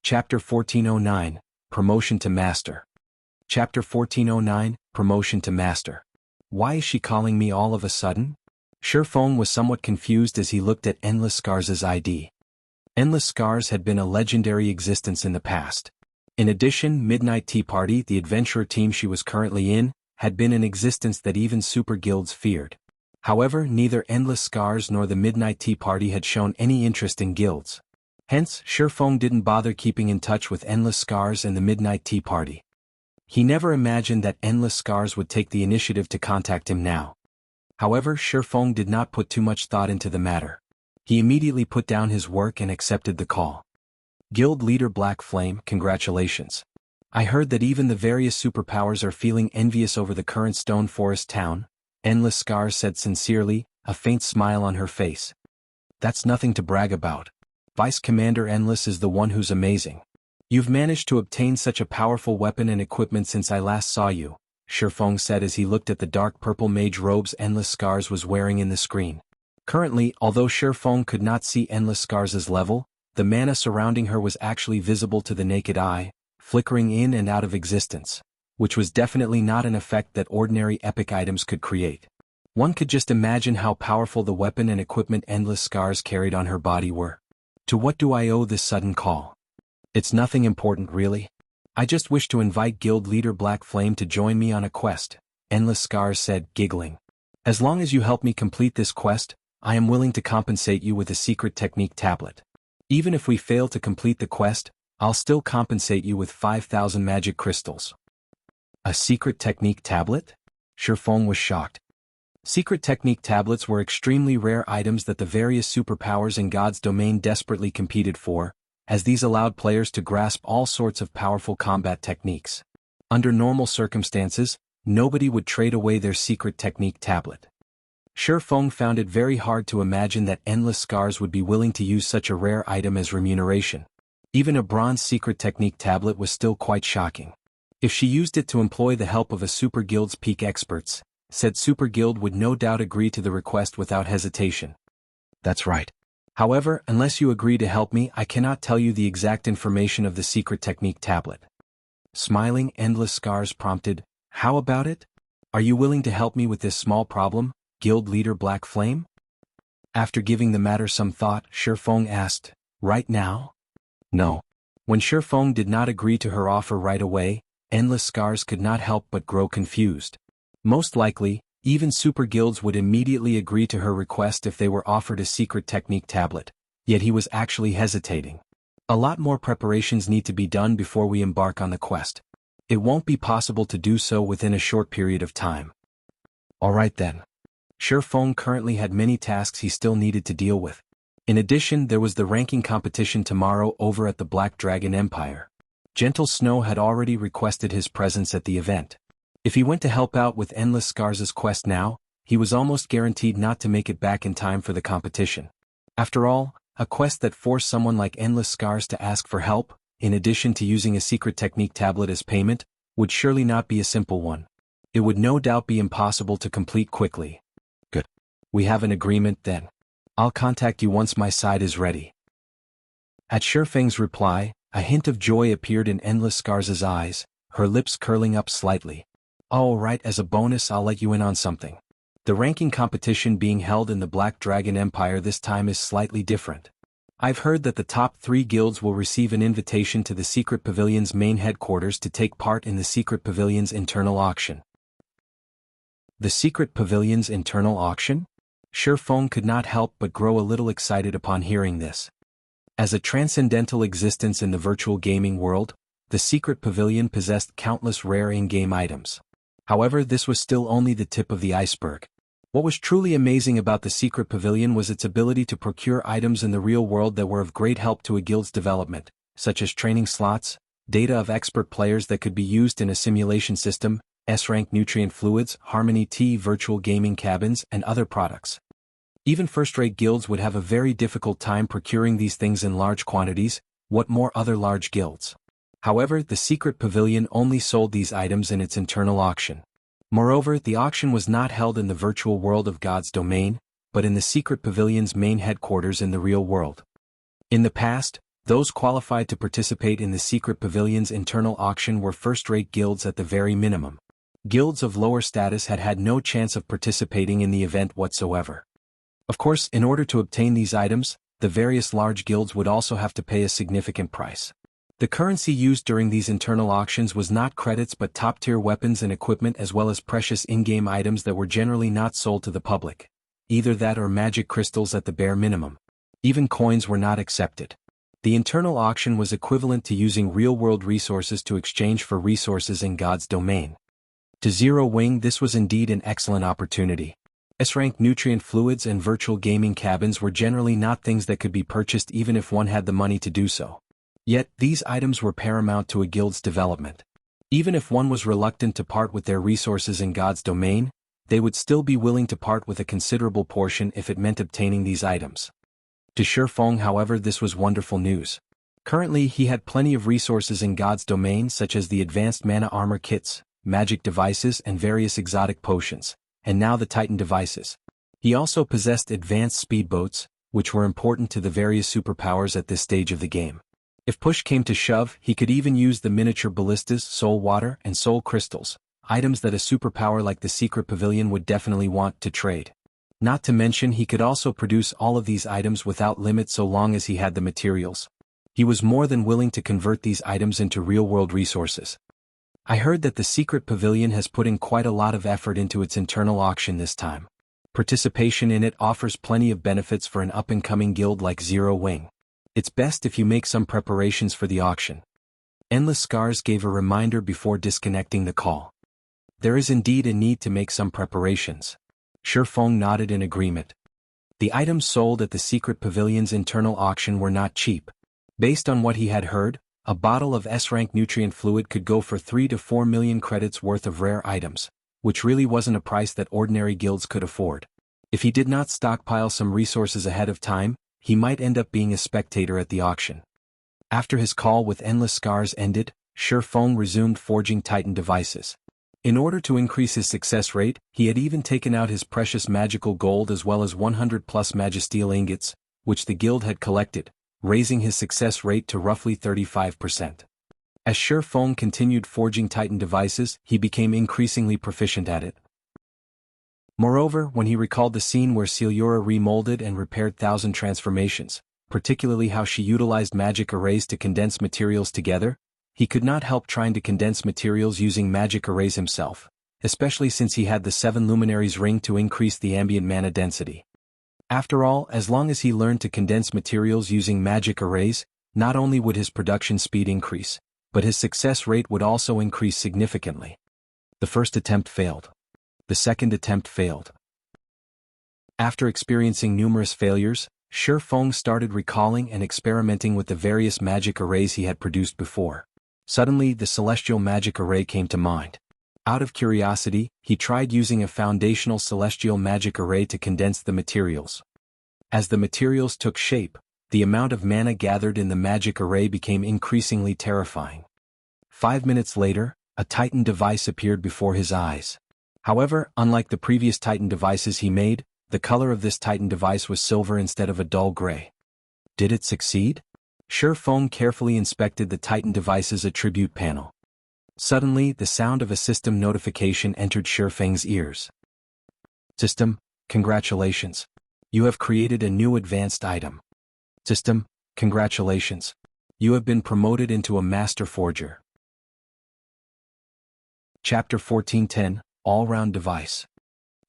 Chapter 1409, Promotion to Master. Chapter 1409, Promotion to Master. Why is she calling me all of a sudden? Feng was somewhat confused as he looked at Endless Scars' ID. Endless Scars had been a legendary existence in the past. In addition, Midnight Tea Party, the adventurer team she was currently in, had been an existence that even super guilds feared. However, neither Endless Scars nor the Midnight Tea Party had shown any interest in guilds. Hence, Feng didn't bother keeping in touch with Endless Scars and the Midnight Tea Party. He never imagined that Endless Scars would take the initiative to contact him now. However, Feng did not put too much thought into the matter. He immediately put down his work and accepted the call. Guild Leader Black Flame, congratulations. I heard that even the various superpowers are feeling envious over the current Stone Forest town, Endless Scars said sincerely, a faint smile on her face. That's nothing to brag about. Vice Commander Endless is the one who's amazing. You've managed to obtain such a powerful weapon and equipment since I last saw you, Feng said as he looked at the dark purple mage robes Endless Scars was wearing in the screen. Currently, although Feng could not see Endless Scars' level, the mana surrounding her was actually visible to the naked eye, flickering in and out of existence, which was definitely not an effect that ordinary epic items could create. One could just imagine how powerful the weapon and equipment Endless Scars carried on her body were. To what do I owe this sudden call? It's nothing important really. I just wish to invite Guild Leader Black Flame to join me on a quest, Endless Scars said, giggling. As long as you help me complete this quest, I am willing to compensate you with a secret technique tablet. Even if we fail to complete the quest, I'll still compensate you with 5,000 magic crystals. A secret technique tablet? Feng was shocked. Secret technique tablets were extremely rare items that the various superpowers in God's domain desperately competed for, as these allowed players to grasp all sorts of powerful combat techniques. Under normal circumstances, nobody would trade away their secret technique tablet. Feng found it very hard to imagine that Endless Scars would be willing to use such a rare item as remuneration. Even a bronze secret technique tablet was still quite shocking. If she used it to employ the help of a super guild's peak experts, said super guild would no doubt agree to the request without hesitation. That's right. However, unless you agree to help me, I cannot tell you the exact information of the secret technique tablet. Smiling, Endless Scars prompted, how about it? Are you willing to help me with this small problem, Guild Leader Black Flame? After giving the matter some thought, Feng asked, right now? No. When Feng did not agree to her offer right away, Endless Scars could not help but grow confused. Most likely, even super guilds would immediately agree to her request if they were offered a secret technique tablet, yet he was actually hesitating. A lot more preparations need to be done before we embark on the quest. It won't be possible to do so within a short period of time. Alright then. Feng currently had many tasks he still needed to deal with. In addition, there was the ranking competition tomorrow over at the Black Dragon Empire. Gentle Snow had already requested his presence at the event. If he went to help out with Endless Scars' quest now, he was almost guaranteed not to make it back in time for the competition. After all, a quest that forced someone like Endless Scars to ask for help, in addition to using a secret technique tablet as payment, would surely not be a simple one. It would no doubt be impossible to complete quickly. Good. We have an agreement then. I'll contact you once my side is ready. At Feng's reply, a hint of joy appeared in Endless Scars' eyes, her lips curling up slightly. Oh right, as a bonus I'll let you in on something. The ranking competition being held in the Black Dragon Empire this time is slightly different. I've heard that the top 3 guilds will receive an invitation to the Secret Pavilion's main headquarters to take part in the Secret Pavilion's internal auction. The Secret Pavilion's internal auction? Feng could not help but grow a little excited upon hearing this. As a transcendental existence in the virtual gaming world, the Secret Pavilion possessed countless rare in-game items. However, this was still only the tip of the iceberg. What was truly amazing about the Secret Pavilion was its ability to procure items in the real world that were of great help to a guild's development, such as training slots, data of expert players that could be used in a simulation system, S-rank nutrient fluids, Harmony Tea virtual gaming cabins, and other products. Even first-rate guilds would have a very difficult time procuring these things in large quantities, what more other large guilds. However, the Secret Pavilion only sold these items in its internal auction. Moreover, the auction was not held in the virtual world of God's domain, but in the Secret Pavilion's main headquarters in the real world. In the past, Those qualified to participate in the secret pavilion's internal auction were first-rate guilds at the very minimum. Guilds of lower status had had no chance of participating in the event whatsoever. Of course, in order to obtain these items, the various large guilds would also have to pay a significant price. The currency used during these internal auctions was not credits but top-tier weapons and equipment as well as precious in-game items that were generally not sold to the public. Either that or magic crystals at the bare minimum. Even coins were not accepted. The internal auction was equivalent to using real-world resources to exchange for resources in God's domain. To Zero Wing, this was indeed an excellent opportunity. S-rank nutrient fluids and virtual gaming cabins were generally not things that could be purchased even if one had the money to do so. Yet, these items were paramount to a guild's development. Even if one was reluctant to part with their resources in God's domain, they would still be willing to part with a considerable portion if it meant obtaining these items. To Feng, however, this was wonderful news. Currently, he had plenty of resources in God's domain such as the advanced mana armor kits, magic devices and various exotic potions, and now the Titan devices. He also possessed advanced speedboats, which were important to the various superpowers at this stage of the game. If push came to shove, he could even use the miniature ballistas, soul water, and soul crystals, items that a superpower like the Secret Pavilion would definitely want to trade. Not to mention he could also produce all of these items without limit so long as he had the materials. He was more than willing to convert these items into real-world resources. I heard that the Secret Pavilion has put in quite a lot of effort into its internal auction this time. Participation in it offers plenty of benefits for an up-and-coming guild like Zero Wing. It's best if you make some preparations for the auction. Endless Scars gave a reminder before disconnecting the call. There is indeed a need to make some preparations. Feng nodded in agreement. The items sold at the Secret Pavilion's internal auction were not cheap. Based on what he had heard, a bottle of S-rank nutrient fluid could go for 3 to 4 million credits worth of rare items, which really wasn't a price that ordinary guilds could afford. If he did not stockpile some resources ahead of time, he might end up being a spectator at the auction. After his call with Endless Scars ended, Feng resumed forging Titan devices. In order to increase his success rate, he had even taken out his precious magical gold as well as 100+ magisteel ingots, which the guild had collected, raising his success rate to roughly 35%. As Feng continued forging Titan devices, he became increasingly proficient at it. Moreover, when he recalled the scene where Celiura remolded and repaired 1,000 transformations, particularly how she utilized magic arrays to condense materials together, he could not help trying to condense materials using magic arrays himself, especially since he had the 7 Luminaries ring to increase the ambient mana density. After all, as long as he learned to condense materials using magic arrays, not only would his production speed increase, but his success rate would also increase significantly. The first attempt failed. The second attempt failed. After experiencing numerous failures, Feng started recalling and experimenting with the various magic arrays he had produced before. Suddenly, the celestial magic array came to mind. Out of curiosity, he tried using a foundational celestial magic array to condense the materials. As the materials took shape, the amount of mana gathered in the magic array became increasingly terrifying. 5 minutes later, a Titan device appeared before his eyes. However, unlike the previous Titan devices he made, the color of this Titan device was silver instead of a dull gray. Did it succeed? Feng carefully inspected the Titan device's attribute panel. Suddenly, the sound of a system notification entered Feng's ears. System, congratulations. You have created a new advanced item. System, congratulations. You have been promoted into a Master Forger. Chapter 1410, All-Round Device.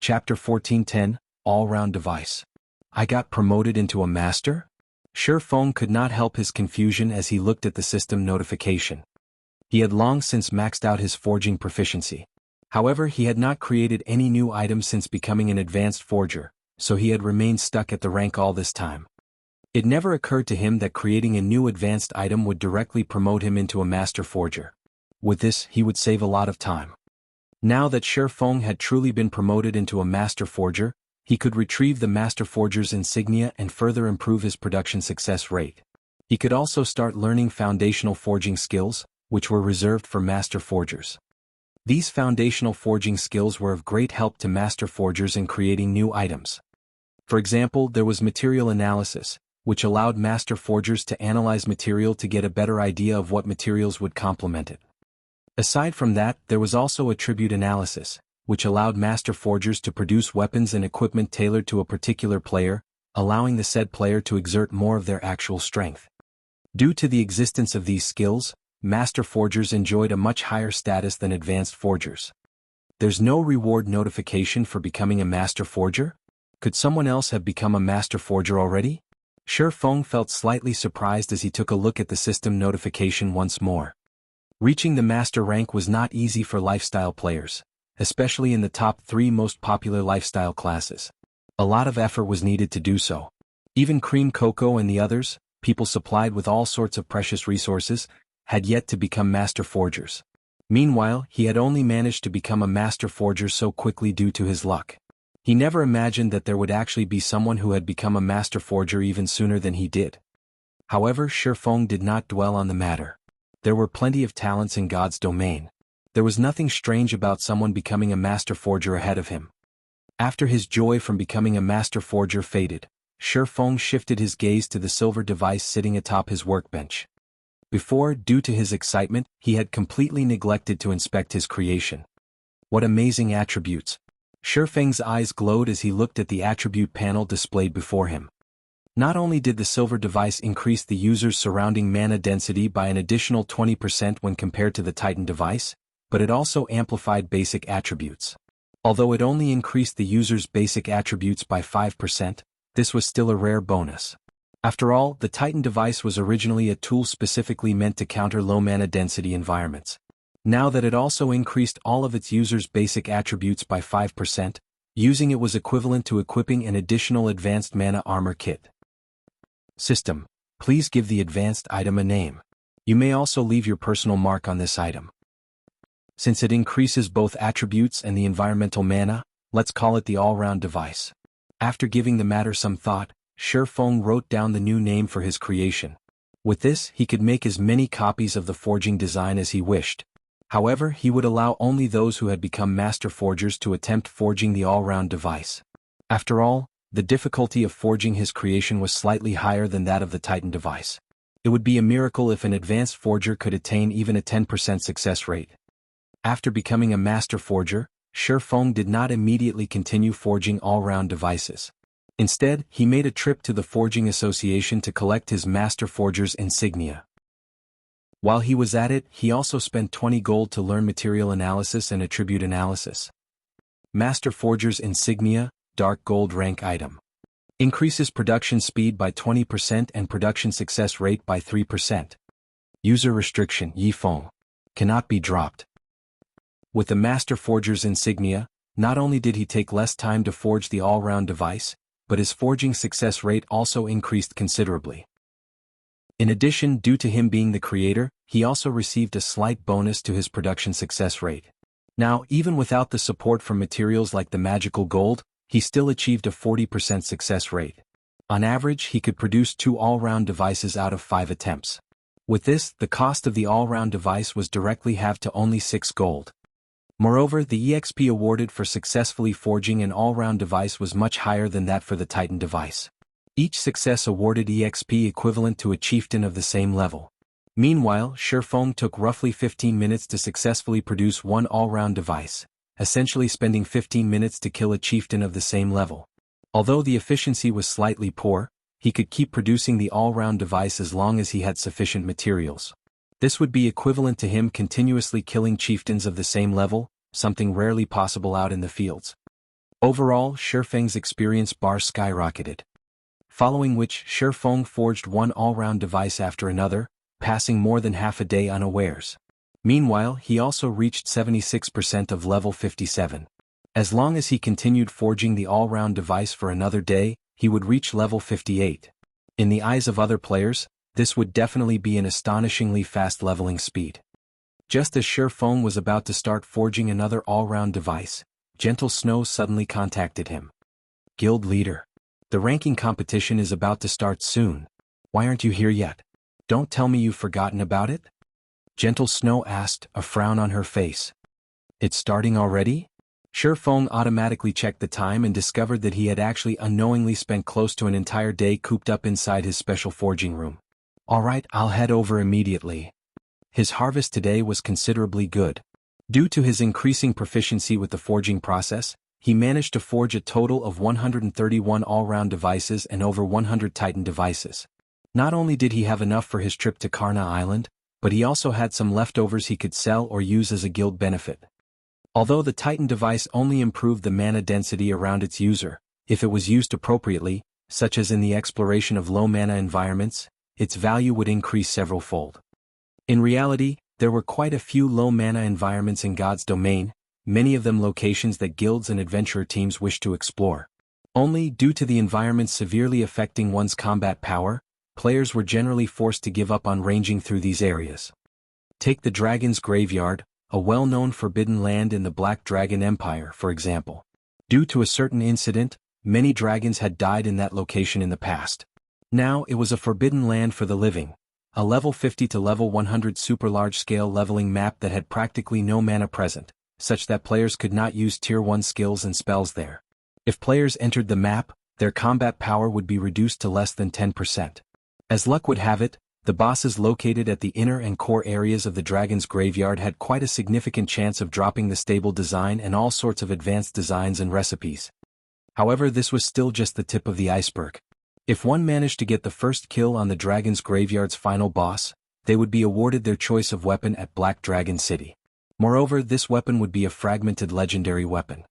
Chapter 1410, All-Round Device. I got promoted into a Master? Feng could not help his confusion as he looked at the system notification. He had long since maxed out his forging proficiency. However, he had not created any new items since becoming an advanced forger, so he had remained stuck at the rank all this time. It never occurred to him that creating a new advanced item would directly promote him into a master forger. With this, he would save a lot of time. Now that Feng had truly been promoted into a master forger, he could retrieve the Master Forger's insignia and further improve his production success rate. He could also start learning foundational forging skills, which were reserved for Master Forgers. These foundational forging skills were of great help to Master Forgers in creating new items. For example, there was material analysis, which allowed master forgers to analyze material to get a better idea of what materials would complement it. Aside from that, there was also attribute analysis, which allowed master forgers to produce weapons and equipment tailored to a particular player, allowing the said player to exert more of their actual strength. Due to the existence of these skills, master forgers enjoyed a much higher status than advanced forgers. There's no reward notification for becoming a master forger? Could someone else have become a master forger already? Feng felt slightly surprised as he took a look at the system notification once more. Reaching the master rank was not easy for lifestyle players, especially in the top 3 most popular lifestyle classes. A lot of effort was needed to do so. Even Cream Cocoa and the others, people supplied with all sorts of precious resources, had yet to become master forgers. Meanwhile, he had only managed to become a master forger so quickly due to his luck. He never imagined that there would actually be someone who had become a master forger even sooner than he did. However, Feng did not dwell on the matter. There were plenty of talents in God's domain. There was nothing strange about someone becoming a master forger ahead of him. After his joy from becoming a master forger faded, Feng shifted his gaze to the silver device sitting atop his workbench. Before, due to his excitement, he had completely neglected to inspect his creation. What amazing attributes! Feng's eyes glowed as he looked at the attribute panel displayed before him. Not only did the silver device increase the user's surrounding mana density by an additional 20% when compared to the Titan device, but it also amplified basic attributes. Although it only increased the user's basic attributes by 5%, this was still a rare bonus. After all, the Titan device was originally a tool specifically meant to counter low mana density environments. Now that it also increased all of its users' basic attributes by 5%, using it was equivalent to equipping an additional advanced mana armor kit. System, please give the advanced item a name. You may also leave your personal mark on this item. Since it increases both attributes and the environmental mana, let's call it the all-round device. After giving the matter some thought, Feng wrote down the new name for his creation. With this, he could make as many copies of the forging design as he wished. However, he would allow only those who had become master forgers to attempt forging the all-round device. After all, the difficulty of forging his creation was slightly higher than that of the Titan device. It would be a miracle if an advanced forger could attain even a 10% success rate. After becoming a master forger, Feng did not immediately continue forging all-round devices. Instead, he made a trip to the Forging Association to collect his master forger's insignia. While he was at it, he also spent 20 gold to learn material analysis and attribute analysis. Master forger's insignia, dark gold rank item. Increases production speed by 20% and production success rate by 3%. User restriction, Feng. Cannot be dropped. With the master forger's insignia, not only did he take less time to forge the all-round device, but his forging success rate also increased considerably. In addition, due to him being the creator, he also received a slight bonus to his production success rate. Now, even without the support from materials like the magical gold, he still achieved a 40% success rate. On average, he could produce 2 all-round devices out of 5 attempts. With this, the cost of the all-round device was directly halved to only 6 gold. Moreover, the EXP awarded for successfully forging an all-round device was much higher than that for the Titan device. Each success awarded EXP equivalent to a chieftain of the same level. Meanwhile, Feng took roughly 15 minutes to successfully produce one all-round device, essentially spending 15 minutes to kill a chieftain of the same level. Although the efficiency was slightly poor, he could keep producing the all-round device as long as he had sufficient materials. This would be equivalent to him continuously killing chieftains of the same level, something rarely possible out in the fields. Overall, Feng's experience bar skyrocketed. Following which, Feng forged one all-round device after another, passing more than half a day unawares. Meanwhile, he also reached 76% of level 57. As long as he continued forging the all-round device for another day, he would reach level 58. In the eyes of other players, this would definitely be an astonishingly fast leveling speed. Just as Feng was about to start forging another all-round device, Gentle Snow suddenly contacted him. Guild leader. The ranking competition is about to start soon. Why aren't you here yet? Don't tell me you've forgotten about it? Gentle Snow asked, a frown on her face. It's starting already? Feng automatically checked the time and discovered that he had actually unknowingly spent close to an entire day cooped up inside his special forging room. Alright, I'll head over immediately. His harvest today was considerably good. Due to his increasing proficiency with the forging process, he managed to forge a total of 131 all-round devices and over 100 Titan devices. Not only did he have enough for his trip to Karna Island, but he also had some leftovers he could sell or use as a guild benefit. Although the Titan device only improved the mana density around its user, if it was used appropriately, such as in the exploration of low mana environments, its value would increase several-fold. In reality, there were quite a few low mana environments in God's domain, many of them locations that guilds and adventurer teams wished to explore. Only due to the environments severely affecting one's combat power, players were generally forced to give up on ranging through these areas. Take the Dragon's Graveyard, a well-known forbidden land in the Black Dragon Empire, for example. Due to a certain incident, many dragons had died in that location in the past. Now it was a forbidden land for the living, a level 50 to level 100 super large-scale leveling map that had practically no mana present, such that players could not use tier 1 skills and spells there. If players entered the map, their combat power would be reduced to less than 10%. As luck would have it, the bosses located at the inner and core areas of the Dragon's Graveyard had quite a significant chance of dropping the stable design and all sorts of advanced designs and recipes. However, this was still just the tip of the iceberg. If one managed to get the first kill on the Dragon's Graveyard's final boss, they would be awarded their choice of weapon at Black Dragon City. Moreover, this weapon would be a fragmented legendary weapon.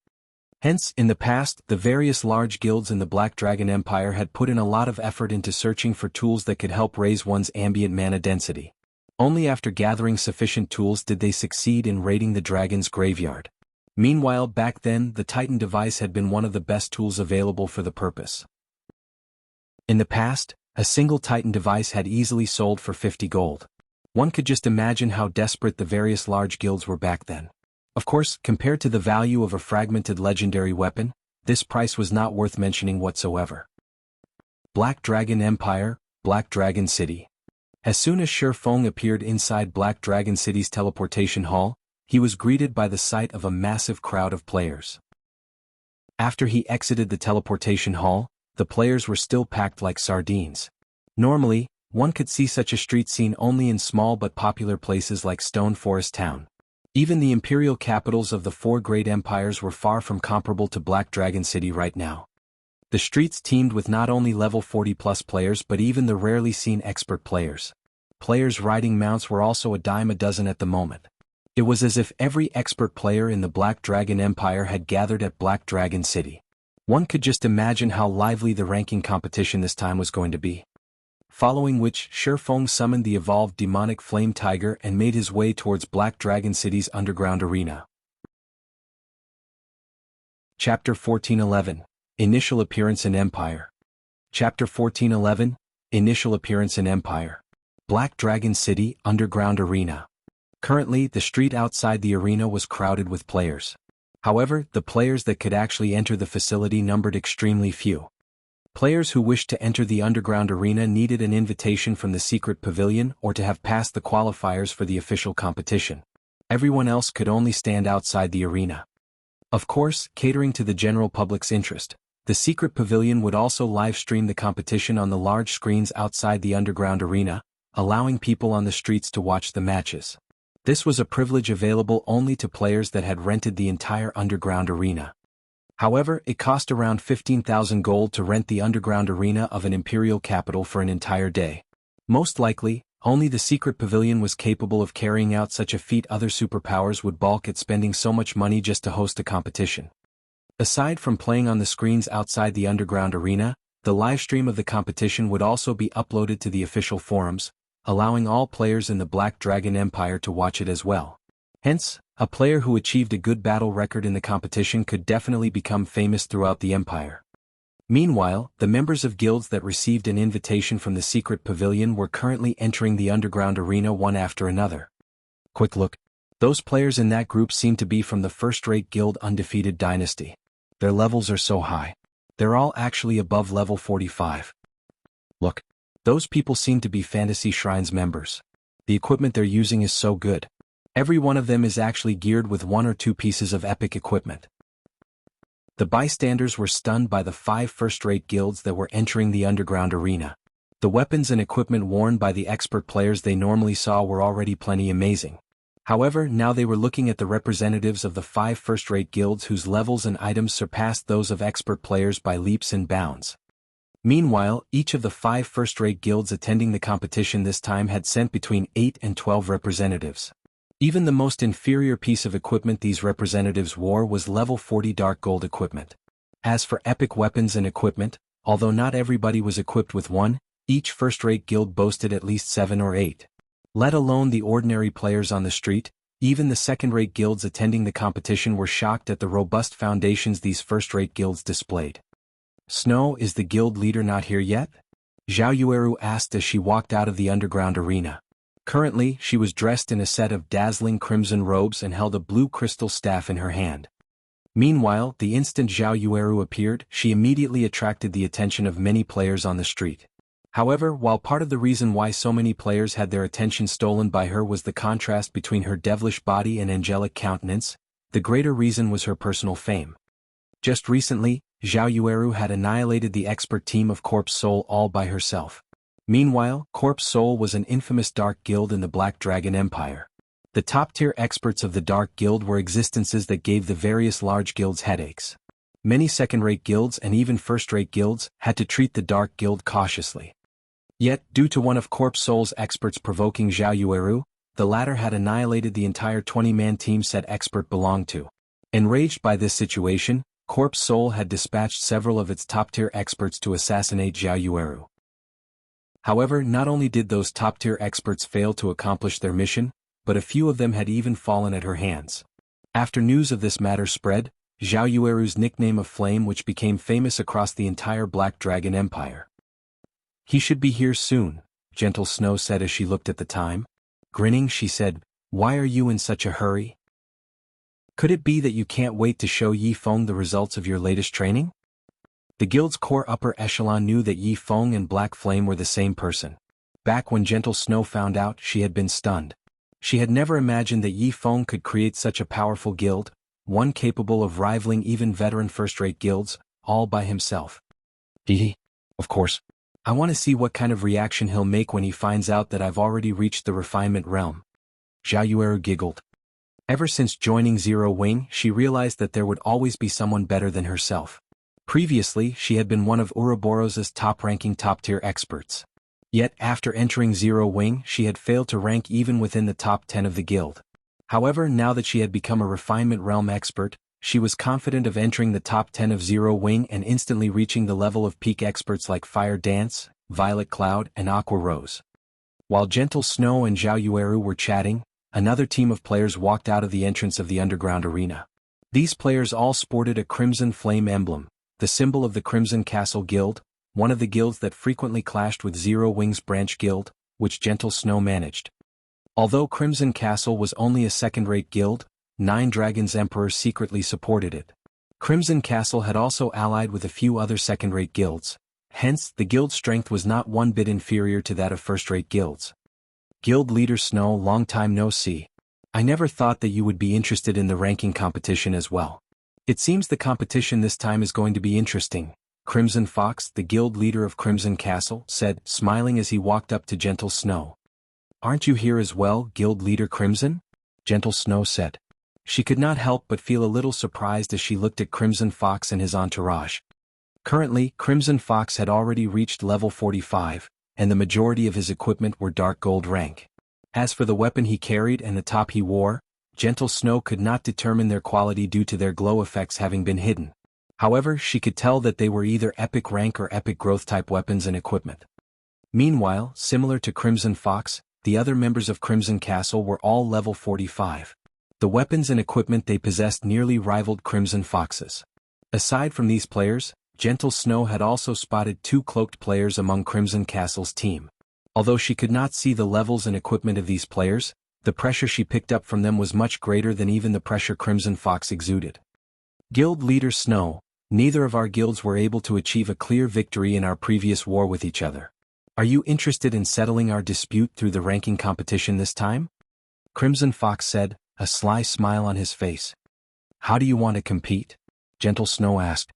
Hence, in the past, the various large guilds in the Black Dragon Empire had put in a lot of effort into searching for tools that could help raise one's ambient mana density. Only after gathering sufficient tools did they succeed in raiding the Dragon's Graveyard. Meanwhile, back then, the Titan device had been one of the best tools available for the purpose. In the past, a single Titan device had easily sold for 50 gold. One could just imagine how desperate the various large guilds were back then. Of course, compared to the value of a fragmented legendary weapon, this price was not worth mentioning whatsoever. Black Dragon Empire, Black Dragon City. As soon as Feng appeared inside Black Dragon City's teleportation hall, he was greeted by the sight of a massive crowd of players. After he exited the teleportation hall, the players were still packed like sardines. Normally, one could see such a street scene only in small but popular places like Stone Forest Town. Even the imperial capitals of the 4 great empires were far from comparable to Black Dragon City right now. The streets teemed with not only level 40+ players but even the rarely seen expert players. Players riding mounts were also a dime a dozen at the moment. It was as if every expert player in the Black Dragon Empire had gathered at Black Dragon City. One could just imagine how lively the ranking competition this time was going to be. Following which, Feng summoned the evolved demonic flame tiger and made his way towards Black Dragon City's underground arena. Chapter 1411, Initial Appearance in Empire. Chapter 1411, Initial Appearance in Empire. Black Dragon City Underground Arena. Currently, the street outside the arena was crowded with players. However, the players that could actually enter the facility numbered extremely few. Players who wished to enter the underground arena needed an invitation from the secret pavilion or to have passed the qualifiers for the official competition. Everyone else could only stand outside the arena. Of course, catering to the general public's interest, the secret pavilion would also live-stream the competition on the large screens outside the underground arena, allowing people on the streets to watch the matches. This was a privilege available only to players that had rented the entire underground arena. However, it cost around 15,000 gold to rent the underground arena of an imperial capital for an entire day. Most likely, only the secret pavilion was capable of carrying out such a feat. Other superpowers would balk at spending so much money just to host a competition. Aside from playing on the screens outside the underground arena, the livestream of the competition would also be uploaded to the official forums, allowing all players in the Black Dragon Empire to watch it as well. Hence, a player who achieved a good battle record in the competition could definitely become famous throughout the empire. Meanwhile, the members of guilds that received an invitation from the secret pavilion were currently entering the underground arena one after another. Quick look. Those players in that group seem to be from the first-rate guild Undefeated Dynasty. Their levels are so high. They're all actually above level 45. Look. Those people seem to be Fantasy Shrines members. The equipment they're using is so good. Every one of them is actually geared with 1 or 2 pieces of epic equipment. The bystanders were stunned by the 5 first-rate guilds that were entering the underground arena. The weapons and equipment worn by the expert players they normally saw were already plenty amazing. However, now they were looking at the representatives of the 5 first-rate guilds whose levels and items surpassed those of expert players by leaps and bounds. Meanwhile, each of the 5 first-rate guilds attending the competition this time had sent between 8 and 12 representatives. Even the most inferior piece of equipment these representatives wore was level 40 dark gold equipment. As for epic weapons and equipment, although not everybody was equipped with one, each first-rate guild boasted at least 7 or 8. Let alone the ordinary players on the street, even the second-rate guilds attending the competition were shocked at the robust foundations these first-rate guilds displayed. "Snow, is the guild leader not here yet?" Zhao Yueru asked as she walked out of the underground arena. Currently, she was dressed in a set of dazzling crimson robes and held a blue crystal staff in her hand. Meanwhile, the instant Zhao Yueru appeared, she immediately attracted the attention of many players on the street. However, while part of the reason why so many players had their attention stolen by her was the contrast between her devilish body and angelic countenance, the greater reason was her personal fame. Just recently, Zhao Yueru had annihilated the expert team of Corpse Soul all by herself. Meanwhile, Corpse Soul was an infamous dark guild in the Black Dragon Empire. The top-tier experts of the Dark Guild were existences that gave the various large guilds headaches. Many second-rate guilds and even first-rate guilds had to treat the Dark Guild cautiously. Yet, due to one of Corpse Soul's experts provoking Zhao Yueru, the latter had annihilated the entire 20-man team said expert belonged to. Enraged by this situation, Corpse Soul had dispatched several of its top-tier experts to assassinate Zhao Yueru. However, not only did those top-tier experts fail to accomplish their mission, but a few of them had even fallen at her hands. After news of this matter spread, Zhao Yueru's nickname of Flame which became famous across the entire Black Dragon Empire. "He should be here soon," Gentle Snow said as she looked at the time. Grinning, she said, "Why are you in such a hurry? Could it be that you can't wait to show Yi Feng the results of your latest training?" The guild's core upper echelon knew that Yi Feng and Black Flame were the same person. Back when Gentle Snow found out, she had been stunned. She had never imagined that Yi Feng could create such a powerful guild, one capable of rivaling even veteran first-rate guilds, all by himself. Of course. I want to see what kind of reaction he'll make when he finds out that I've already reached the refinement realm." Zhao Yueru giggled. Ever since joining Zero Wing, she realized that there would always be someone better than herself. Previously, she had been one of Ouroboros's top-ranking top-tier experts. Yet, after entering Zero Wing, she had failed to rank even within the top 10 of the guild. However, now that she had become a refinement realm expert, she was confident of entering the top 10 of Zero Wing and instantly reaching the level of peak experts like Fire Dance, Violet Cloud, and Aqua Rose. While Gentle Snow and Zhao Yueru were chatting, another team of players walked out of the entrance of the underground arena. These players all sported a crimson flame emblem, the symbol of the Crimson Castle Guild, one of the guilds that frequently clashed with Zero Wing's branch guild, which Gentle Snow managed. Although Crimson Castle was only a second-rate guild, Nine Dragons Emperor secretly supported it. Crimson Castle had also allied with a few other second-rate guilds, hence the guild's strength was not one bit inferior to that of first-rate guilds. Guild Leader Snow, long time no see. I never thought that you would be interested in the ranking competition as well. It seems the competition this time is going to be interesting, Crimson Fox, the guild leader of Crimson Castle, said, smiling as he walked up to Gentle Snow. Aren't you here as well, Guild Leader Crimson? Gentle Snow said. She could not help but feel a little surprised as she looked at Crimson Fox and his entourage. Currently, Crimson Fox had already reached level 45, and the majority of his equipment were dark gold rank. As for the weapon he carried and the top he wore, Gentle Snow could not determine their quality due to their glow effects having been hidden. However, she could tell that they were either epic rank or epic growth type weapons and equipment. Meanwhile, similar to Crimson Fox, the other members of Crimson Castle were all level 45. The weapons and equipment they possessed nearly rivaled Crimson Fox's. Aside from these players, Gentle Snow had also spotted 2 cloaked players among Crimson Castle's team. Although she could not see the levels and equipment of these players, the pressure she picked up from them was much greater than even the pressure Crimson Fox exuded. Guild Leader Snow, neither of our guilds were able to achieve a clear victory in our previous war with each other. Are you interested in settling our dispute through the ranking competition this time? Crimson Fox said, a sly smile on his face. How do you want to compete? Gentle Snow asked.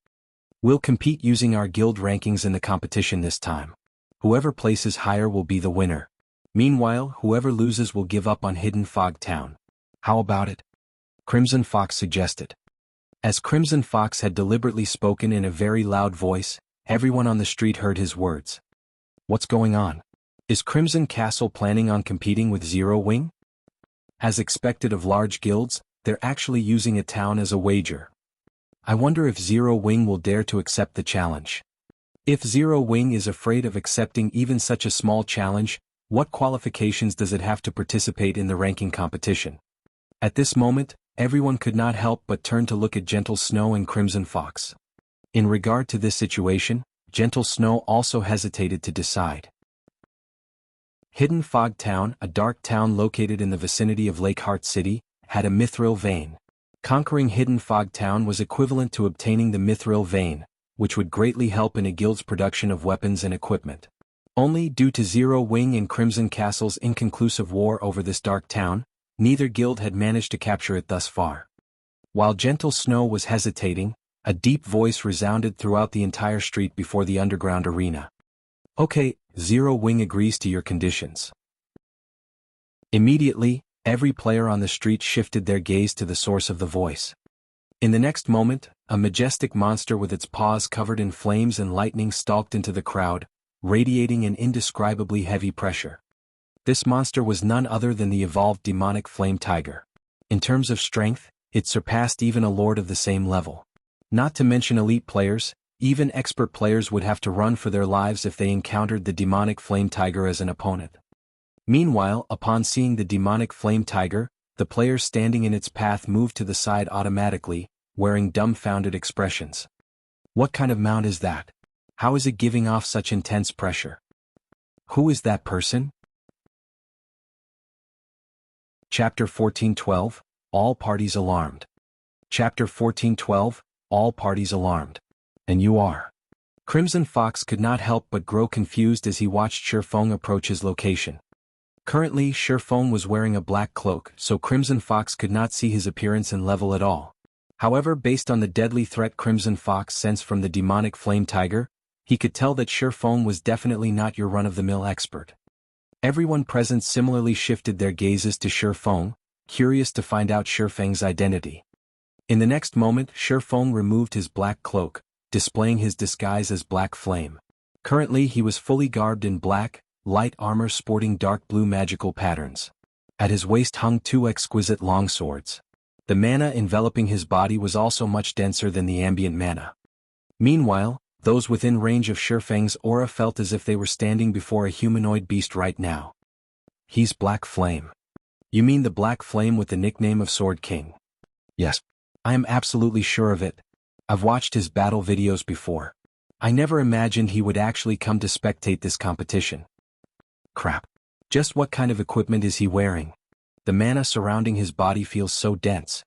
We'll compete using our guild rankings in the competition this time. Whoever places higher will be the winner. Meanwhile, whoever loses will give up on Hidden Fog Town. How about it? Crimson Fox suggested. As Crimson Fox had deliberately spoken in a very loud voice, everyone on the street heard his words. What's going on? Is Crimson Castle planning on competing with Zero Wing? As expected of large guilds, they're actually using a town as a wager. I wonder if Zero Wing will dare to accept the challenge. If Zero Wing is afraid of accepting even such a small challenge, what qualifications does it have to participate in the ranking competition? At this moment, everyone could not help but turn to look at Gentle Snow and Crimson Fox. In regard to this situation, Gentle Snow also hesitated to decide. Hidden Fog Town, a dark town located in the vicinity of Lakeheart City, had a mithril vein. Conquering Hidden Fog Town was equivalent to obtaining the mithril vein, which would greatly help in a guild's production of weapons and equipment. Only due to Zero Wing and Crimson Castle's inconclusive war over this dark town, neither guild had managed to capture it thus far. While Gentle Snow was hesitating, a deep voice resounded throughout the entire street before the underground arena. Okay, Zero Wing agrees to your conditions. Immediately, every player on the street shifted their gaze to the source of the voice. In the next moment, a majestic monster with its paws covered in flames and lightning stalked into the crowd, radiating an indescribably heavy pressure. This monster was none other than the evolved demonic flame tiger. In terms of strength, it surpassed even a lord of the same level. Not to mention elite players, even expert players would have to run for their lives if they encountered the demonic flame tiger as an opponent. Meanwhile, upon seeing the demonic flame tiger, the players standing in its path moved to the side automatically, wearing dumbfounded expressions. What kind of mount is that? How is it giving off such intense pressure? Who is that person? Chapter 14:12, All Parties Alarmed. Chapter 14:12, All Parties Alarmed. And you are. Crimson Fox could not help but grow confused as he watched Feng approach his location. Currently, Feng was wearing a black cloak, so Crimson Fox could not see his appearance and level at all. However, based on the deadly threat Crimson Fox sensed from the demonic flame tiger, he could tell that Feng was definitely not your run-of-the-mill expert. Everyone present similarly shifted their gazes to Feng, curious to find out Feng's identity. In the next moment, Feng removed his black cloak, displaying his disguise as Black Flame. Currently he was fully garbed in black, light armor sporting dark blue magical patterns. At his waist hung two exquisite longswords. The mana enveloping his body was also much denser than the ambient mana. Meanwhile, those within range of Feng's aura felt as if they were standing before a humanoid beast right now. He's Black Flame. You mean the Black Flame with the nickname of Sword King? Yes. I am absolutely sure of it. I've watched his battle videos before. I never imagined he would actually come to spectate this competition. Crap. Just what kind of equipment is he wearing? The mana surrounding his body feels so dense.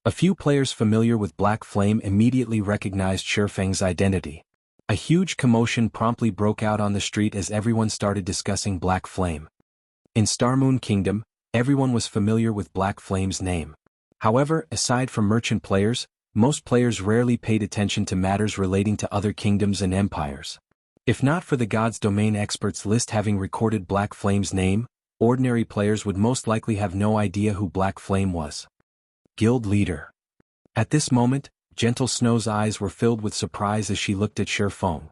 A few players familiar with Black Flame immediately recognized Feng's identity. A huge commotion promptly broke out on the street as everyone started discussing Black Flame. In Starmoon Kingdom, everyone was familiar with Black Flame's name. However, aside from merchant players, most players rarely paid attention to matters relating to other kingdoms and empires. If not for the God's Domain experts list having recorded Black Flame's name, ordinary players would most likely have no idea who Black Flame was. Guild Leader. At this moment, Gentle Snow's eyes were filled with surprise as she looked at Feng.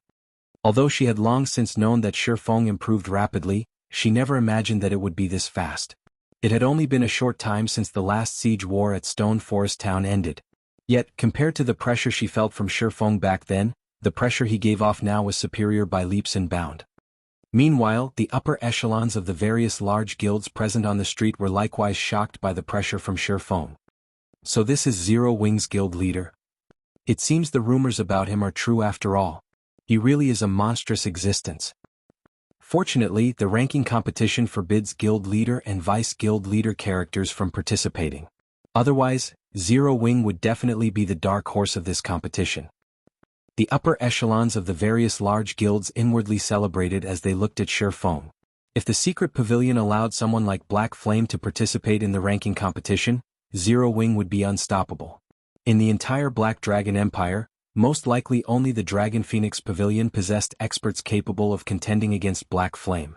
Although she had long since known that Feng improved rapidly, she never imagined that it would be this fast. It had only been a short time since the last siege war at Stone Forest Town ended. Yet, compared to the pressure she felt from Feng back then, the pressure he gave off now was superior by leaps and bounds. Meanwhile, the upper echelons of the various large guilds present on the street were likewise shocked by the pressure from Feng. So this is Zero Wing's guild leader? It seems the rumors about him are true after all. He really is a monstrous existence. Fortunately, the ranking competition forbids guild leader and vice guild leader characters from participating. Otherwise, Zero Wing would definitely be the dark horse of this competition. The upper echelons of the various large guilds inwardly celebrated as they looked at Feng. If the secret pavilion allowed someone like Black Flame to participate in the ranking competition, Zero Wing would be unstoppable. In the entire Black Dragon Empire, most likely only the Dragon Phoenix Pavilion possessed experts capable of contending against Black Flame.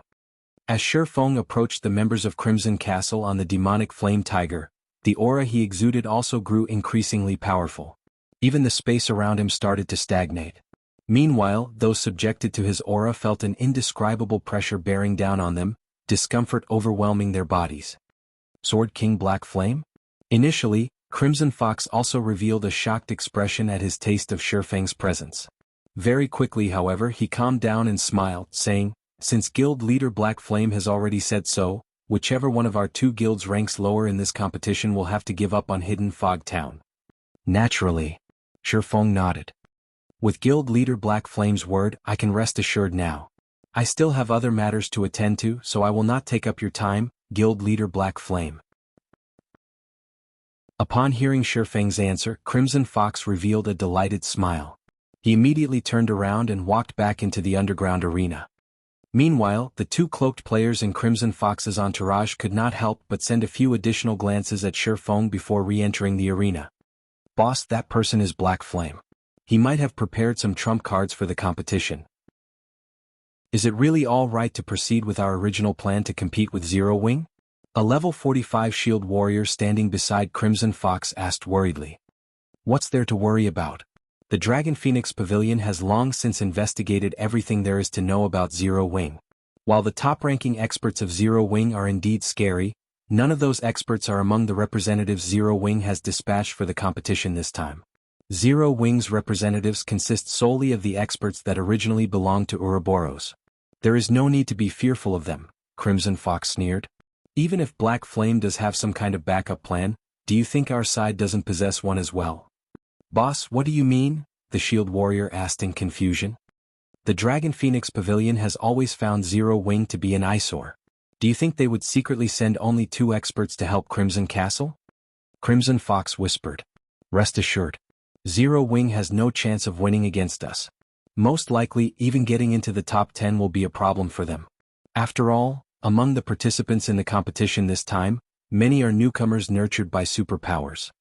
As Feng approached the members of Crimson Castle on the demonic Flame Tiger, the aura he exuded also grew increasingly powerful. Even the space around him started to stagnate. Meanwhile, those subjected to his aura felt an indescribable pressure bearing down on them, discomfort overwhelming their bodies. Sword King Black Flame? Initially, Crimson Fox also revealed a shocked expression at his taste of Feng's presence. Very quickly, however, he calmed down and smiled, saying, "Since guild leader Black Flame has already said so, whichever one of our two guilds ranks lower in this competition will have to give up on Hidden Fog Town." Naturally. Feng nodded. With guild leader Black Flame's word, I can rest assured now. I still have other matters to attend to, so I will not take up your time, guild leader Black Flame. Upon hearing Feng's answer, Crimson Fox revealed a delighted smile. He immediately turned around and walked back into the underground arena. Meanwhile, the two cloaked players in Crimson Fox's entourage could not help but send a few additional glances at Feng before re-entering the arena. "Boss, that person is Black Flame. He might have prepared some trump cards for the competition. Is it really all right to proceed with our original plan to compete with Zero Wing?" A level 45 shield warrior standing beside Crimson Fox asked worriedly. "What's there to worry about? The Dragon Phoenix Pavilion has long since investigated everything there is to know about Zero Wing. While the top-ranking experts of Zero Wing are indeed scary, none of those experts are among the representatives Zero Wing has dispatched for the competition this time. Zero Wing's representatives consist solely of the experts that originally belonged to Ouroboros. There is no need to be fearful of them," Crimson Fox sneered. "Even if Black Flame does have some kind of backup plan, do you think our side doesn't possess one as well?" "Boss, what do you mean?" the shield warrior asked in confusion. "The Dragon Phoenix Pavilion has always found Zero Wing to be an eyesore. Do you think they would secretly send only two experts to help Crimson Castle?" Crimson Fox whispered. "Rest assured. Zero Wing has no chance of winning against us. Most likely, even getting into the top 10 will be a problem for them. After all, among the participants in the competition this time, many are newcomers nurtured by superpowers."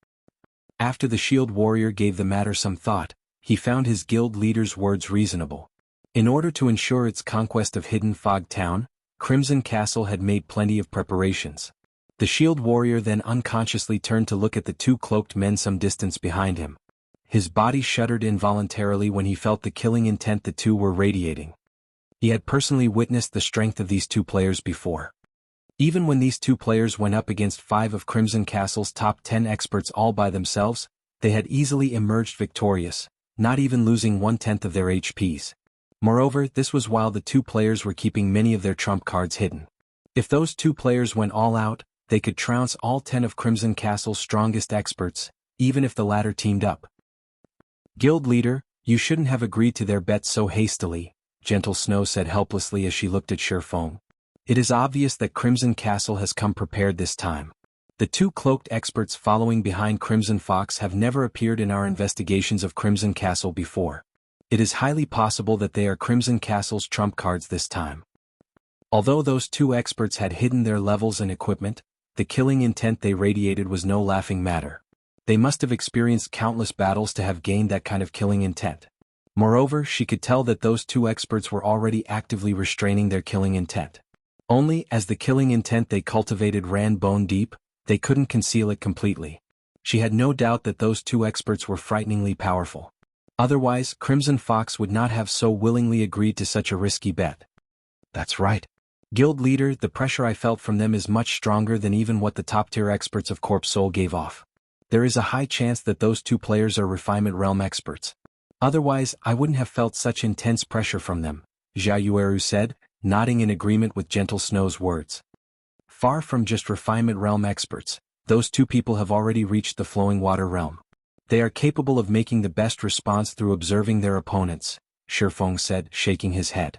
After the shield warrior gave the matter some thought, he found his guild leader's words reasonable. In order to ensure its conquest of Hidden Fog Town, Crimson Castle had made plenty of preparations. The shield warrior then unconsciously turned to look at the two cloaked men some distance behind him. His body shuddered involuntarily when he felt the killing intent the two were radiating. He had personally witnessed the strength of these two players before. Even when these two players went up against 5 of Crimson Castle's top 10 experts all by themselves, they had easily emerged victorious, not even losing 1/10 of their HPs. Moreover, this was while the two players were keeping many of their trump cards hidden. If those two players went all out, they could trounce all 10 of Crimson Castle's strongest experts, even if the latter teamed up. "Guild leader, you shouldn't have agreed to their bet so hastily," Gentle Snow said helplessly as she looked at Feng. "It is obvious that Crimson Castle has come prepared this time. The two cloaked experts following behind Crimson Fox have never appeared in our investigations of Crimson Castle before. It is highly possible that they are Crimson Castle's trump cards this time." Although those two experts had hidden their levels and equipment, the killing intent they radiated was no laughing matter. They must have experienced countless battles to have gained that kind of killing intent. Moreover, she could tell that those two experts were already actively restraining their killing intent. Only, as the killing intent they cultivated ran bone deep, they couldn't conceal it completely. She had no doubt that those two experts were frighteningly powerful. Otherwise, Crimson Fox would not have so willingly agreed to such a risky bet. "That's right. Guild leader, the pressure I felt from them is much stronger than even what the top-tier experts of Corp Soul gave off. There is a high chance that those two players are Refinement Realm experts. Otherwise, I wouldn't have felt such intense pressure from them," Jia Yueru said, nodding in agreement with Gentle Snow's words. "Far from just Refinement Realm experts, those two people have already reached the Flowing Water Realm. They are capable of making the best response through observing their opponents," Feng said, shaking his head.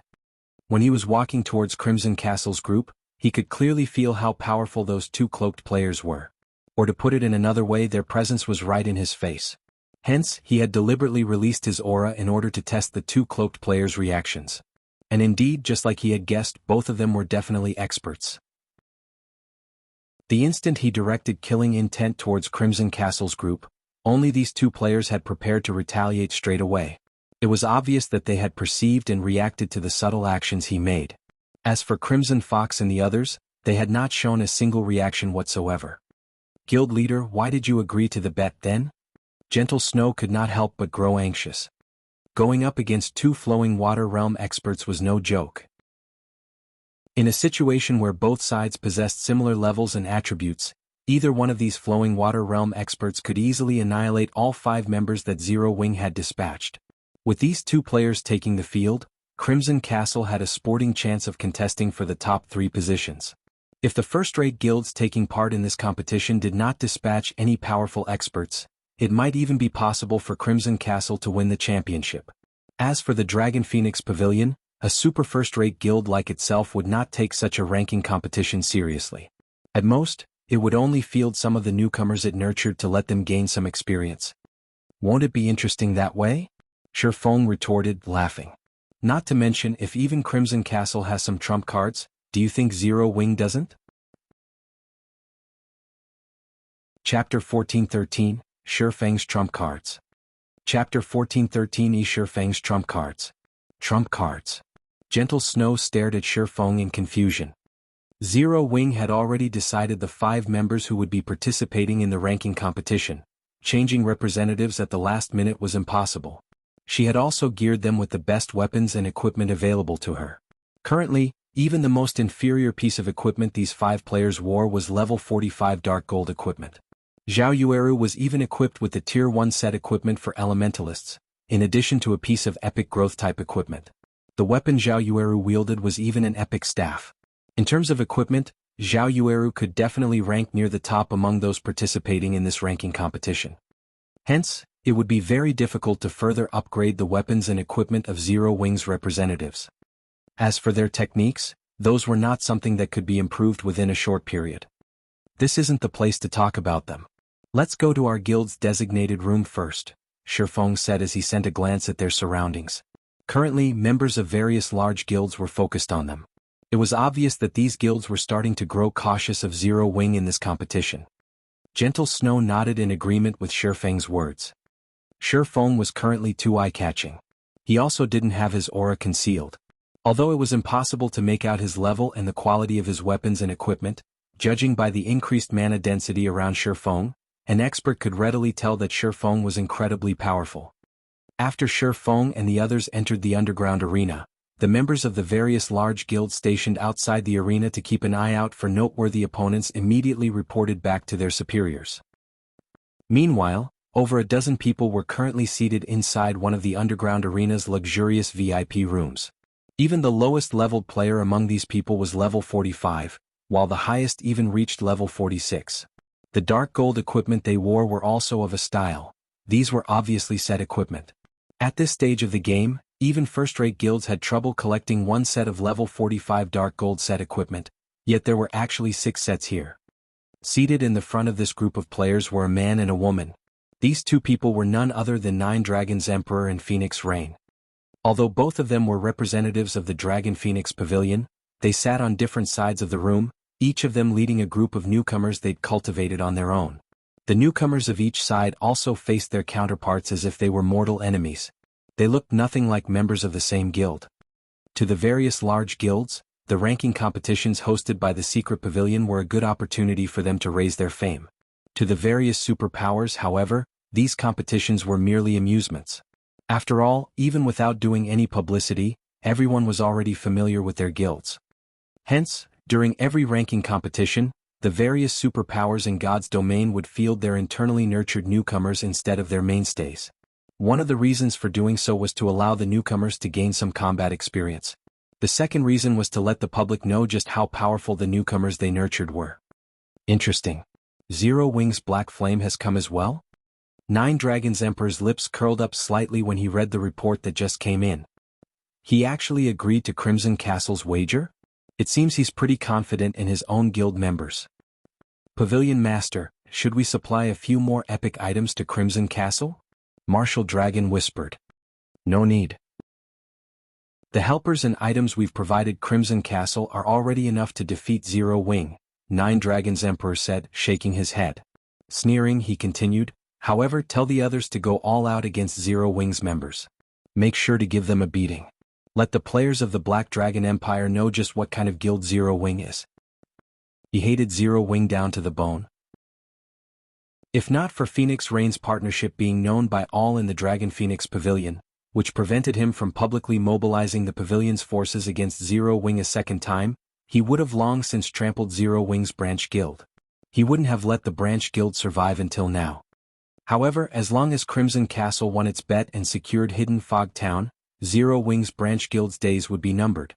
When he was walking towards Crimson Castle's group, he could clearly feel how powerful those two cloaked players were. Or to put it in another way, their presence was right in his face. Hence, he had deliberately released his aura in order to test the two cloaked players' reactions. And indeed, just like he had guessed, both of them were definitely experts. The instant he directed killing intent towards Crimson Castle's group, Only these two players had prepared to retaliate straight away. It was obvious that they had perceived and reacted to the subtle actions he made. As for Crimson Fox and the others, they had not shown a single reaction whatsoever. Guild leader, why did you agree to the bet then? Gentle Snow could not help but grow anxious. Going up against two flowing water realm experts was no joke. In a situation where both sides possessed similar levels and attributes, either one of these flowing water realm experts could easily annihilate all 5 members that Zero Wing had dispatched. With these two players taking the field, Crimson Castle had a sporting chance of contesting for the top 3 positions. If the first-rate guilds taking part in this competition did not dispatch any powerful experts, it might even be possible for Crimson Castle to win the championship. As for the Dragon Phoenix Pavilion, a super first-rate guild like itself would not take such a ranking competition seriously. At most, it would only field some of the newcomers it nurtured to let them gain some experience. Won't it be interesting that way? Feng retorted, laughing. Not to mention, if even Crimson Castle has some trump cards, do you think Zero Wing doesn't? Chapter 1413, Feng's Trump Cards. Chapter 1413 Feng's Trump Cards. Trump cards. Gentle Snow stared at Feng in confusion. Zero Wing had already decided the 5 members who would be participating in the ranking competition. Changing representatives at the last minute was impossible. She had also geared them with the best weapons and equipment available to her. Currently, even the most inferior piece of equipment these 5 players wore was level 45 dark gold equipment. Zhao Yueru was even equipped with the Tier 1 set equipment for Elementalists, in addition to a piece of epic growth type equipment. The weapon Zhao Yueru wielded was even an epic staff. In terms of equipment, Zhao Yueru could definitely rank near the top among those participating in this ranking competition. Hence, it would be very difficult to further upgrade the weapons and equipment of Zero Wing's representatives. As for their techniques, those were not something that could be improved within a short period. This isn't the place to talk about them. Let's go to our guild's designated room first, Feng said as he sent a glance at their surroundings. Currently, members of various large guilds were focused on them. It was obvious that these guilds were starting to grow cautious of Zero Wing in this competition. Gentle Snow nodded in agreement with Feng's words. Feng was currently too eye-catching. He also didn't have his aura concealed. Although it was impossible to make out his level and the quality of his weapons and equipment, judging by the increased mana density around Feng, an expert could readily tell that Feng was incredibly powerful. After Feng and the others entered the underground arena, the members of the various large guilds stationed outside the arena to keep an eye out for noteworthy opponents immediately reported back to their superiors. Meanwhile, over a dozen people were currently seated inside one of the underground arena's luxurious VIP rooms. Even the lowest leveled player among these people was level 45, while the highest even reached level 46. The dark gold equipment they wore were also of a style. These were obviously set equipment. At this stage of the game, even first-rate guilds had trouble collecting one set of level 45 dark gold set equipment, yet there were actually 6 sets here. Seated in the front of this group of players were a man and a woman. These 2 people were none other than 9 Dragons Emperor and Phoenix Rain. Although both of them were representatives of the Dragon Phoenix Pavilion, they sat on different sides of the room, each of them leading a group of newcomers they'd cultivated on their own. The newcomers of each side also faced their counterparts as if they were mortal enemies. They looked nothing like members of the same guild. To the various large guilds, the ranking competitions hosted by the Secret Pavilion were a good opportunity for them to raise their fame. To the various superpowers, however, these competitions were merely amusements. After all, even without doing any publicity, everyone was already familiar with their guilds. Hence, during every ranking competition, the various superpowers in God's domain would field their internally nurtured newcomers instead of their mainstays. One of the reasons for doing so was to allow the newcomers to gain some combat experience. The second reason was to let the public know just how powerful the newcomers they nurtured were. Interesting. Zero Wing's Black Flame has come as well? 9 Dragons Emperor's lips curled up slightly when he read the report that just came in. He actually agreed to Crimson Castle's wager? It seems he's pretty confident in his own guild members. Pavilion Master, should we supply a few more epic items to Crimson Castle? Martial Dragon whispered. No need. The helpers and items we've provided Crimson Castle are already enough to defeat Zero Wing, 9 Dragons Emperor said, shaking his head. Sneering, he continued, However, tell the others to go all out against Zero Wing's members. Make sure to give them a beating. Let the players of the Black Dragon Empire know just what kind of guild Zero Wing is. He hated Zero Wing down to the bone. If not for Phoenix Rain's partnership being known by all in the Dragon Phoenix Pavilion, which prevented him from publicly mobilizing the pavilion's forces against Zero Wing a second time, he would have long since trampled Zero Wing's branch guild. He wouldn't have let the branch guild survive until now. However, as long as Crimson Castle won its bet and secured Hidden Fog Town, Zero Wing's branch guild's days would be numbered.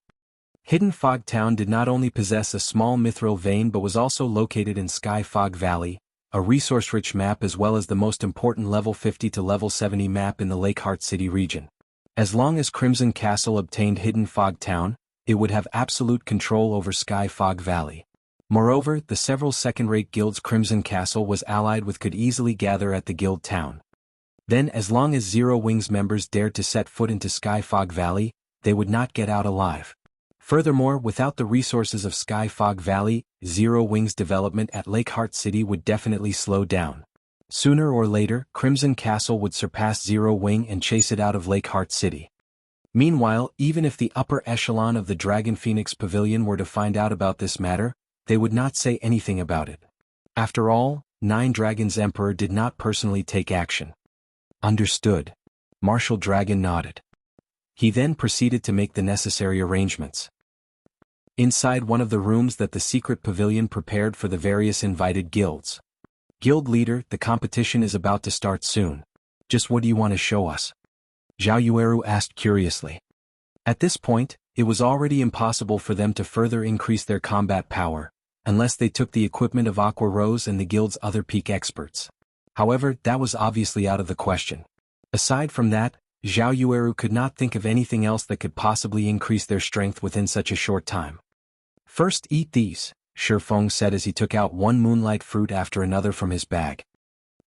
Hidden Fog Town did not only possess a small mithril vein but was also located in Sky Fog Valley, a resource-rich map as well as the most important level 50 to level 70 map in the Lakeheart City region. As long as Crimson Castle obtained Hidden Fog Town, it would have absolute control over Sky Fog Valley. Moreover, the several second-rate guilds Crimson Castle was allied with could easily gather at the guild town. Then, as long as Zero Wing's members dared to set foot into Sky Fog Valley, they would not get out alive. Furthermore, without the resources of Sky Fog Valley, Zero Wing's development at Lakeheart City would definitely slow down. Sooner or later, Crimson Castle would surpass Zero Wing and chase it out of Lakeheart City. Meanwhile, even if the upper echelon of the Dragon Phoenix Pavilion were to find out about this matter, they would not say anything about it. After all, Nine Dragons Emperor did not personally take action. Understood. Marshal Dragon nodded. He then proceeded to make the necessary arrangements. Inside one of the rooms that the secret pavilion prepared for the various invited guilds. Guild leader, the competition is about to start soon. Just what do you want to show us? Zhao Yueru asked curiously. At this point, it was already impossible for them to further increase their combat power, unless they took the equipment of Aqua Rose and the guild's other peak experts. However, that was obviously out of the question. Aside from that, Zhao Yueru could not think of anything else that could possibly increase their strength within such a short time. First eat these, Feng said as he took out one moonlight fruit after another from his bag.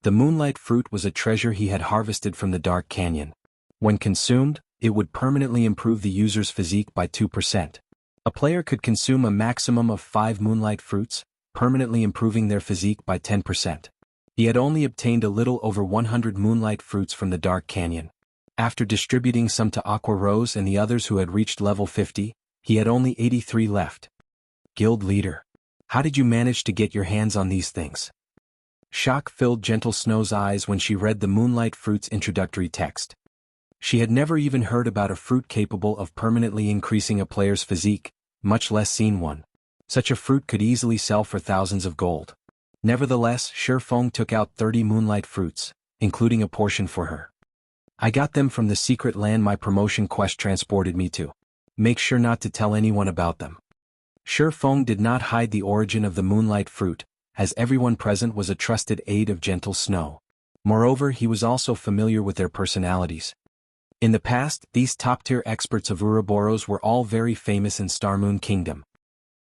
The moonlight fruit was a treasure he had harvested from the Dark Canyon. When consumed, it would permanently improve the user's physique by 2%. A player could consume a maximum of 5 moonlight fruits, permanently improving their physique by 10%. He had only obtained a little over 100 moonlight fruits from the Dark Canyon. After distributing some to Aqua Rose and the others who had reached level 50, he had only 83 left. Guild leader. How did you manage to get your hands on these things? Shock filled Gentle Snow's eyes when she read the moonlight fruit's introductory text. She had never even heard about a fruit capable of permanently increasing a player's physique, much less seen one. Such a fruit could easily sell for thousands of gold. Nevertheless, Feng took out 30 moonlight fruits, including a portion for her. I got them from the secret land my promotion quest transported me to. Make sure not to tell anyone about them. Feng did not hide the origin of the moonlight fruit, as everyone present was a trusted aide of Gentle Snow. Moreover, he was also familiar with their personalities. In the past, these top-tier experts of Ouroboros were all very famous in Starmoon Kingdom.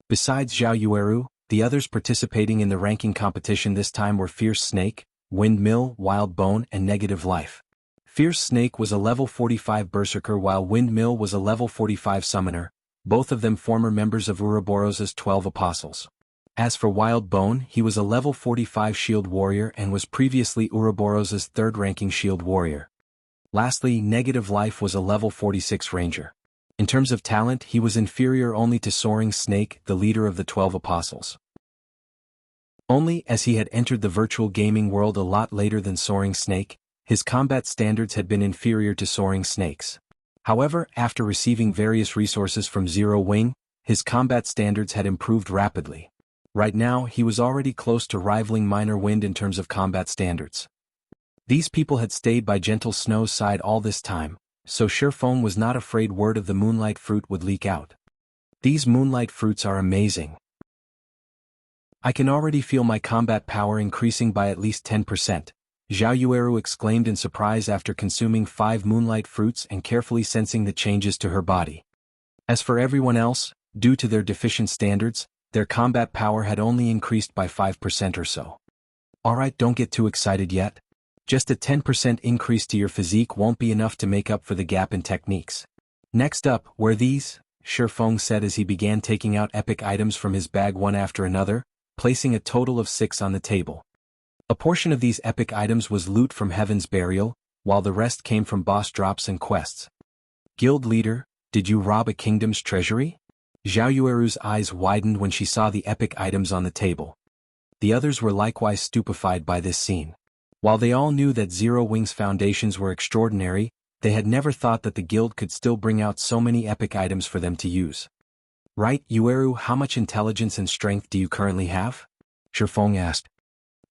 Besides Zhao Yueru, the others participating in the ranking competition this time were Fierce Snake, Windmill, Wild Bone, and Negative Life. Fierce Snake was a level 45 Berserker while Windmill was a level 45 Summoner, both of them former members of Ouroboros' 12 Apostles. As for Wild Bone, he was a level 45 Shield Warrior and was previously Ouroboros' third-ranking Shield Warrior. Lastly, Negative Life was a level 46 Ranger. In terms of talent, he was inferior only to Soaring Snake, the leader of the 12 Apostles. Only, as he had entered the virtual gaming world a lot later than Soaring Snake, his combat standards had been inferior to Soaring Snake's. However, after receiving various resources from Zero Wing, his combat standards had improved rapidly. Right now, he was already close to rivaling Minor Wind in terms of combat standards. These people had stayed by Gentle Snow's side all this time, so Feng was not afraid word of the moonlight fruit would leak out. These moonlight fruits are amazing. I can already feel my combat power increasing by at least 10%. Zhao Yueru exclaimed in surprise after consuming 5 moonlight fruits and carefully sensing the changes to her body. As for everyone else, due to their deficient standards, their combat power had only increased by 5% or so. Alright, don't get too excited yet. Just a 10% increase to your physique won't be enough to make up for the gap in techniques. Next up, were these, Feng said as he began taking out epic items from his bag one after another, placing a total of 6 on the table. A portion of these epic items was loot from Heaven's Burial, while the rest came from boss drops and quests. Guild leader, did you rob a kingdom's treasury? Zhao Yueru's eyes widened when she saw the epic items on the table. The others were likewise stupefied by this scene. While they all knew that Zero Wing's foundations were extraordinary, they had never thought that the guild could still bring out so many epic items for them to use. Right, Yueru, how much intelligence and strength do you currently have? Feng asked.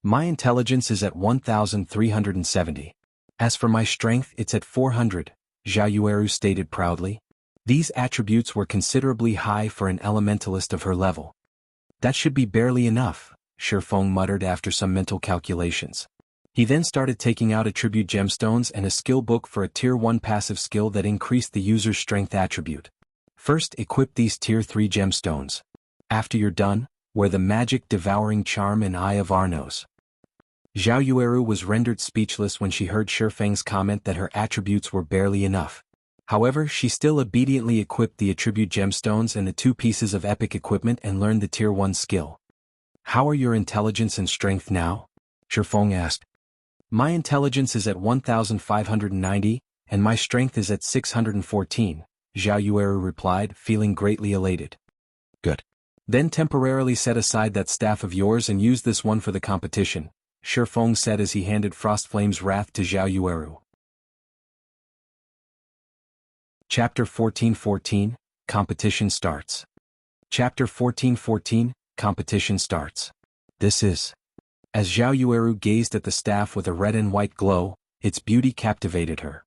My intelligence is at 1,370. As for my strength, it's at 400, Zhao Yueru stated proudly. These attributes were considerably high for an elementalist of her level. That should be barely enough, Feng muttered after some mental calculations. He then started taking out attribute gemstones and a skill book for a Tier 1 passive skill that increased the user's strength attribute. First, equip these Tier 3 gemstones. After you're done, wear the Magic Devouring Charm and Eye of Arnos. Zhao Yueru was rendered speechless when she heard Feng's comment that her attributes were barely enough. However, she still obediently equipped the attribute gemstones and the 2 pieces of epic equipment and learned the Tier 1 skill. How are your intelligence and strength now? Feng asked. My intelligence is at 1,590, and my strength is at 614, Zhao Yueru replied, feeling greatly elated. Good. Then temporarily set aside that staff of yours and use this one for the competition, Feng said as he handed Frostflame's Wrath to Zhao Yueru. Chapter 14:14, Competition starts. Chapter 14:14, Competition starts. This is. As Zhao Yueru gazed at the staff with a red and white glow, its beauty captivated her.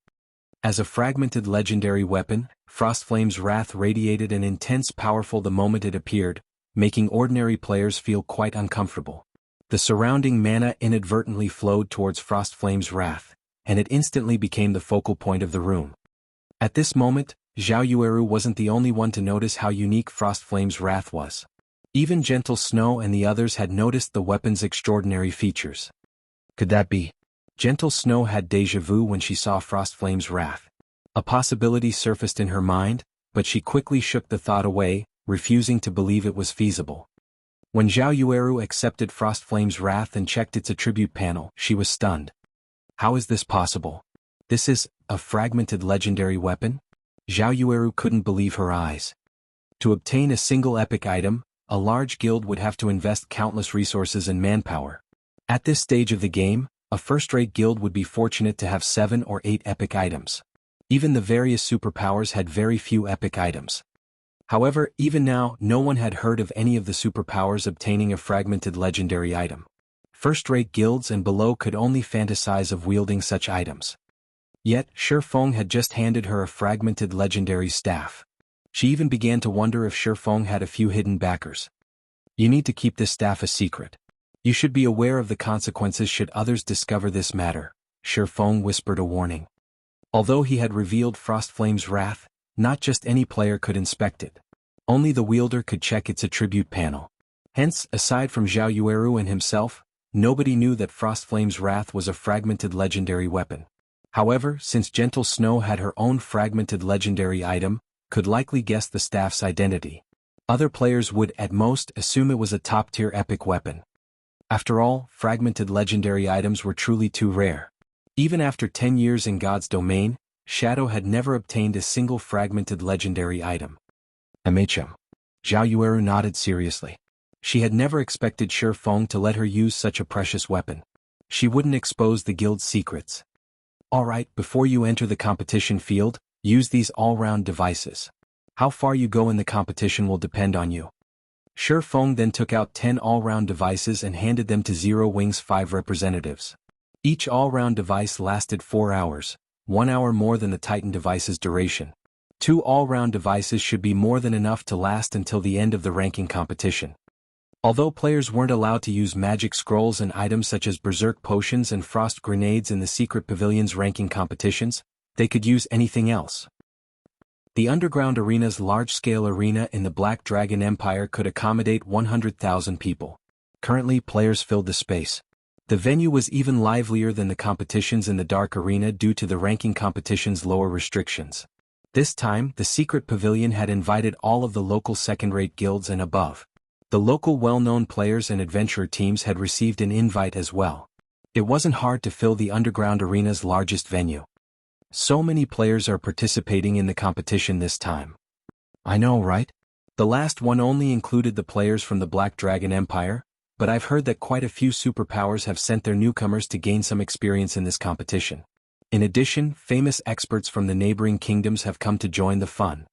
As a fragmented legendary weapon, Frostflame's Wrath radiated an intense powerful the moment it appeared, making ordinary players feel quite uncomfortable. The surrounding mana inadvertently flowed towards Frostflame's Wrath, and it instantly became the focal point of the room. At this moment, Zhao Yueru wasn't the only one to notice how unique Frostflame's Wrath was. Even Gentle Snow and the others had noticed the weapon's extraordinary features. Could that be? Gentle Snow had déjà vu when she saw Frostflame's Wrath. A possibility surfaced in her mind, but she quickly shook the thought away, refusing to believe it was feasible. When Zhao Yueru accepted Frostflame's Wrath and checked its attribute panel, she was stunned. How is this possible? This is a fragmented legendary weapon? Zhao Yueru couldn't believe her eyes. To obtain a single epic item, a large guild would have to invest countless resources and manpower. At this stage of the game, a first-rate guild would be fortunate to have 7 or 8 epic items. Even the various superpowers had very few epic items. However, even now, no one had heard of any of the superpowers obtaining a fragmented legendary item. First-rate guilds and below could only fantasize of wielding such items. Yet, Feng had just handed her a fragmented legendary staff. She even began to wonder if Feng had a few hidden backers. You need to keep this staff a secret. You should be aware of the consequences should others discover this matter, Feng whispered a warning. Although he had revealed Frostflame's Wrath, not just any player could inspect it. Only the wielder could check its attribute panel. Hence, aside from Zhao Yueru and himself, nobody knew that Frostflame's Wrath was a fragmented legendary weapon. However, since Gentle Snow had her own fragmented legendary item, could likely guess the staff's identity. Other players would, at most, assume it was a top-tier epic weapon. After all, fragmented legendary items were truly too rare. Even after 10 years in God's domain, Shadow had never obtained a single fragmented legendary item. MHM. Zhao Yueru nodded seriously. She had never expected Feng to let her use such a precious weapon. She wouldn't expose the guild's secrets. Alright, before you enter the competition field, use these all-round devices. How far you go in the competition will depend on you. Feng then took out 10 all-round devices and handed them to Zero Wing's 5 representatives. Each all-round device lasted 4 hours, 1 hour more than the Titan device's duration. 2 all-round devices should be more than enough to last until the end of the ranking competition. Although players weren't allowed to use magic scrolls and items such as berserk potions and frost grenades in the secret pavilion's ranking competitions, they could use anything else. The underground arena's large-scale arena in the Black Dragon Empire could accommodate 100,000 people. Currently, players filled the space. The venue was even livelier than the competitions in the Dark Arena due to the ranking competition's lower restrictions. This time, the secret pavilion had invited all of the local second-rate guilds and above. The local well-known players and adventurer teams had received an invite as well. It wasn't hard to fill the underground arena's largest venue. So many players are participating in the competition this time. I know, right? The last one only included the players from the Black Dragon Empire, but I've heard that quite a few superpowers have sent their newcomers to gain some experience in this competition. In addition, famous experts from the neighboring kingdoms have come to join the fun.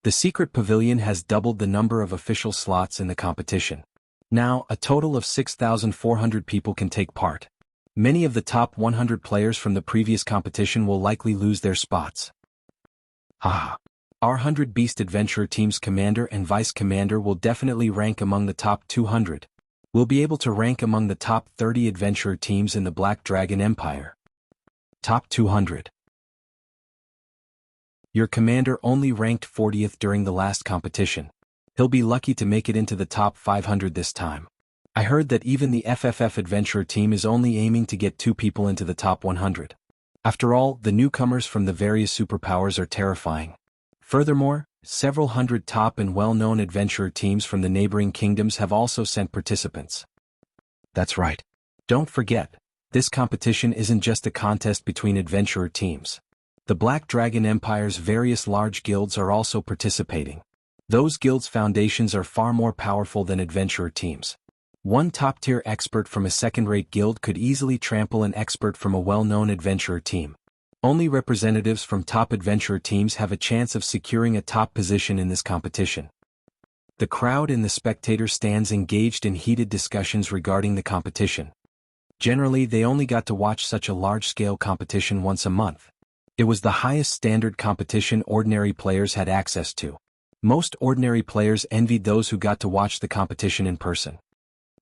The secret pavilion has doubled the number of official slots in the competition. Now, a total of 6,400 people can take part. Many of the top 100 players from the previous competition will likely lose their spots. Our 100 Beast Adventurer team's commander and vice commander will definitely rank among the top 200. We'll be able to rank among the top 30 adventurer teams in the Black Dragon Empire. Top 200. Your commander only ranked 40th during the last competition. He'll be lucky to make it into the top 500 this time. I heard that even the FFF adventurer team is only aiming to get 2 people into the top 100. After all, the newcomers from the various superpowers are terrifying. Furthermore, several hundred top and well-known adventurer teams from the neighboring kingdoms have also sent participants. That's right. Don't forget, this competition isn't just a contest between adventurer teams. The Black Dragon Empire's various large guilds are also participating. Those guilds' foundations are far more powerful than adventurer teams. One top-tier expert from a second-rate guild could easily trample an expert from a well-known adventurer team. Only representatives from top adventurer teams have a chance of securing a top position in this competition. The crowd in the spectator stands engaged in heated discussions regarding the competition. Generally, they only got to watch such a large-scale competition once a month. It was the highest standard competition ordinary players had access to. Most ordinary players envied those who got to watch the competition in person.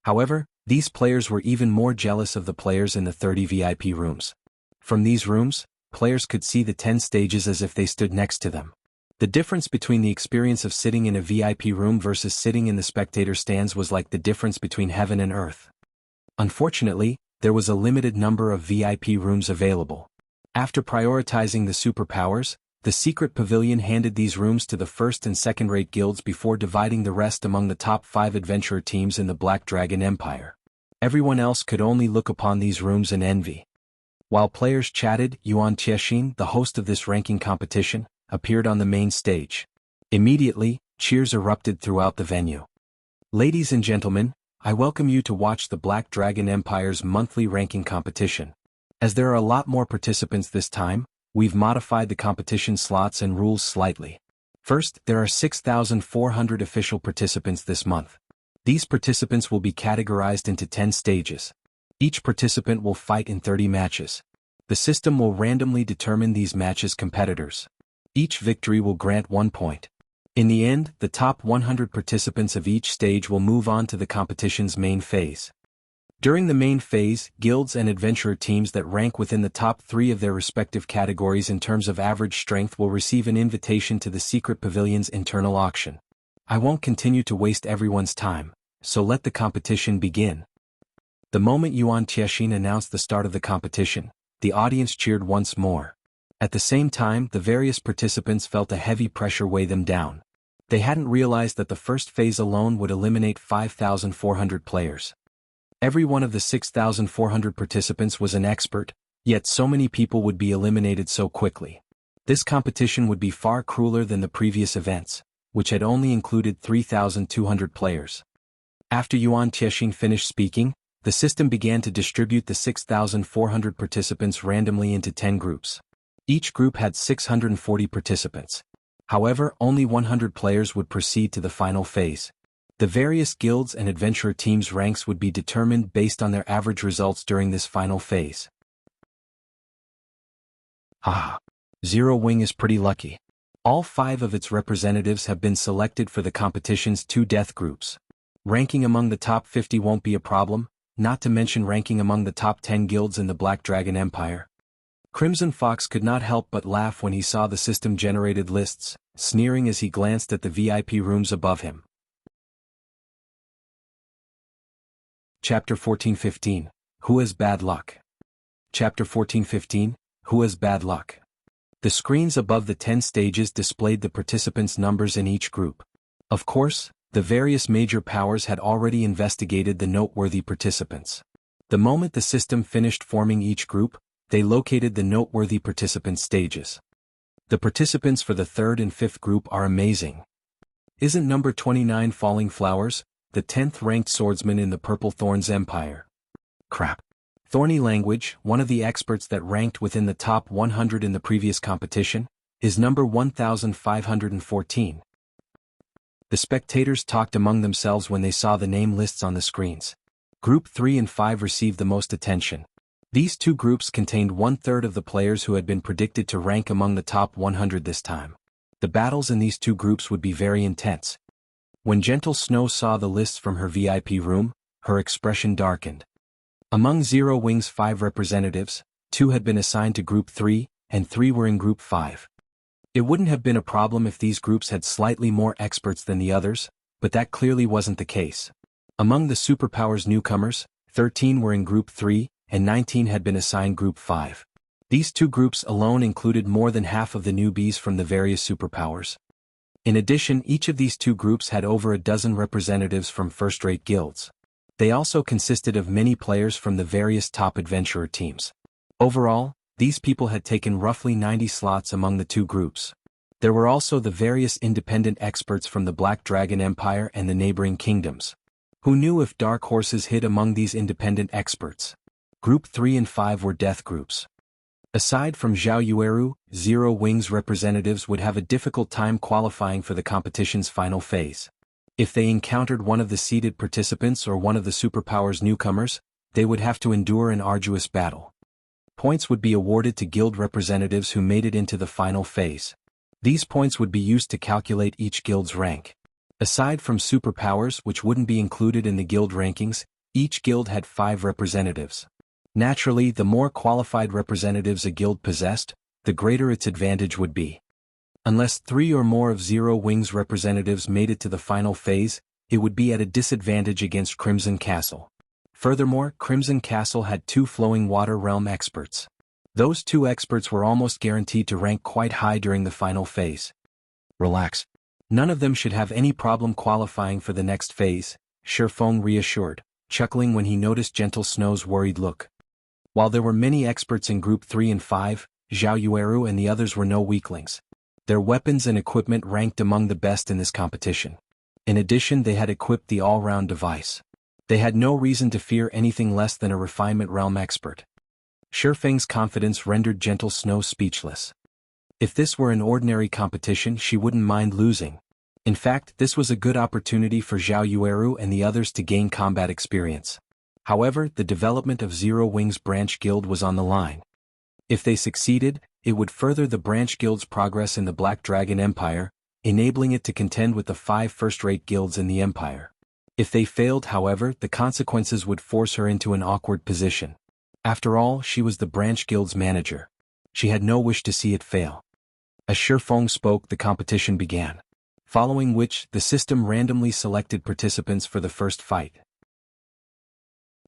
However, these players were even more jealous of the players in the 30 VIP rooms. From these rooms, players could see the 10 stages as if they stood next to them. The difference between the experience of sitting in a VIP room versus sitting in the spectator stands was like the difference between heaven and earth. Unfortunately, there was a limited number of VIP rooms available. After prioritizing the superpowers, the secret pavilion handed these rooms to the first and second-rate guilds before dividing the rest among the top 5 adventurer teams in the Black Dragon Empire. Everyone else could only look upon these rooms in envy. While players chatted, Yuan Tiexin, the host of this ranking competition, appeared on the main stage. Immediately, cheers erupted throughout the venue. Ladies and gentlemen, I welcome you to watch the Black Dragon Empire's monthly ranking competition. As there are a lot more participants this time, we've modified the competition slots and rules slightly. First, there are 6,400 official participants this month. These participants will be categorized into 10 stages. Each participant will fight in 30 matches. The system will randomly determine these matches' competitors. Each victory will grant 1 point. In the end, the top 100 participants of each stage will move on to the competition's main phase. During the main phase, guilds and adventurer teams that rank within the top 3 of their respective categories in terms of average strength will receive an invitation to the secret pavilion's internal auction. I won't continue to waste everyone's time, so let the competition begin. The moment Yuan Tiexin announced the start of the competition, the audience cheered once more. At the same time, the various participants felt a heavy pressure weigh them down. They hadn't realized that the first phase alone would eliminate 5,400 players. Every one of the 6,400 participants was an expert, yet so many people would be eliminated so quickly. This competition would be far crueler than the previous events, which had only included 3,200 players. After Yuan Tiexin finished speaking, the system began to distribute the 6,400 participants randomly into 10 groups. Each group had 640 participants. However, only 100 players would proceed to the final phase. The various guilds and adventurer teams' ranks would be determined based on their average results during this final phase. Zero Wing is pretty lucky. All 5 of its representatives have been selected for the competition's 2 death groups. Ranking among the top 50 won't be a problem, not to mention ranking among the top 10 guilds in the Black Dragon Empire. Crimson Fox could not help but laugh when he saw the system-generated lists, sneering as he glanced at the VIP rooms above him. Chapter 14:15, Who has bad luck? Chapter 14:15, Who has bad luck? The screens above the 10 stages displayed the participants' numbers in each group. Of course, the various major powers had already investigated the noteworthy participants. The moment the system finished forming each group, they located the noteworthy participant stages. The participants for the third and fifth group are amazing. Isn't number 29 Falling Flowers, the 10th ranked swordsman in the Purple Thorns Empire? Crap. Thorny Language, one of the experts that ranked within the top 100 in the previous competition, is number 1514. The spectators talked among themselves when they saw the name lists on the screens. Group 3 and 5 received the most attention. These two groups contained 1/3 of the players who had been predicted to rank among the top 100 this time. The battles in these two groups would be very intense. When Gentle Snow saw the lists from her VIP room, her expression darkened. Among Zero Wing's 5 representatives, 2 had been assigned to Group 3, and 3 were in Group 5. It wouldn't have been a problem if these groups had slightly more experts than the others, but that clearly wasn't the case. Among the Superpowers newcomers, 13 were in Group 3, and 19 had been assigned Group 5. These two groups alone included more than half of the newbies from the various superpowers. In addition, each of these two groups had over a dozen representatives from first-rate guilds. They also consisted of many players from the various top adventurer teams. Overall, these people had taken roughly 90 slots among the two groups. There were also the various independent experts from the Black Dragon Empire and the neighboring kingdoms. Who knew if dark horses hid among these independent experts? Group 3 and 5 were death groups. Aside from Zhao Yueru, Zero Wing's representatives would have a difficult time qualifying for the competition's final phase. If they encountered one of the seeded participants or one of the superpowers newcomers, they would have to endure an arduous battle. Points would be awarded to guild representatives who made it into the final phase. These points would be used to calculate each guild's rank. Aside from superpowers, which wouldn't be included in the guild rankings, each guild had 5 representatives. Naturally, the more qualified representatives a guild possessed, the greater its advantage would be. Unless 3 or more of Zero Wing's representatives made it to the final phase, it would be at a disadvantage against Crimson Castle. Furthermore, Crimson Castle had 2 Flowing Water Realm experts. Those 2 experts were almost guaranteed to rank quite high during the final phase. Relax. None of them should have any problem qualifying for the next phase, Feng reassured, chuckling when he noticed Gentle Snow's worried look. While there were many experts in Group 3 and 5, Zhao Yueru and the others were no weaklings. Their weapons and equipment ranked among the best in this competition. In addition, they had equipped the all-round device. They had no reason to fear anything less than a refinement realm expert. Feng's confidence rendered Gentle Snow speechless. If this were an ordinary competition, she wouldn't mind losing. In fact, this was a good opportunity for Zhao Yueru and the others to gain combat experience. However, the development of Zero Wing's branch guild was on the line. If they succeeded, it would further the branch guild's progress in the Black Dragon Empire, enabling it to contend with the 5 first-rate guilds in the empire. If they failed, however, the consequences would force her into an awkward position. After all, she was the branch guild's manager. She had no wish to see it fail. As Feng spoke, the competition began. Following which, the system randomly selected participants for the first fight.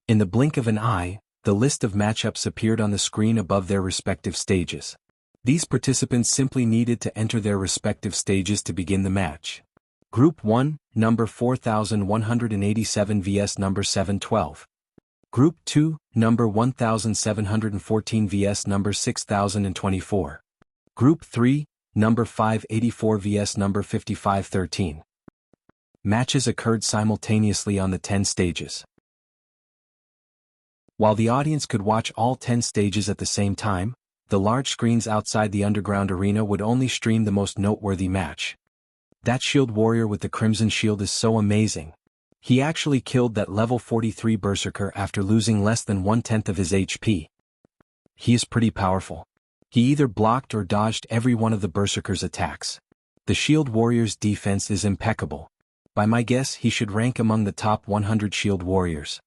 In the blink of an eye, the list of matchups appeared on the screen above their respective stages. These participants simply needed to enter their respective stages to begin the match. Group 1, number 4187 vs number 712. Group 2, number 1714 vs number 6024. Group 3, number 584 vs number 5513. Matches occurred simultaneously on the 10 stages. While the audience could watch all 10 stages at the same time, the large screens outside the underground arena would only stream the most noteworthy match. That shield warrior with the crimson shield is so amazing. He actually killed that level 43 berserker after losing less than 1/10 of his HP. He is pretty powerful. He either blocked or dodged every one of the berserker's attacks. The shield warrior's defense is impeccable. By my guess, he should rank among the top 100 shield warriors.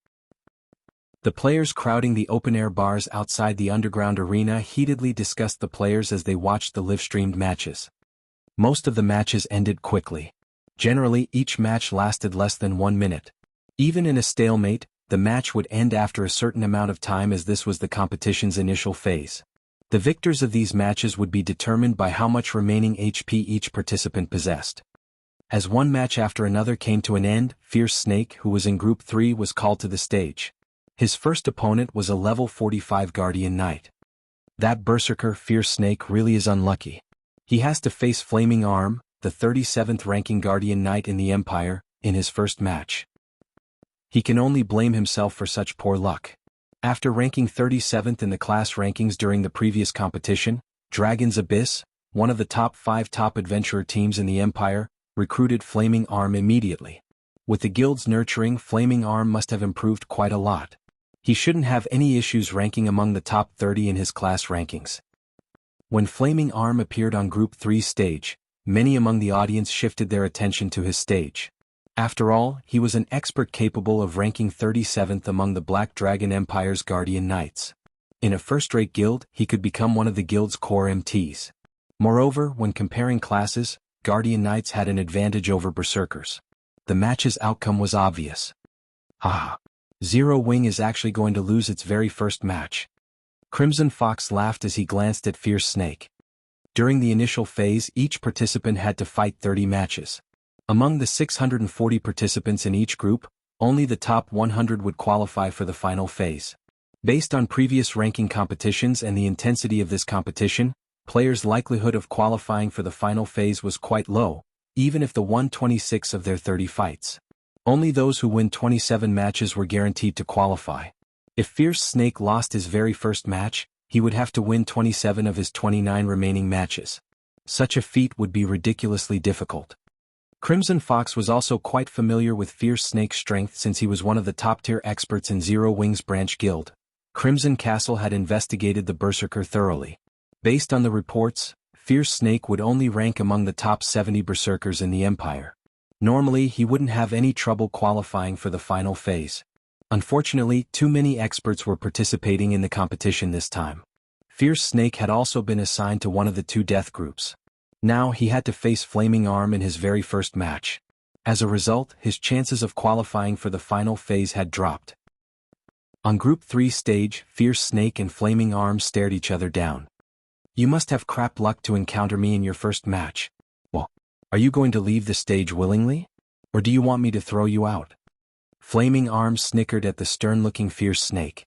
The players crowding the open-air bars outside the underground arena heatedly discussed the players as they watched the live-streamed matches. Most of the matches ended quickly. Generally, each match lasted less than 1 minute. Even in a stalemate, the match would end after a certain amount of time as this was the competition's initial phase. The victors of these matches would be determined by how much remaining HP each participant possessed. As one match after another came to an end, Fierce Snake, who was in Group 3, was called to the stage. His first opponent was a level 45 Guardian Knight. That berserker Fierce Snake really is unlucky. He has to face Flaming Arm, the 37th ranking Guardian Knight in the Empire, in his first match. He can only blame himself for such poor luck. After ranking 37th in the class rankings during the previous competition, Dragon's Abyss, one of the top 5 top adventurer teams in the Empire, recruited Flaming Arm immediately. With the guild's nurturing, Flaming Arm must have improved quite a lot. He shouldn't have any issues ranking among the top 30 in his class rankings. When Flaming Arm appeared on Group 3's stage, many among the audience shifted their attention to his stage. After all, he was an expert capable of ranking 37th among the Black Dragon Empire's Guardian Knights. In a first-rate guild, he could become one of the guild's core MTs. Moreover, when comparing classes, Guardian Knights had an advantage over Berserkers. The match's outcome was obvious. Zero Wing is actually going to lose its very first match. Crimson Fox laughed as he glanced at Fierce Snake. During the initial phase, each participant had to fight 30 matches. Among the 640 participants in each group, only the top 100 would qualify for the final phase. Based on previous ranking competitions and the intensity of this competition, players' likelihood of qualifying for the final phase was quite low, even if they won 26 of their 30 fights. Only those who win 27 matches were guaranteed to qualify. If Fierce Snake lost his very first match, he would have to win 27 of his 29 remaining matches. Such a feat would be ridiculously difficult. Crimson Fox was also quite familiar with Fierce Snake's strength since he was one of the top-tier experts in Zero Wings Branch Guild. Crimson Castle had investigated the Berserker thoroughly. Based on the reports, Fierce Snake would only rank among the top 70 Berserkers in the Empire. Normally, he wouldn't have any trouble qualifying for the final phase. Unfortunately, too many experts were participating in the competition this time. Fierce Snake had also been assigned to one of the 2 death groups. Now he had to face Flaming Arm in his very first match. As a result, his chances of qualifying for the final phase had dropped. On Group 3 stage, Fierce Snake and Flaming Arm stared each other down. "You must have crap luck to encounter me in your first match. Well, are you going to leave the stage willingly? Or do you want me to throw you out?" Flaming Arm snickered at the stern-looking Fierce Snake.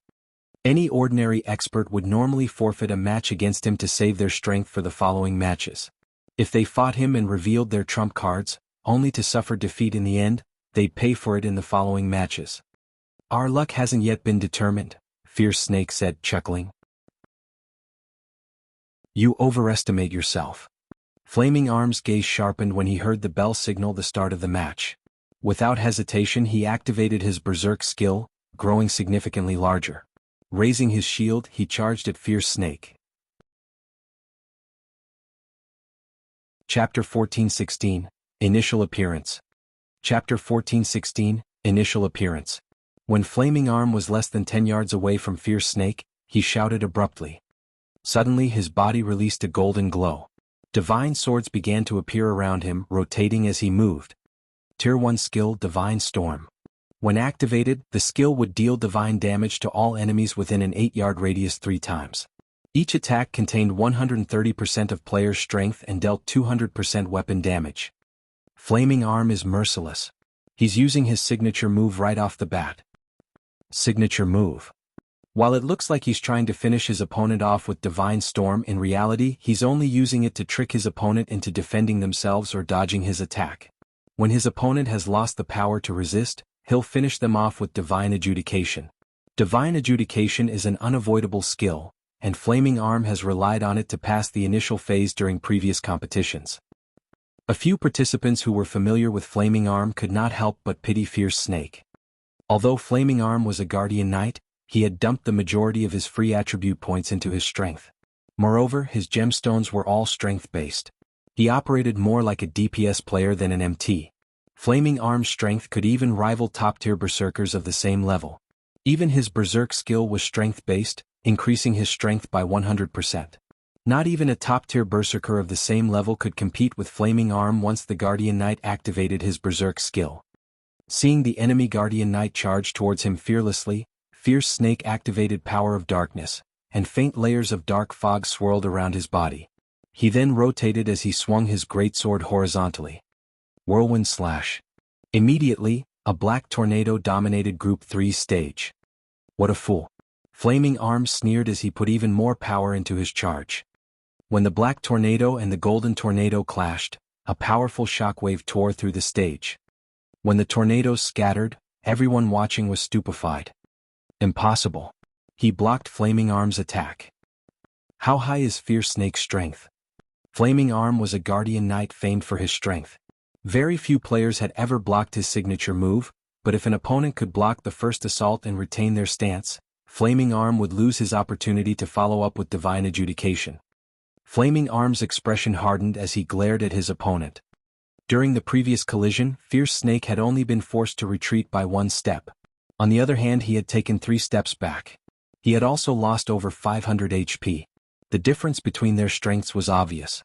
Any ordinary expert would normally forfeit a match against him to save their strength for the following matches. If they fought him and revealed their trump cards, only to suffer defeat in the end, they'd pay for it in the following matches. "Our luck hasn't yet been determined," Fierce Snake said, chuckling. "You overestimate yourself." Flaming Arm's gaze sharpened when he heard the bell signal the start of the match. Without hesitation, he activated his Berserk skill, growing significantly larger. Raising his shield, he charged at Fierce Snake. Chapter 14:16, Initial Appearance. Chapter 14:16, Initial Appearance. When Flaming Arm was less than 10 yards away from Fierce Snake, he shouted abruptly. Suddenly his body released a golden glow. Divine swords began to appear around him, rotating as he moved. Tier 1 skill Divine Storm. When activated, the skill would deal divine damage to all enemies within an 8-yard radius 3 times. Each attack contained 130% of player's strength and dealt 200% weapon damage. Flaming Arm is merciless. He's using his signature move right off the bat. Signature move. While it looks like he's trying to finish his opponent off with Divine Storm, in reality he's only using it to trick his opponent into defending themselves or dodging his attack. When his opponent has lost the power to resist, he'll finish them off with Divine Adjudication. Divine Adjudication is an unavoidable skill, and Flaming Arm has relied on it to pass the initial phase during previous competitions. A few participants who were familiar with Flaming Arm could not help but pity Fierce Snake. Although Flaming Arm was a Guardian Knight, he had dumped the majority of his free attribute points into his strength. Moreover, his gemstones were all strength-based. He operated more like a DPS player than an MT. Flaming Arm's strength could even rival top-tier berserkers of the same level. Even his berserk skill was strength-based, increasing his strength by 100%. Not even a top-tier berserker of the same level could compete with Flaming Arm once the Guardian Knight activated his berserk skill. Seeing the enemy Guardian Knight charge towards him fearlessly, Fierce Snake activated Power of Darkness, and faint layers of dark fog swirled around his body. He then rotated as he swung his greatsword horizontally. Whirlwind Slash. Immediately, a black tornado dominated Group 3's stage. What a fool. Flaming Arm sneered as he put even more power into his charge. When the black tornado and the golden tornado clashed, a powerful shockwave tore through the stage. When the tornadoes scattered, everyone watching was stupefied. Impossible. He blocked Flaming Arm's attack. How high is Fierce Snake's strength? Flaming Arm was a guardian knight famed for his strength. Very few players had ever blocked his signature move, but if an opponent could block the first assault and retain their stance, Flaming Arm would lose his opportunity to follow up with divine adjudication. Flaming Arm's expression hardened as he glared at his opponent. During the previous collision, Fierce Snake had only been forced to retreat by one step. On the other hand, he had taken 3 steps back. He had also lost over 500 HP. The difference between their strengths was obvious.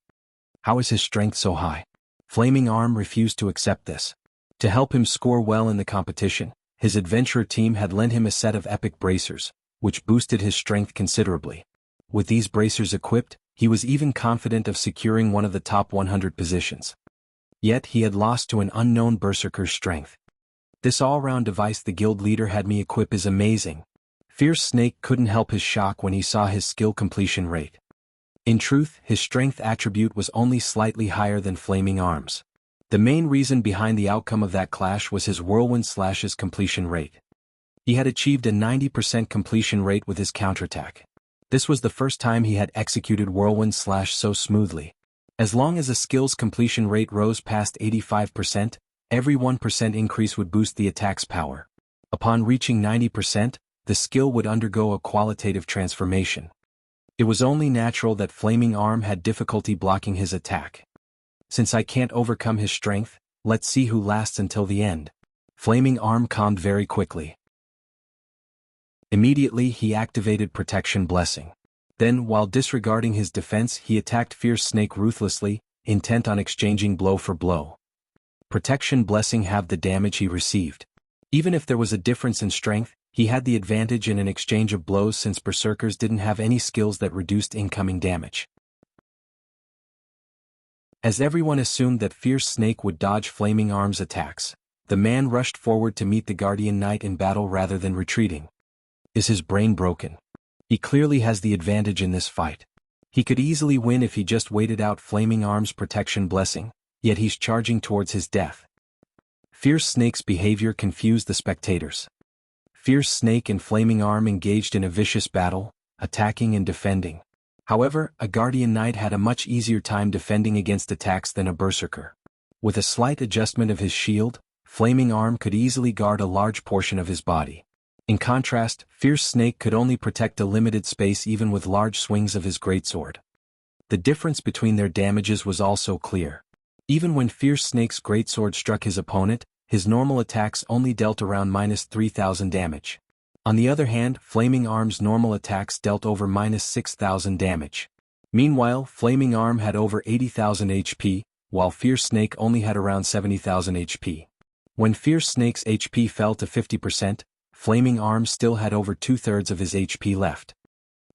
How is his strength so high? Flaming Arm refused to accept this. To help him score well in the competition, his adventurer team had lent him a set of epic bracers, which boosted his strength considerably. With these bracers equipped, he was even confident of securing one of the top 100 positions. Yet he had lost to an unknown berserker's strength. This all-round device the guild leader had me equip is amazing. Fierce Snake couldn't help his shock when he saw his skill completion rate. In truth, his strength attribute was only slightly higher than Flaming Arm's. The main reason behind the outcome of that clash was his Whirlwind Slash's completion rate. He had achieved a 90% completion rate with his counterattack. This was the first time he had executed Whirlwind Slash so smoothly. As long as a skill's completion rate rose past 85%, every 1% increase would boost the attack's power. Upon reaching 90%, the skill would undergo a qualitative transformation. It was only natural that Flaming Arm had difficulty blocking his attack. Since I can't overcome his strength, let's see who lasts until the end. Flaming Arm calmed very quickly. Immediately he activated Protection Blessing. Then, while disregarding his defense, he attacked Fierce Snake ruthlessly, intent on exchanging blow for blow. Protection Blessing halved the damage he received. Even if there was a difference in strength, he had the advantage in an exchange of blows since berserkers didn't have any skills that reduced incoming damage. As everyone assumed that Fierce Snake would dodge Flaming Arm's attacks, the man rushed forward to meet the Guardian Knight in battle rather than retreating. Is his brain broken? He clearly has the advantage in this fight. He could easily win if he just waited out Flaming Arm's Protection Blessing, yet he's charging towards his death. Fierce Snake's behavior confused the spectators. Fierce Snake and Flaming Arm engaged in a vicious battle, attacking and defending. However, a Guardian Knight had a much easier time defending against attacks than a berserker. With a slight adjustment of his shield, Flaming Arm could easily guard a large portion of his body. In contrast, Fierce Snake could only protect a limited space even with large swings of his greatsword. The difference between their damages was also clear. Even when Fierce Snake's greatsword struck his opponent, his normal attacks only dealt around -3,000 damage. On the other hand, Flaming Arm's normal attacks dealt over -6,000 damage. Meanwhile, Flaming Arm had over 80,000 HP, while Fierce Snake only had around 70,000 HP. When Fierce Snake's HP fell to 50%, Flaming Arm still had over 2/3 of his HP left.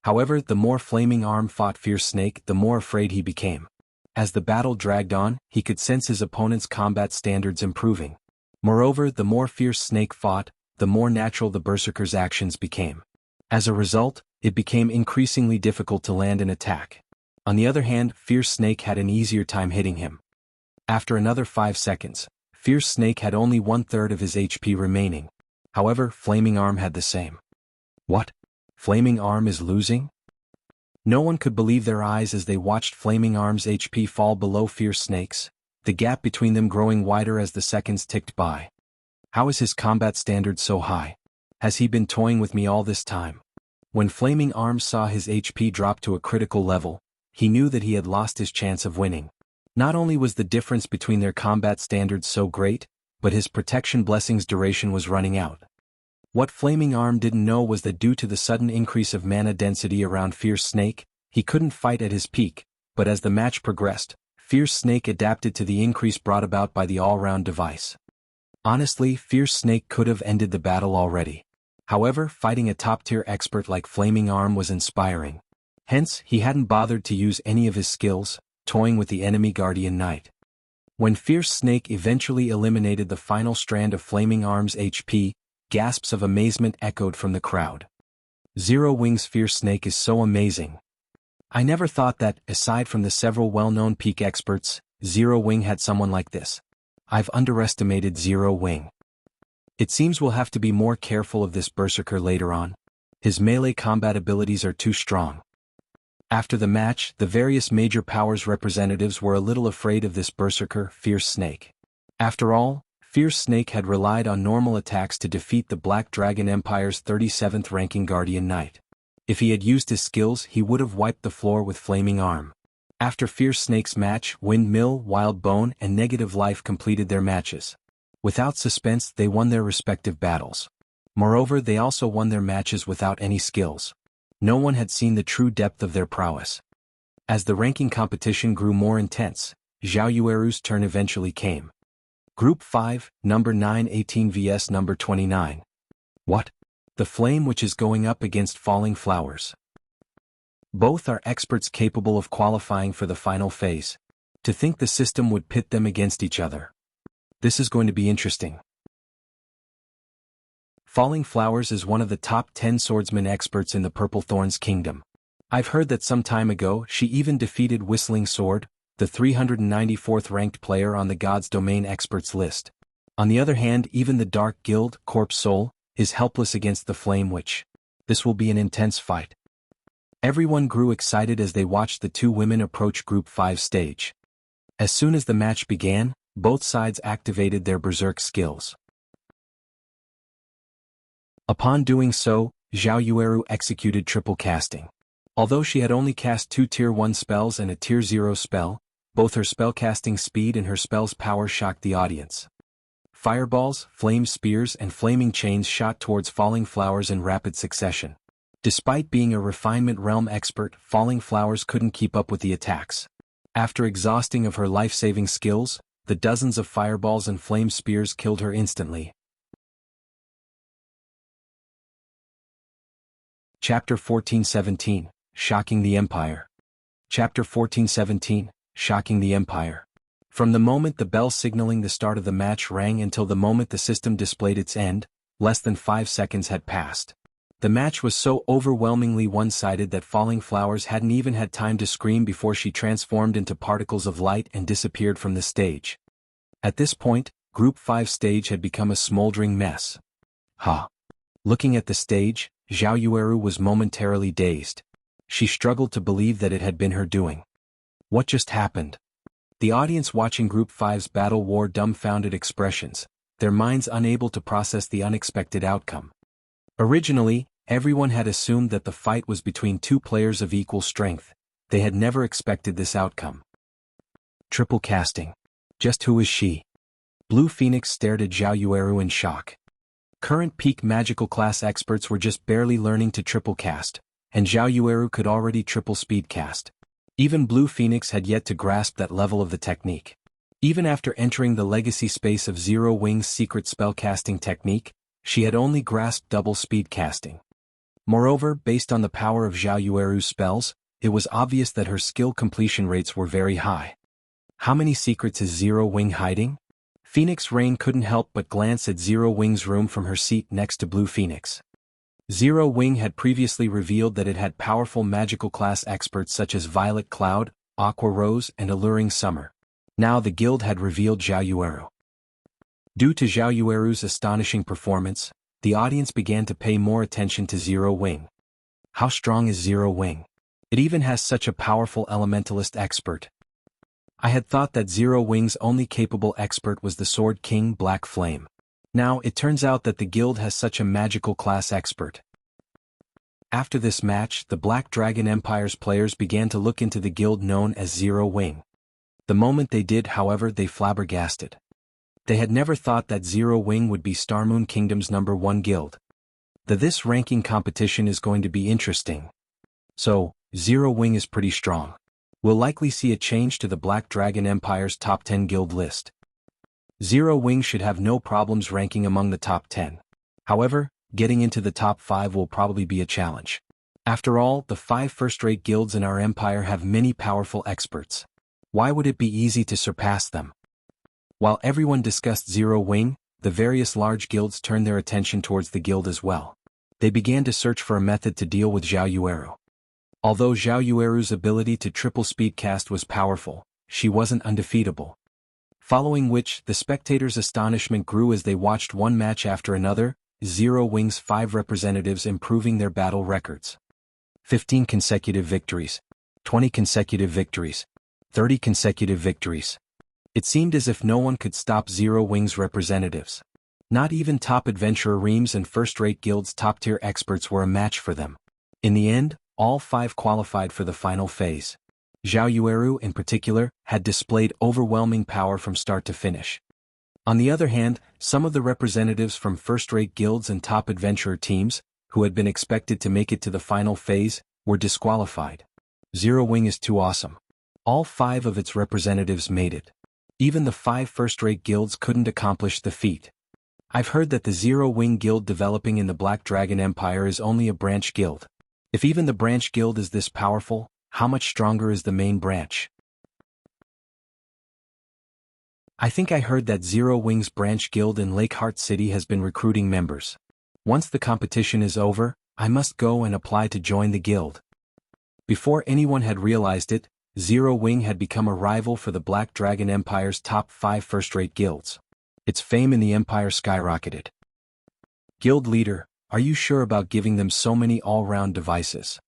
However, the more Flaming Arm fought Fierce Snake, the more afraid he became. As the battle dragged on, he could sense his opponent's combat standards improving. Moreover, the more Fierce Snake fought, the more natural the berserker's actions became. As a result, it became increasingly difficult to land an attack. On the other hand, Fierce Snake had an easier time hitting him. After another 5 seconds, Fierce Snake had only 1/3 of his HP remaining. However, Flaming Arm had the same. What? Flaming Arm is losing? No one could believe their eyes as they watched Flaming Arm's HP fall below Fierce Snake's, the gap between them growing wider as the seconds ticked by. How is his combat standard so high? Has he been toying with me all this time? When Flaming Arm saw his HP drop to a critical level, he knew that he had lost his chance of winning. Not only was the difference between their combat standards so great, but his Protection Blessing's duration was running out. What Flaming Arm didn't know was that due to the sudden increase of mana density around Fierce Snake, he couldn't fight at his peak, but as the match progressed, Fierce Snake adapted to the increase brought about by the all-round device. Honestly, Fierce Snake could have ended the battle already. However, fighting a top-tier expert like Flaming Arm was inspiring. Hence, he hadn't bothered to use any of his skills, toying with the enemy Guardian Knight. When Fierce Snake eventually eliminated the final strand of Flaming Arm's HP, Gasps of amazement echoed from the crowd. Zero Wing's fierce snake is so amazing. I never thought that, aside from the several well-known peak experts, Zero Wing had someone like this. I've underestimated Zero Wing. It seems we'll have to be more careful of this berserker later on. His melee combat abilities are too strong. After the match, the various major powers representatives were a little afraid of this berserker, Fierce Snake. After all, Fierce Snake had relied on normal attacks to defeat the Black Dragon Empire's 37th ranking Guardian Knight. If he had used his skills, he would have wiped the floor with Flaming Arm. After Fierce Snake's match, Windmill, Wild Bone, and Negative Life completed their matches. Without suspense, they won their respective battles. Moreover, they also won their matches without any skills. No one had seen the true depth of their prowess. As the ranking competition grew more intense, Zhao Yueru's turn eventually came. Group 5, number 918 vs number 29. What? The flame which is going up against Falling Flowers. Both are experts capable of qualifying for the final phase. To think the system would pit them against each other. This is going to be interesting. Falling Flowers is one of the top 10 swordsman experts in the Purple Thorns Kingdom. I've heard that some time ago she even defeated Whistling Sword, the 394th ranked player on the God's Domain experts list. On the other hand, even the Dark Guild, Corpse Soul, is helpless against the Flame Witch. This will be an intense fight. Everyone grew excited as they watched the two women approach Group 5 stage. As soon as the match began, both sides activated their berserk skills. Upon doing so, Zhao Yueru executed triple casting. Although she had only cast 2 Tier 1 spells and a Tier 0 spell, both her spellcasting speed and her spell's power shocked the audience. Fireballs, flame spears and flaming chains shot towards Falling Flowers in rapid succession. Despite being a refinement realm expert, Falling Flowers couldn't keep up with the attacks. After exhausting of her life-saving skills, the dozens of fireballs and flame spears killed her instantly. Chapter 14:17, Shocking the Empire. Chapter 14:17, Shocking the Empire. From the moment the bell signaling the start of the match rang until the moment the system displayed its end, less than 5 seconds had passed. The match was so overwhelmingly one-sided that Falling Flowers hadn't even had time to scream before she transformed into particles of light and disappeared from the stage. At this point, Group 5 stage had become a smoldering mess. Looking at the stage, Zhao Yueru was momentarily dazed. She struggled to believe that it had been her doing. What just happened? The audience watching Group 5's battle wore dumbfounded expressions, their minds unable to process the unexpected outcome. Originally, everyone had assumed that the fight was between two players of equal strength. They had never expected this outcome. Triple casting. Just who is she? Blue Phoenix stared at Zhao Yueru in shock. Current peak magical class experts were just barely learning to triple cast, and Zhao Yueru could already triple speed cast. Even Blue Phoenix had yet to grasp that level of the technique. Even after entering the legacy space of Zero Wing's secret spellcasting technique, she had only grasped double speed casting. Moreover, based on the power of Zhao Yueru's spells, it was obvious that her skill completion rates were very high. How many secrets is Zero Wing hiding? Phoenix Rain couldn't help but glance at Zero Wing's room from her seat next to Blue Phoenix. Zero Wing had previously revealed that it had powerful magical class experts such as Violet Cloud, Aqua Rose and Alluring Summer. Now the guild had revealed Zhao Yueru. Due to Zhao Yueru's astonishing performance, the audience began to pay more attention to Zero Wing. How strong is Zero Wing? It even has such a powerful Elementalist expert. I had thought that Zero Wing's only capable expert was the Sword King Black Flame. Now it turns out that the guild has such a magical class expert. After this match, the Black Dragon Empire's players began to look into the guild known as Zero Wing. The moment they did, however, they flabbergasted. They had never thought that Zero Wing would be Starmoon Kingdom's #1 guild. This ranking competition is going to be interesting. So, Zero Wing is pretty strong. We'll likely see a change to the Black Dragon Empire's top 10 guild list. Zero Wing should have no problems ranking among the top 10. However, getting into the top 5 will probably be a challenge. After all, the 5 first-rate guilds in our empire have many powerful experts. Why would it be easy to surpass them? While everyone discussed Zero Wing, the various large guilds turned their attention towards the guild as well. They began to search for a method to deal with Zhao Yueru. Although Zhao Yueru's ability to triple speed cast was powerful, she wasn't undefeatable. Following which, the spectators' astonishment grew as they watched one match after another, Zero Wing's 5 representatives improving their battle records. 15 consecutive victories, 20 consecutive victories, 30 consecutive victories. It seemed as if no one could stop Zero Wing's representatives. Not even top adventurer reams and first-rate guilds' top-tier experts were a match for them. In the end, all 5 qualified for the final phase. Zhao Yueru, in particular, had displayed overwhelming power from start to finish. On the other hand, some of the representatives from first-rate guilds and top adventurer teams, who had been expected to make it to the final phase, were disqualified. Zero Wing is too awesome. All 5 of its representatives made it. Even the 5 first-rate guilds couldn't accomplish the feat. I've heard that the Zero Wing Guild developing in the Black Dragon Empire is only a branch guild. If even the branch guild is this powerful, how much stronger is the main branch? I think I heard that Zero Wing's branch guild in Lakeheart City has been recruiting members. Once the competition is over, I must go and apply to join the guild. Before anyone had realized it, Zero Wing had become a rival for the Black Dragon Empire's top 5 first-rate guilds. Its fame in the Empire skyrocketed. Guild leader, are you sure about giving them so many all-round devices?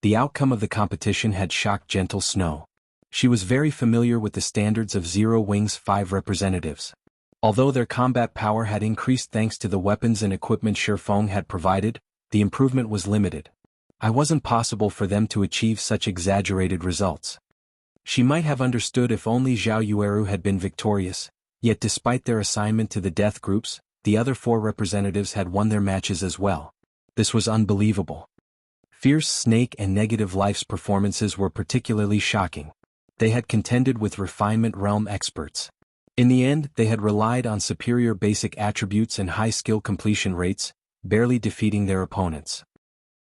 The outcome of the competition had shocked Gentle Snow. She was very familiar with the standards of Zero Wing's 5 representatives. Although their combat power had increased thanks to the weapons and equipment Feng had provided, the improvement was limited. It wasn't possible for them to achieve such exaggerated results. She might have understood if only Zhao Yueru had been victorious, yet despite their assignment to the death groups, the other 4 representatives had won their matches as well. This was unbelievable. Fierce Snake and Negative Life's performances were particularly shocking. They had contended with Refinement Realm experts. In the end, they had relied on superior basic attributes and high skill completion rates, barely defeating their opponents.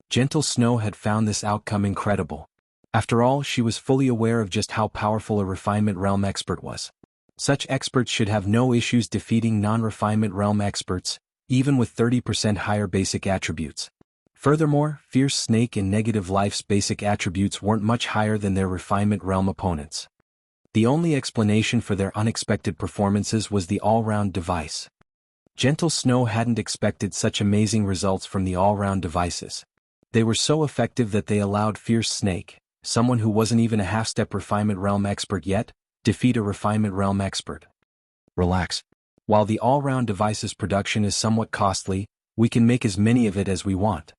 Gentle Snow had found this outcome incredible. After all, she was fully aware of just how powerful a Refinement Realm expert was. Such experts should have no issues defeating non-Refinement Realm experts, even with 30% higher basic attributes. Furthermore, Fierce Snake and Negative Life's basic attributes weren't much higher than their Refinement Realm opponents. The only explanation for their unexpected performances was the all-round device. Gentle Snow hadn't expected such amazing results from the all-round devices. They were so effective that they allowed Fierce Snake, someone who wasn't even a half-step Refinement Realm expert yet, defeat a Refinement Realm expert. Relax. While the all-round device's production is somewhat costly, we can make as many of it as we want.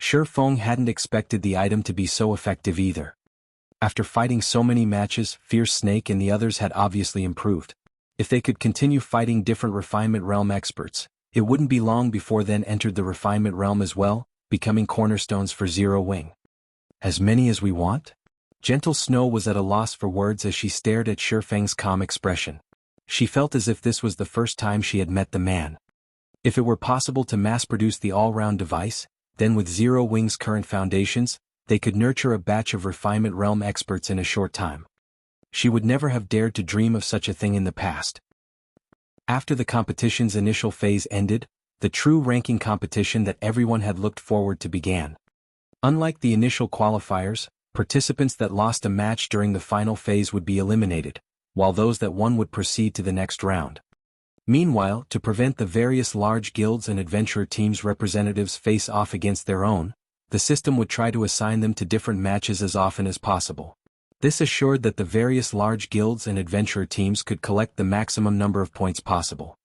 Feng hadn't expected the item to be so effective either. After fighting so many matches, Fierce Snake and the others had obviously improved. If they could continue fighting different Refinement Realm experts, it wouldn't be long before then entered the Refinement Realm as well, becoming cornerstones for Zero Wing. As many as we want? Gentle Snow was at a loss for words as she stared at Feng's calm expression. She felt as if this was the first time she had met the man. If it were possible to mass-produce the all-round device, then with Zero Wing's current foundations, they could nurture a batch of Refinement Realm experts in a short time. She would never have dared to dream of such a thing in the past. After the competition's initial phase ended, the true ranking competition that everyone had looked forward to began. Unlike the initial qualifiers, participants that lost a match during the final phase would be eliminated, while those that won would proceed to the next round. Meanwhile, to prevent the various large guilds and adventurer teams' representatives face off against their own, the system would try to assign them to different matches as often as possible. This assured that the various large guilds and adventurer teams could collect the maximum number of points possible.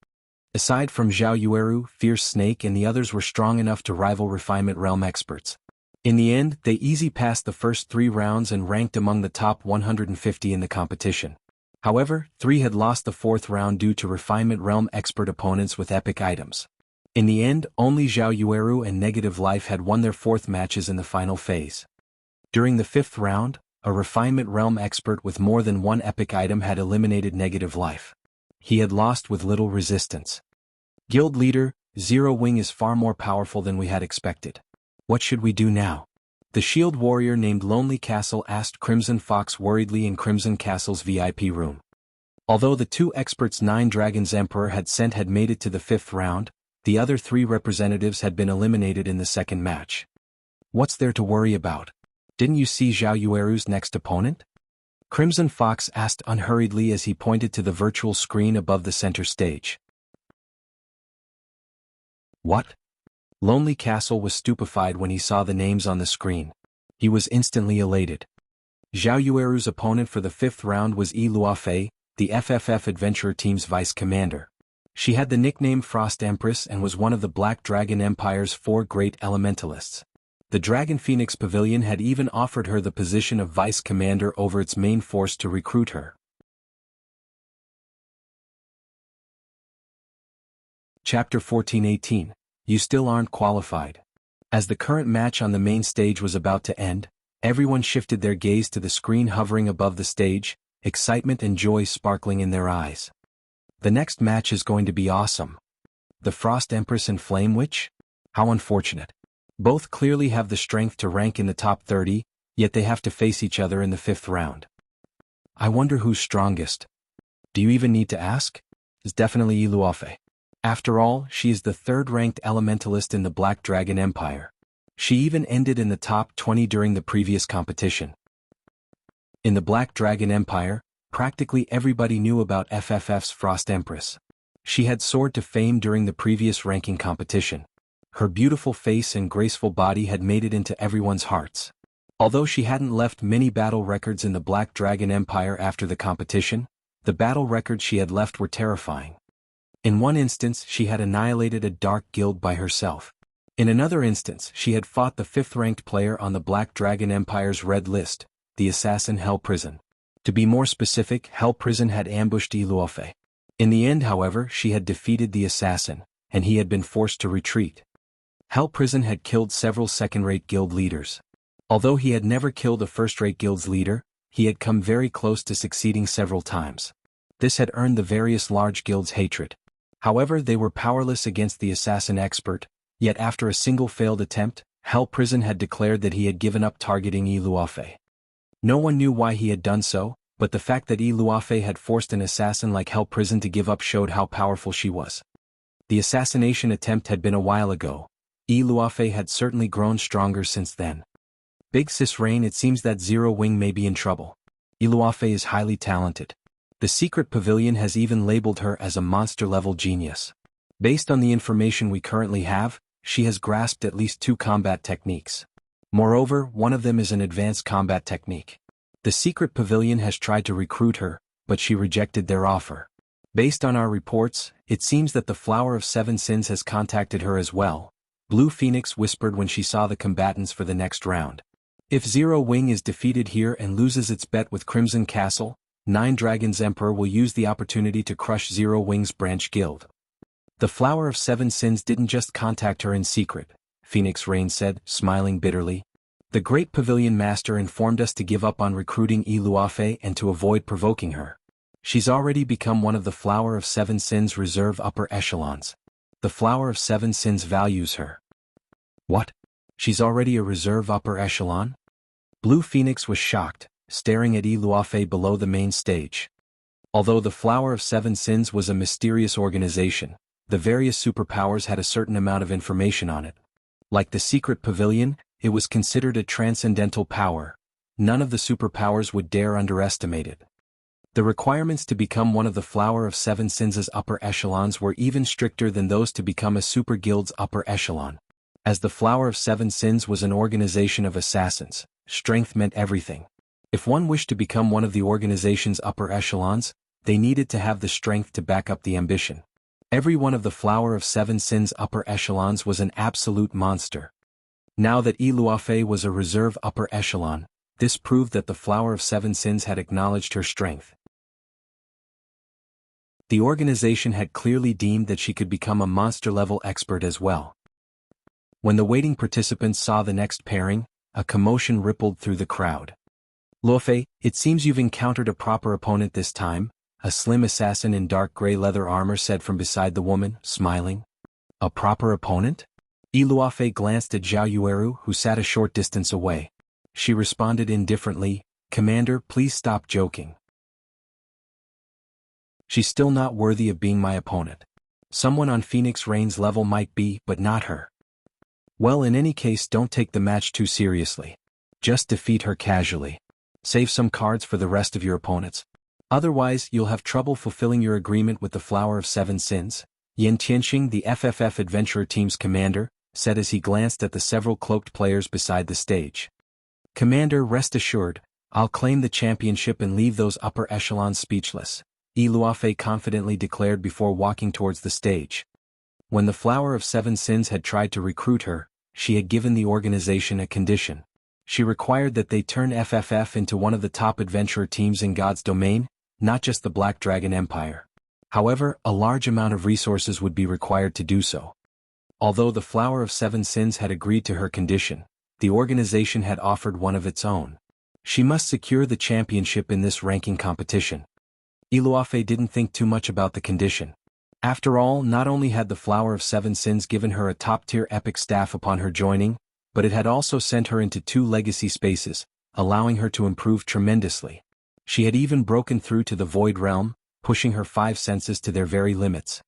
Aside from Zhao Yueru, Fierce Snake and the others were strong enough to rival Refinement Realm experts. In the end, they easily passed the first 3 rounds and ranked among the top 150 in the competition. However, 3 had lost the 4th round due to Refinement Realm expert opponents with epic items. In the end, only Zhao Yueru and Negative Life had won their 4th matches in the final phase. During the 5th round, a Refinement Realm expert with more than 1 epic item had eliminated Negative Life. He had lost with little resistance. Guild leader, Zero Wing is far more powerful than we had expected. What should we do now? The shield warrior named Lonely Castle asked Crimson Fox worriedly in Crimson Castle's VIP room. Although the two experts Nine Dragons Emperor had sent had made it to the 5th round, the other 3 representatives had been eliminated in the second match. What's there to worry about? Didn't you see Zhao Yueru's next opponent? Crimson Fox asked unhurriedly as he pointed to the virtual screen above the center stage. What? Lonely Castle was stupefied when he saw the names on the screen. He was instantly elated. Zhao Yueru's opponent for the 5th round was Yi Luofei, the FFF Adventurer Team's vice commander. She had the nickname Frost Empress and was one of the Black Dragon Empire's 4 great elementalists. The Dragon Phoenix Pavilion had even offered her the position of vice commander over its main force to recruit her. Chapter 14:18. You still aren't qualified. As the current match on the main stage was about to end, everyone shifted their gaze to the screen hovering above the stage, excitement and joy sparkling in their eyes. The next match is going to be awesome. The Frost Empress and Flame Witch? How unfortunate. Both clearly have the strength to rank in the top 30, yet they have to face each other in the 5th round. I wonder who's strongest. Do you even need to ask? It's definitely Yi Luofei. After all, she is the 3rd-ranked elementalist in the Black Dragon Empire. She even ended in the top 20 during the previous competition. In the Black Dragon Empire, practically everybody knew about FFF's Frost Empress. She had soared to fame during the previous ranking competition. Her beautiful face and graceful body had made it into everyone's hearts. Although she hadn't left many battle records in the Black Dragon Empire after the competition, the battle records she had left were terrifying. In one instance, she had annihilated a dark guild by herself. In another instance, she had fought the 5th-ranked player on the Black Dragon Empire's red list, the assassin Hell Prison. To be more specific, Hell Prison had ambushed Yi Luofei. In the end, however, she had defeated the assassin, and he had been forced to retreat. Hell Prison had killed several second-rate guild leaders. Although he had never killed a first-rate guild's leader, he had come very close to succeeding several times. This had earned the various large guilds' hatred. However, they were powerless against the assassin expert, yet after a single failed attempt, Hell Prison had declared that he had given up targeting Yi Luofei. No one knew why he had done so, but the fact that Yi Luofei had forced an assassin like Hell Prison to give up showed how powerful she was. The assassination attempt had been a while ago. Yi Luofei had certainly grown stronger since then. Big Sis Rain, it seems that Zero Wing may be in trouble. Yi Luofei is highly talented. The Secret Pavilion has even labeled her as a monster-level genius. Based on the information we currently have, she has grasped at least 2 combat techniques. Moreover, one of them is an advanced combat technique. The Secret Pavilion has tried to recruit her, but she rejected their offer. Based on our reports, it seems that the Flower of 7 Sins has contacted her as well, Blue Phoenix whispered when she saw the combatants for the next round. If Zero Wing is defeated here and loses its bet with Crimson Castle, Nine Dragons Emperor will use the opportunity to crush Zero Wing's branch guild. The Flower of 7 Sins didn't just contact her in secret, Phoenix Rain said, smiling bitterly. The Great Pavilion Master informed us to give up on recruiting Yi Luofei and to avoid provoking her. She's already become one of the Flower of 7 Sins reserve upper echelons. The Flower of 7 Sins values her. What? She's already a reserve upper echelon? Blue Phoenix was shocked, staring at Yi Luofei below the main stage. Although the Flower of 7 Sins was a mysterious organization, the various superpowers had a certain amount of information on it. Like the Secret Pavilion, it was considered a transcendental power. None of the superpowers would dare underestimate it. The requirements to become one of the Flower of 7 Sins' upper echelons were even stricter than those to become a super guild's upper echelon. As the Flower of 7 Sins was an organization of assassins, strength meant everything. If one wished to become one of the organization's upper echelons, they needed to have the strength to back up the ambition. Every one of the Flower of 7 Sins' upper echelons was an absolute monster. Now that Yi Luofei was a reserve upper echelon, this proved that the Flower of 7 Sins had acknowledged her strength. The organization had clearly deemed that she could become a monster-level expert as well. When the waiting participants saw the next pairing, a commotion rippled through the crowd. Luofei, it seems you've encountered a proper opponent this time, a slim assassin in dark gray leather armor said from beside the woman, smiling. A proper opponent? Yi Luofei glanced at Zhao Yueru, who sat a short distance away. She responded indifferently, Commander, please stop joking. She's still not worthy of being my opponent. Someone on Phoenix Rain's level might be, but not her. Well, in any case, don't take the match too seriously. Just defeat her casually. Save some cards for the rest of your opponents. Otherwise, you'll have trouble fulfilling your agreement with the Flower of Seven Sins, Yin Tianxing, the FFF Adventurer Team's commander, said as he glanced at the several cloaked players beside the stage. Commander, rest assured, I'll claim the championship and leave those upper echelons speechless, Luofei confidently declared before walking towards the stage. When the Flower of Seven Sins had tried to recruit her, she had given the organization a condition. She required that they turn FFF into one of the top adventurer teams in God's domain, not just the Black Dragon Empire. However, a large amount of resources would be required to do so. Although the Flower of Seven Sins had agreed to her condition, the organization had offered one of its own. She must secure the championship in this ranking competition. Luofei didn't think too much about the condition. After all, not only had the Flower of Seven Sins given her a top-tier epic staff upon her joining, but it had also sent her into 2 legacy spaces, allowing her to improve tremendously. She had even broken through to the Void Realm, pushing her 5 senses to their very limits.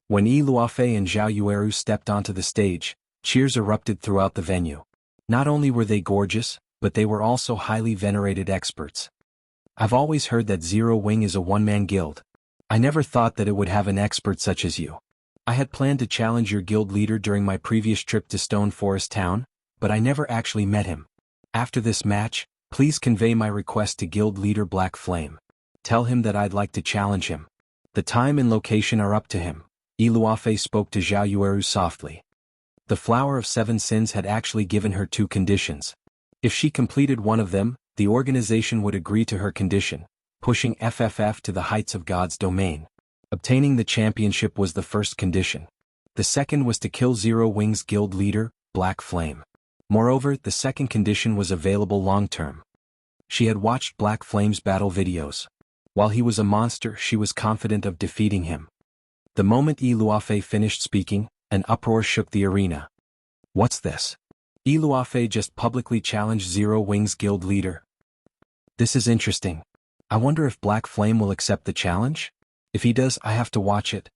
When Luofei and Zhao Yueru stepped onto the stage, cheers erupted throughout the venue. Not only were they gorgeous, but they were also highly venerated experts. I've always heard that Zero Wing is a one-man guild. I never thought that it would have an expert such as you. I had planned to challenge your guild leader during my previous trip to Stone Forest Town, but I never actually met him. After this match, please convey my request to guild leader Black Flame. Tell him that I'd like to challenge him. The time and location are up to him. Luofei spoke to Zhao Yueru softly. The Flower of Seven Sins had actually given her 2 conditions. If she completed one of them, the organization would agree to her condition, pushing FFF to the heights of God's domain. Obtaining the championship was the first condition. The second was to kill Zero Wing's guild leader, Black Flame. Moreover, the second condition was available long-term. She had watched Black Flame's battle videos. While he was a monster, she was confident of defeating him. The moment Luofei finished speaking, an uproar shook the arena. What's this? Luofei just publicly challenged Zero Wing's guild leader. This is interesting. I wonder if Black Flame will accept the challenge? If he does, I have to watch it.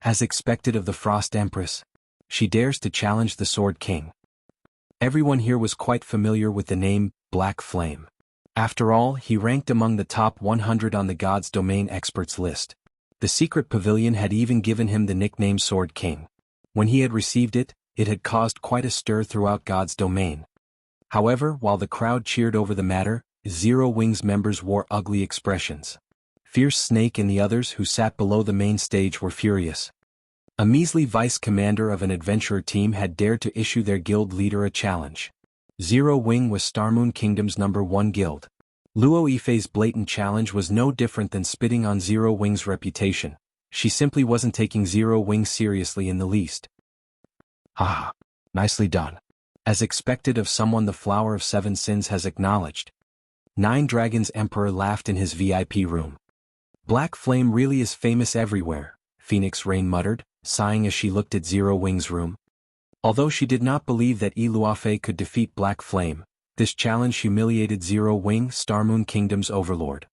As expected of the Frost Empress, she dares to challenge the Sword King. Everyone here was quite familiar with the name Black Flame. After all, he ranked among the top 100 on the God's Domain experts list. The secret pavilion had even given him the nickname Sword King. When he had received it, it had caused quite a stir throughout God's domain. However, while the crowd cheered over the matter, Zero Wing's members wore ugly expressions. Fierce Snake and the others who sat below the main stage were furious. A measly vice-commander of an adventurer team had dared to issue their guild leader a challenge. Zero Wing was Starmoon Kingdom's #1 guild. Luo Ifei's blatant challenge was no different than spitting on Zero Wing's reputation. She simply wasn't taking Zero Wing seriously in the least. Ah, nicely done. As expected of someone the Flower of Seven Sins has acknowledged. 9 Dragons Emperor laughed in his VIP room. Black Flame really is famous everywhere, Phoenix Rain muttered, sighing as she looked at Zero Wing's room. Although she did not believe that Luofei could defeat Black Flame, this challenge humiliated Zero Wing, Starmoon Kingdom's overlord.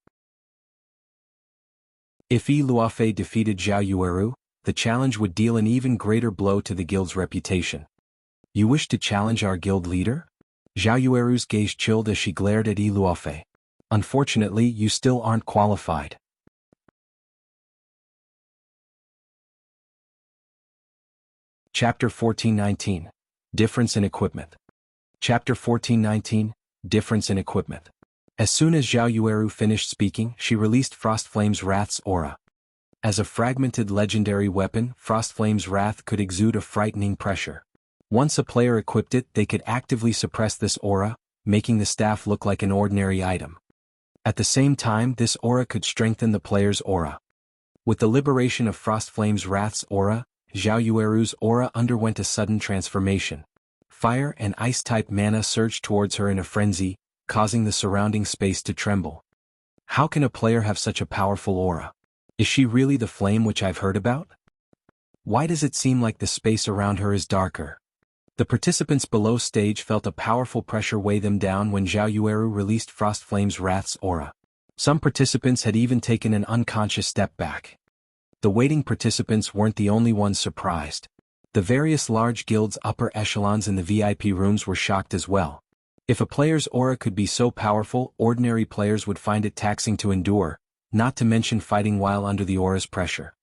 If Luofei defeated Zhao Yueru, the challenge would deal an even greater blow to the guild's reputation. You wish to challenge our guild leader? Zhao Yueru's gaze chilled as she glared at Luofei. Unfortunately, you still aren't qualified. Chapter 1419. Difference in Equipment. Chapter 1419. Difference in Equipment. As soon as Zhao Yueru finished speaking, she released Frostflame's Wrath's aura. As a fragmented legendary weapon, Frostflame's Wrath could exude a frightening pressure. Once a player equipped it, they could actively suppress this aura, making the staff look like an ordinary item. At the same time, this aura could strengthen the player's aura. With the liberation of Frostflame's Wrath's aura, Zhao Yueru's aura underwent a sudden transformation. Fire and ice-type mana surged towards her in a frenzy, causing the surrounding space to tremble. How can a player have such a powerful aura? Is she really the flame which I've heard about? Why does it seem like the space around her is darker? The participants below stage felt a powerful pressure weigh them down when Zhao Yueru released Frostflame's Wrath's aura. Some participants had even taken an unconscious step back. The waiting participants weren't the only ones surprised. The various large guilds' upper echelons in the VIP rooms were shocked as well. If a player's aura could be so powerful, ordinary players would find it taxing to endure, not to mention fighting while under the aura's pressure.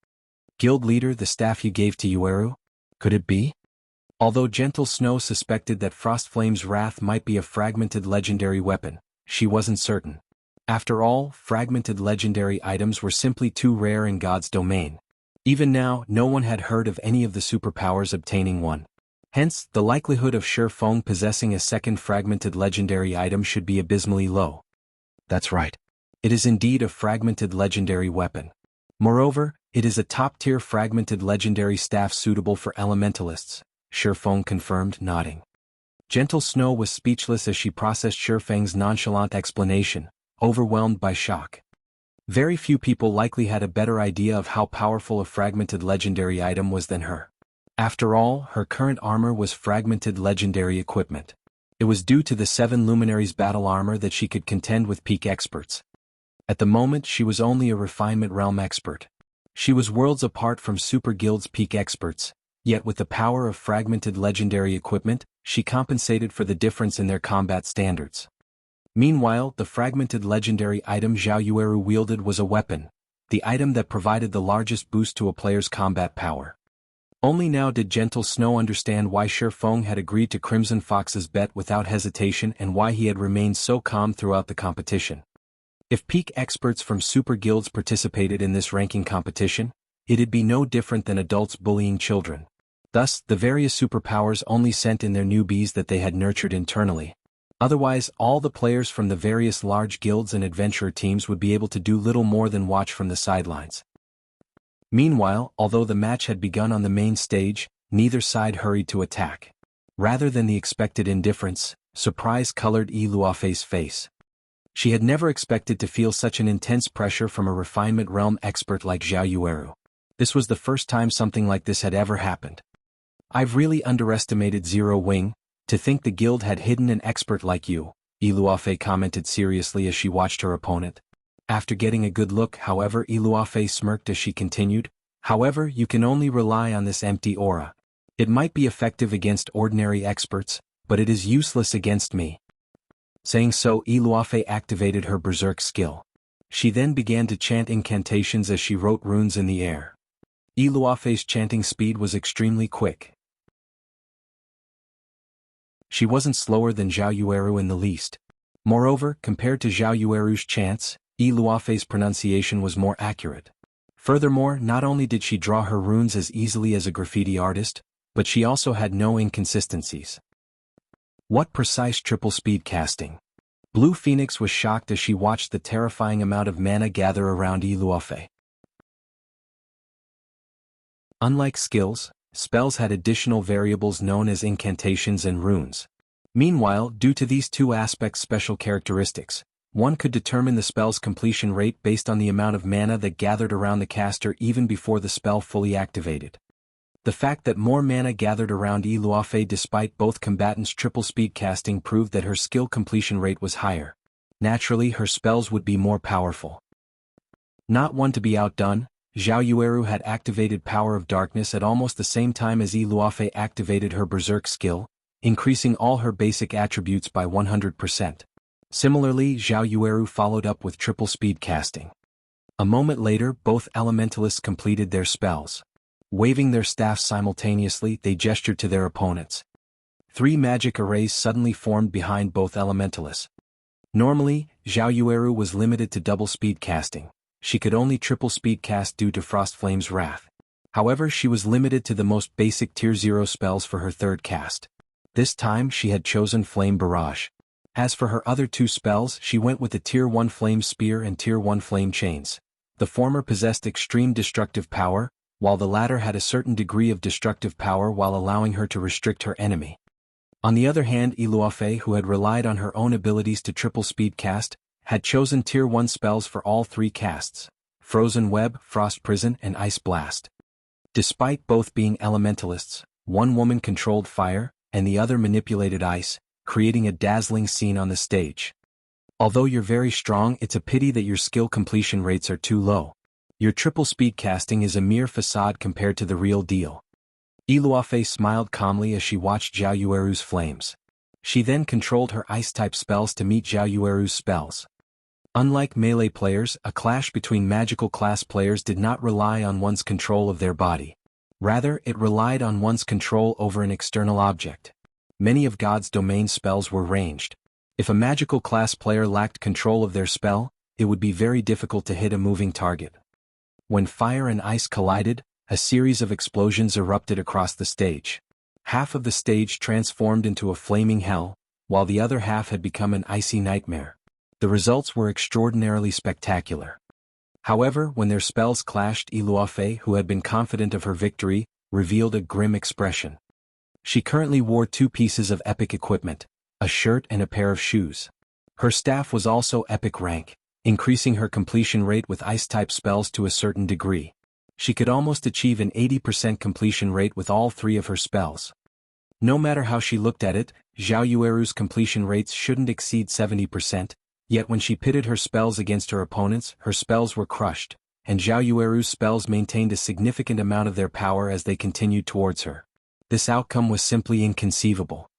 Guild leader, the staff you gave to Yueru? Could it be? Although Gentle Snow suspected that Frostflame's wrath might be a fragmented legendary weapon, she wasn't certain. After all, fragmented legendary items were simply too rare in God's domain. Even now, no one had heard of any of the superpowers obtaining one. Hence, the likelihood of Feng possessing a second fragmented legendary item should be abysmally low. That's right. It is indeed a fragmented legendary weapon. Moreover, it is a top-tier fragmented legendary staff suitable for elementalists, Feng confirmed, nodding. Gentle Snow was speechless as she processed Feng's nonchalant explanation, overwhelmed by shock. Very few people likely had a better idea of how powerful a fragmented legendary item was than her. After all, her current armor was fragmented legendary equipment. It was due to the 7 luminaries' battle armor that she could contend with peak experts. At the moment, she was only a refinement realm expert. She was worlds apart from Super Guild's peak experts, yet with the power of fragmented legendary equipment, she compensated for the difference in their combat standards. Meanwhile, the fragmented legendary item Zhao Yueru wielded was a weapon, the item that provided the largest boost to a player's combat power. Only now did Gentle Snow understand why Feng had agreed to Crimson Fox's bet without hesitation and why he had remained so calm throughout the competition. If peak experts from super guilds participated in this ranking competition, it'd be no different than adults bullying children. Thus, the various superpowers only sent in their newbies that they had nurtured internally. Otherwise, all the players from the various large guilds and adventurer teams would be able to do little more than watch from the sidelines. Meanwhile, although the match had begun on the main stage, neither side hurried to attack. Rather than the expected indifference, surprise colored Luofei's face. She had never expected to feel such an intense pressure from a refinement realm expert like Zhao Yueru. This was the first time something like this had ever happened. I've really underestimated Zero Wing. To think the guild had hidden an expert like you, Luofei commented seriously as she watched her opponent. After getting a good look, however, Luofei smirked as she continued, however, you can only rely on this empty aura. It might be effective against ordinary experts, but it is useless against me. Saying so, Luofei activated her berserk skill. She then began to chant incantations as she wrote runes in the air. Luofei's chanting speed was extremely quick. She wasn't slower than Zhao Yueru in the least. Moreover, compared to Zhao Yueru's chants, Luofei's pronunciation was more accurate. Furthermore, not only did she draw her runes as easily as a graffiti artist, but she also had no inconsistencies. What precise triple speed casting! Blue Phoenix was shocked as she watched the terrifying amount of mana gather around Luofei. Unlike skills, spells had additional variables known as incantations and runes. Meanwhile, due to these two aspects' special characteristics, one could determine the spell's completion rate based on the amount of mana that gathered around the caster even before the spell fully activated. The fact that more mana gathered around Luofei despite both combatants' triple speed casting proved that her skill completion rate was higher. Naturally, her spells would be more powerful. Not one to be outdone, Zhao Yueru had activated Power of Darkness at almost the same time as Luofei activated her Berserk skill, increasing all her basic attributes by 100%. Similarly, Zhao Yueru followed up with triple speed casting. A moment later, both elementalists completed their spells. Waving their staffs simultaneously, they gestured to their opponents. 3 magic arrays suddenly formed behind both elementalists. Normally, Zhao Yueru was limited to double speed casting. She could only triple speed cast due to Frostflame's wrath. However, she was limited to the most basic Tier 0 spells for her third cast. This time she had chosen Flame Barrage. As for her other 2 spells, she went with the Tier 1 Flame Spear and Tier 1 Flame Chains. The former possessed extreme destructive power, while the latter had a certain degree of destructive power while allowing her to restrict her enemy. On the other hand, Luofei, who had relied on her own abilities to triple speed cast, had chosen Tier 1 spells for all 3 casts: Frozen Web, Frost Prison, and Ice Blast. Despite both being elementalists, one woman controlled fire, and the other manipulated ice, creating a dazzling scene on the stage. Although you're very strong, it's a pity that your skill completion rates are too low. Your triple speed casting is a mere facade compared to the real deal. Iluofe smiled calmly as she watched Zhao Yueru's flames. She then controlled her ice-type spells to meet Zhao Yueru's spells. Unlike melee players, a clash between magical class players did not rely on one's control of their body. Rather, it relied on one's control over an external object. Many of God's domain spells were ranged. If a magical class player lacked control of their spell, it would be very difficult to hit a moving target. When fire and ice collided, a series of explosions erupted across the stage. Half of the stage transformed into a flaming hell, while the other half had become an icy nightmare. The results were extraordinarily spectacular. However, when their spells clashed, Iluofe, who had been confident of her victory, revealed a grim expression. She currently wore 2 pieces of epic equipment, a shirt and a pair of shoes. Her staff was also epic rank, increasing her completion rate with ice-type spells to a certain degree. She could almost achieve an 80% completion rate with all 3 of her spells. No matter how she looked at it, Zhao Yueru's completion rates shouldn't exceed 70%, yet when she pitted her spells against her opponents, her spells were crushed, and Zhao Yueru's spells maintained a significant amount of their power as they continued towards her. This outcome was simply inconceivable.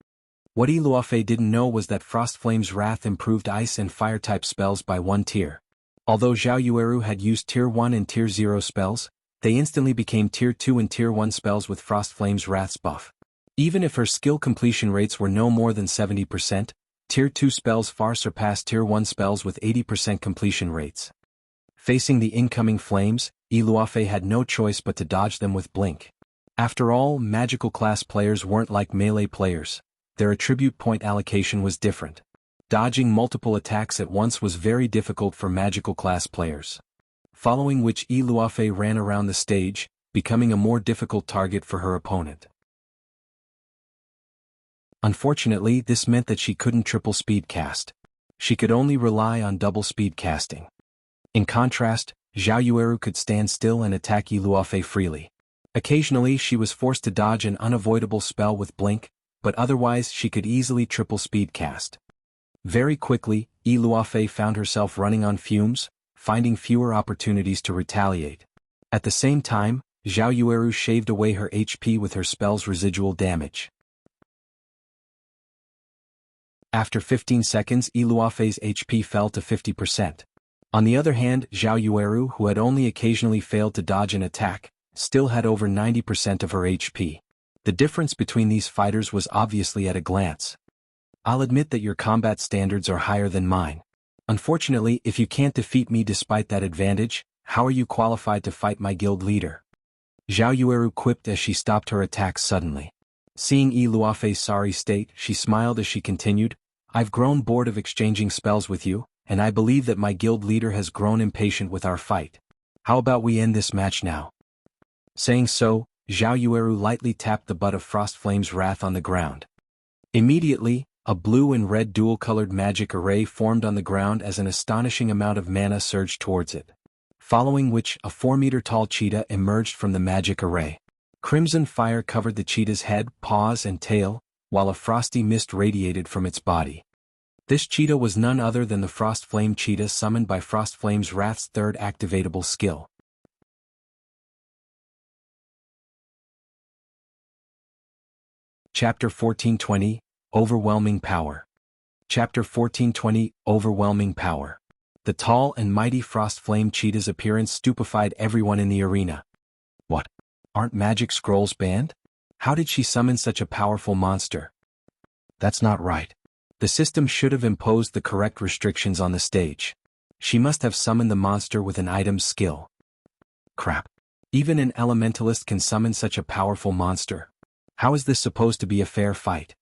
What Iluofe didn't know was that Frostflame's Wrath improved ice and fire-type spells by 1 tier. Although Zhao Yueru had used Tier 1 and Tier 0 spells, they instantly became Tier 2 and Tier 1 spells with Frostflame's Wrath's buff. Even if her skill completion rates were no more than 70%, Tier 2 spells far surpassed Tier 1 spells with 80% completion rates. Facing the incoming flames, Iluofe had no choice but to dodge them with Blink. After all, magical class players weren't like melee players. Their attribute point allocation was different. Dodging multiple attacks at once was very difficult for magical class players. Following which Iluofe ran around the stage, becoming a more difficult target for her opponent. Unfortunately, this meant that she couldn't triple speed cast. She could only rely on double speed casting. In contrast, Zhao Yueru could stand still and attack Iluofe freely. Occasionally she was forced to dodge an unavoidable spell with Blink, but otherwise she could easily triple speed cast. Very quickly, Iluofe found herself running on fumes, finding fewer opportunities to retaliate. At the same time, Zhao Yueru shaved away her HP with her spell's residual damage. After 15 seconds, Iluofe's HP fell to 50%. On the other hand, Zhao Yueru, who had only occasionally failed to dodge an attack, still had over 90% of her HP. The difference between these fighters was obviously at a glance. I'll admit that your combat standards are higher than mine. Unfortunately, if you can't defeat me despite that advantage, how are you qualified to fight my guild leader? Zhao Yueru quipped as she stopped her attacks suddenly. Seeing Iluofe's sorry state, she smiled as she continued, I've grown bored of exchanging spells with you, and I believe that my guild leader has grown impatient with our fight. How about we end this match now? Saying so, Zhao Yueru lightly tapped the butt of Frostflame's Wrath on the ground. Immediately, a blue and red dual-colored magic array formed on the ground as an astonishing amount of mana surged towards it. Following which, a 4-meter-tall cheetah emerged from the magic array. Crimson fire covered the cheetah's head, paws, and tail, while a frosty mist radiated from its body. This cheetah was none other than the Frostflame cheetah summoned by Frostflame's Wrath's 3rd activatable skill. Chapter 1420, Overwhelming Power. Chapter 1420, Overwhelming Power. The tall and mighty Frostflame cheetah's appearance stupefied everyone in the arena. What? Aren't magic scrolls banned? How did she summon such a powerful monster? That's not right. The system should have imposed the correct restrictions on the stage. She must have summoned the monster with an item's skill. Crap. Even an Elementalist can summon such a powerful monster. How is this supposed to be a fair fight?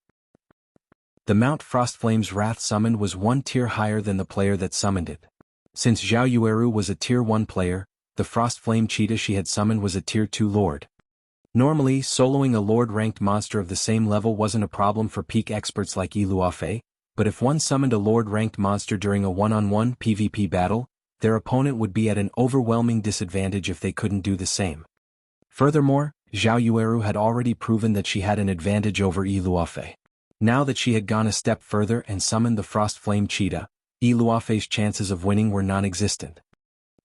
The Mount Frostflame's Wrath summoned was 1 tier higher than the player that summoned it. Since Zhao Yueru was a Tier 1 player, the Frostflame cheetah she had summoned was a Tier 2 lord. Normally, soloing a lord-ranked monster of the same level wasn't a problem for peak experts like Iluofe, but if one summoned a lord-ranked monster during a one-on-one PvP battle, their opponent would be at an overwhelming disadvantage if they couldn't do the same. Furthermore, Zhao Yueru had already proven that she had an advantage over Iluofe. Now that she had gone a step further and summoned the Frostflame cheetah, Iluofei's chances of winning were non-existent.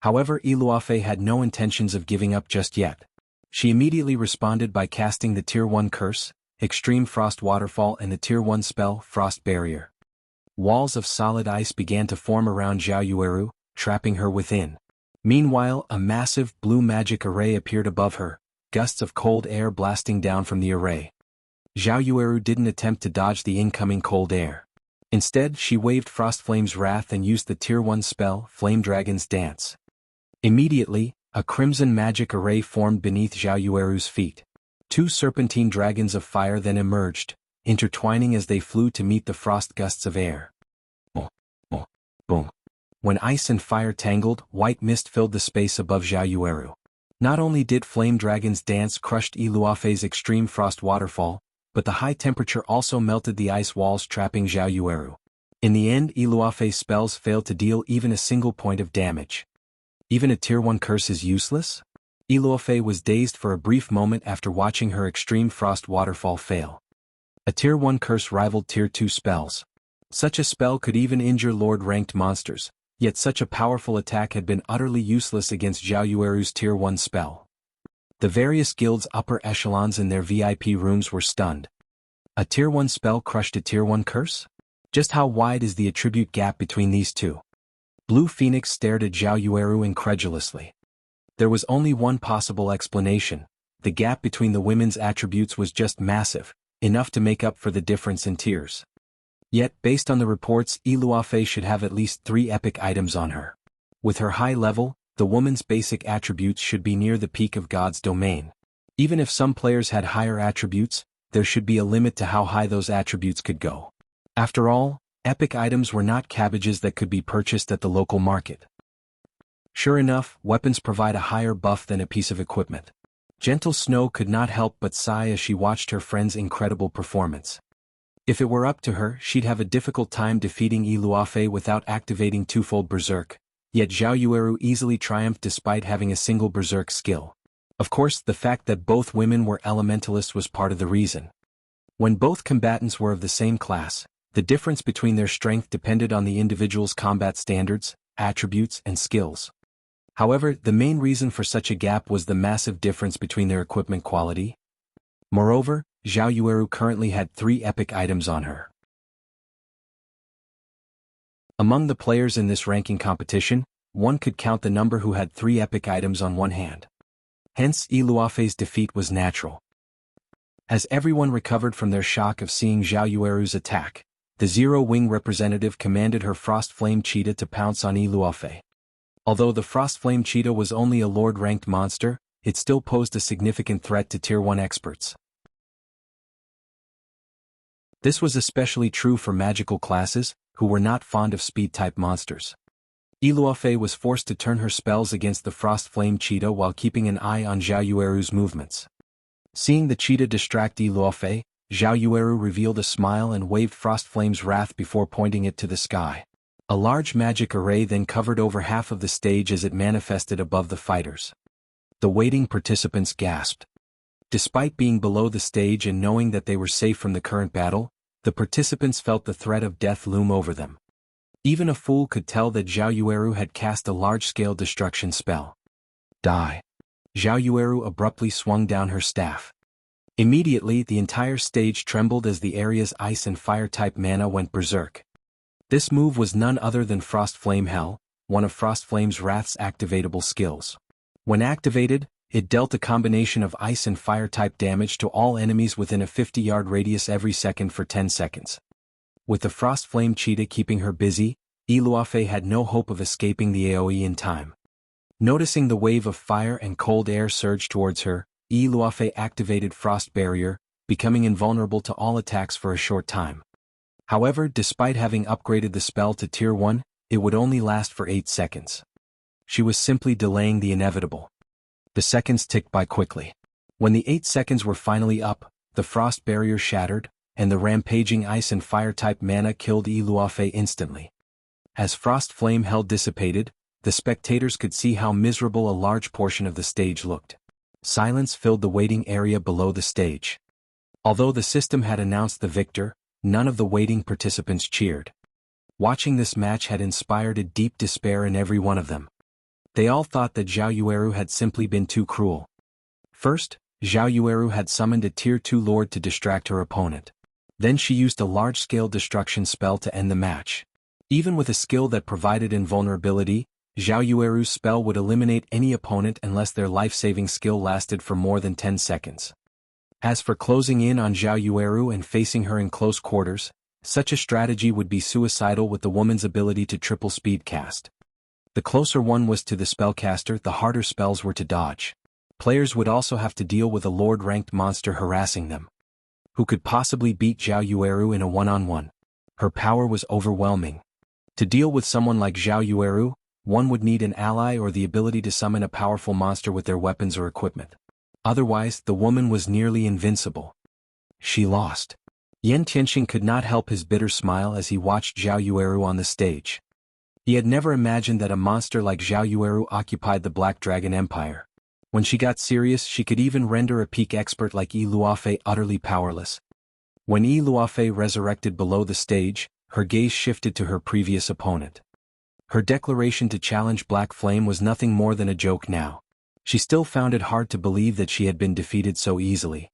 However, Iluofei had no intentions of giving up just yet. She immediately responded by casting the Tier 1 curse, Extreme Frost Waterfall, and the Tier 1 spell, Frost Barrier. Walls of solid ice began to form around Zhao Yueru, trapping her within. Meanwhile, a massive blue magic array appeared above her, gusts of cold air blasting down from the array. Zhao Yueru didn't attempt to dodge the incoming cold air. Instead, she waved Frostflame's Wrath and used the Tier 1 spell, Flame Dragon's Dance. Immediately, a crimson magic array formed beneath Zhao Yueru's feet. Two serpentine dragons of fire then emerged, intertwining as they flew to meet the frost gusts of air. Boom, boom, boom. When ice and fire tangled, white mist filled the space above Zhao Yueru. Not only did Flame Dragon's Dance crush Iluofei's Extreme Frost Waterfall, but the high temperature also melted the ice walls trapping Zhao Yueru. In the end, Iluofei's spells failed to deal even a single point of damage. Even a Tier 1 curse is useless? Iluofei was dazed for a brief moment after watching her Extreme Frost Waterfall fail. A Tier 1 curse rivaled Tier 2 spells. Such a spell could even injure Lord-ranked monsters, yet such a powerful attack had been utterly useless against Zhao Yueru's Tier 1 spell. The various guilds' upper echelons in their VIP rooms were stunned. A Tier 1 spell crushed a Tier 1 curse? Just how wide is the attribute gap between these two? Blue Phoenix stared at Zhao Yueru incredulously. There was only one possible explanation: the gap between the women's attributes was just massive, enough to make up for the difference in tiers. Yet, based on the reports, Iluofei should have at least 3 epic items on her. With her high level, the woman's basic attributes should be near the peak of God's domain. Even if some players had higher attributes, there should be a limit to how high those attributes could go. After all, epic items were not cabbages that could be purchased at the local market. Sure enough, weapons provide a higher buff than a piece of equipment. Gentle Snow could not help but sigh as she watched her friend's incredible performance. If it were up to her, she'd have a difficult time defeating Iluofei without activating twofold Berserk, yet Zhao Yueru easily triumphed despite having a single Berserk skill. Of course, the fact that both women were Elementalists was part of the reason. When both combatants were of the same class, the difference between their strength depended on the individual's combat standards, attributes, and skills. However, the main reason for such a gap was the massive difference between their equipment quality. Moreover, Zhao Yueru currently had 3 epic items on her. Among the players in this ranking competition, one could count the number who had 3 epic items on one hand. Hence, Iluofei's defeat was natural. As everyone recovered from their shock of seeing Zhao Yueru's attack, the Zero-Wing representative commanded her Frost Flame Cheetah to pounce on Iluofei. Although the Frost Flame Cheetah was only a Lord-ranked monster, it still posed a significant threat to Tier 1 experts. This was especially true for magical classes, who were not fond of speed-type monsters. Iluofei was forced to turn her spells against the Frost Flame Cheetah while keeping an eye on Zhao Yueru's movements. Seeing the cheetah distract Iluofei, Zhao Yueru revealed a smile and waved Frost Flame's Wrath before pointing it to the sky. A large magic array then covered over half of the stage as it manifested above the fighters. The waiting participants gasped. Despite being below the stage and knowing that they were safe from the current battle, the participants felt the threat of death loom over them. Even a fool could tell that Zhao Yueru had cast a large-scale destruction spell. Die. Zhao Yueru abruptly swung down her staff. Immediately, the entire stage trembled as the area's ice and fire-type mana went berserk. This move was none other than Frost Flame Hell, one of Frost Flame's Wrath's activatable skills. When activated, it dealt a combination of ice and fire-type damage to all enemies within a 50-yard radius every second for 10 seconds. With the Frost Flame Cheetah keeping her busy, Iluofei had no hope of escaping the AoE in time. Noticing the wave of fire and cold air surge towards her, Iluofei activated Frost Barrier, becoming invulnerable to all attacks for a short time. However, despite having upgraded the spell to Tier 1, it would only last for 8 seconds. She was simply delaying the inevitable. The seconds ticked by quickly. When the 8 seconds were finally up, the Frost Barrier shattered, and the rampaging ice and fire-type mana killed Iluofei instantly. As Frost Flame Hell dissipated, the spectators could see how miserable a large portion of the stage looked. Silence filled the waiting area below the stage. Although the system had announced the victor, none of the waiting participants cheered. Watching this match had inspired a deep despair in every one of them. They all thought that Zhao Yueru had simply been too cruel. First, Zhao Yueru had summoned a Tier 2 Lord to distract her opponent. Then she used a large-scale destruction spell to end the match. Even with a skill that provided invulnerability, Zhao Yueru's spell would eliminate any opponent unless their life-saving skill lasted for more than 10 seconds. As for closing in on Zhao Yueru and facing her in close quarters, such a strategy would be suicidal with the woman's ability to triple speed cast. The closer one was to the spellcaster, the harder spells were to dodge. Players would also have to deal with a Lord-ranked monster harassing them. Who could possibly beat Zhao Yueru in a one-on-one? Her power was overwhelming. To deal with someone like Zhao Yueru, one would need an ally or the ability to summon a powerful monster with their weapons or equipment. Otherwise, the woman was nearly invincible. She lost. Yan Tianxing could not help his bitter smile as he watched Zhao Yueru on the stage. He had never imagined that a monster like Zhao Yueru occupied the Black Dragon Empire. When she got serious, she could even render a peak expert like Yi Luofei utterly powerless. When Yi Luofei resurrected below the stage, her gaze shifted to her previous opponent. Her declaration to challenge Black Flame was nothing more than a joke now. She still found it hard to believe that she had been defeated so easily.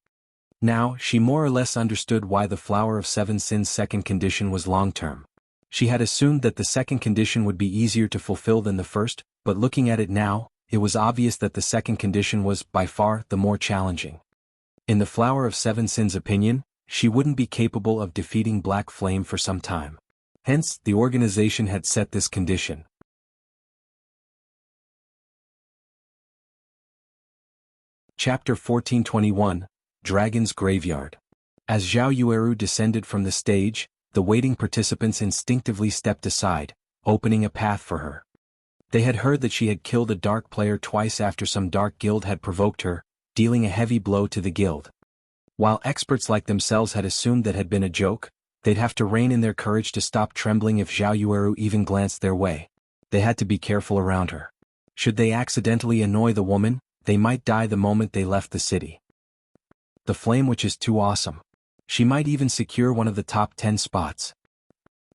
Now, she more or less understood why the Flower of Seven Sins' second condition was long-term. She had assumed that the second condition would be easier to fulfill than the first, but looking at it now, it was obvious that the second condition was, by far, the more challenging. In the Flower of Seven Sins' opinion, she wouldn't be capable of defeating Black Flame for some time. Hence, the organization had set this condition. Chapter 1421, Dragon's Graveyard. As Zhao Yueru descended from the stage, the waiting participants instinctively stepped aside, opening a path for her. They had heard that she had killed a dark player twice after some dark guild had provoked her, dealing a heavy blow to the guild. While experts like themselves had assumed that had been a joke, they'd have to rein in their courage to stop trembling if Zhao Yueru even glanced their way. They had to be careful around her. Should they accidentally annoy the woman, they might die the moment they left the city. The Flame Witch is too awesome. She might even secure one of the top 10 spots.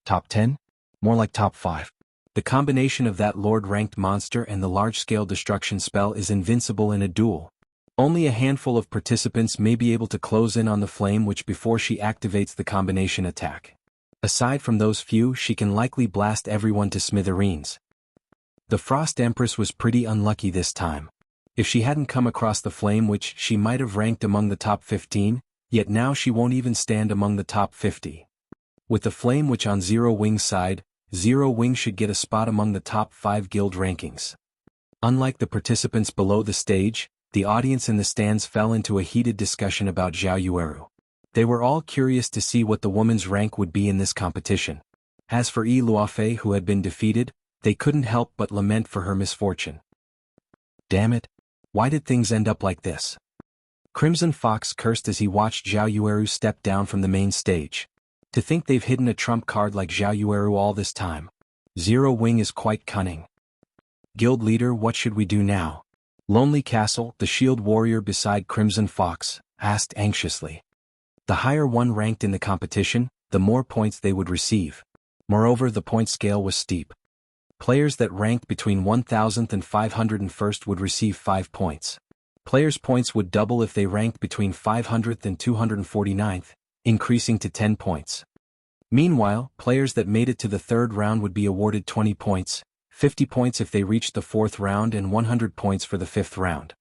Top 10? More like top 5. The combination of that Lord-ranked monster and the large-scale destruction spell is invincible in a duel. Only a handful of participants may be able to close in on the Flame Witch before she activates the combination attack. Aside from those few, she can likely blast everyone to smithereens. The Frost Empress was pretty unlucky this time. If she hadn't come across the Flame Witch, she might have ranked among the top 15, yet now she won't even stand among the top 50. With the Flame Witch on Zero Wing's side, Zero Wing should get a spot among the top 5 guild rankings. Unlike the participants below the stage, the audience in the stands fell into a heated discussion about Zhao Yueru. They were all curious to see what the woman's rank would be in this competition. As for Yi Luofei, who had been defeated, they couldn't help but lament for her misfortune. Damn it! Why did things end up like this? Crimson Fox cursed as he watched Zhao Yueru step down from the main stage. To think they've hidden a trump card like Zhao Yueru all this time. Zero Wing is quite cunning. Guild leader, what should we do now? Lonely Castle, the shield warrior beside Crimson Fox, asked anxiously. The higher one ranked in the competition, the more points they would receive. Moreover, the point scale was steep. Players that ranked between 1000th and 501st would receive 5 points. Players' points would double if they ranked between 500th and 249th, increasing to 10 points. Meanwhile, players that made it to the third round would be awarded 20 points, 50 points if they reached the fourth round and 100 points for the fifth round.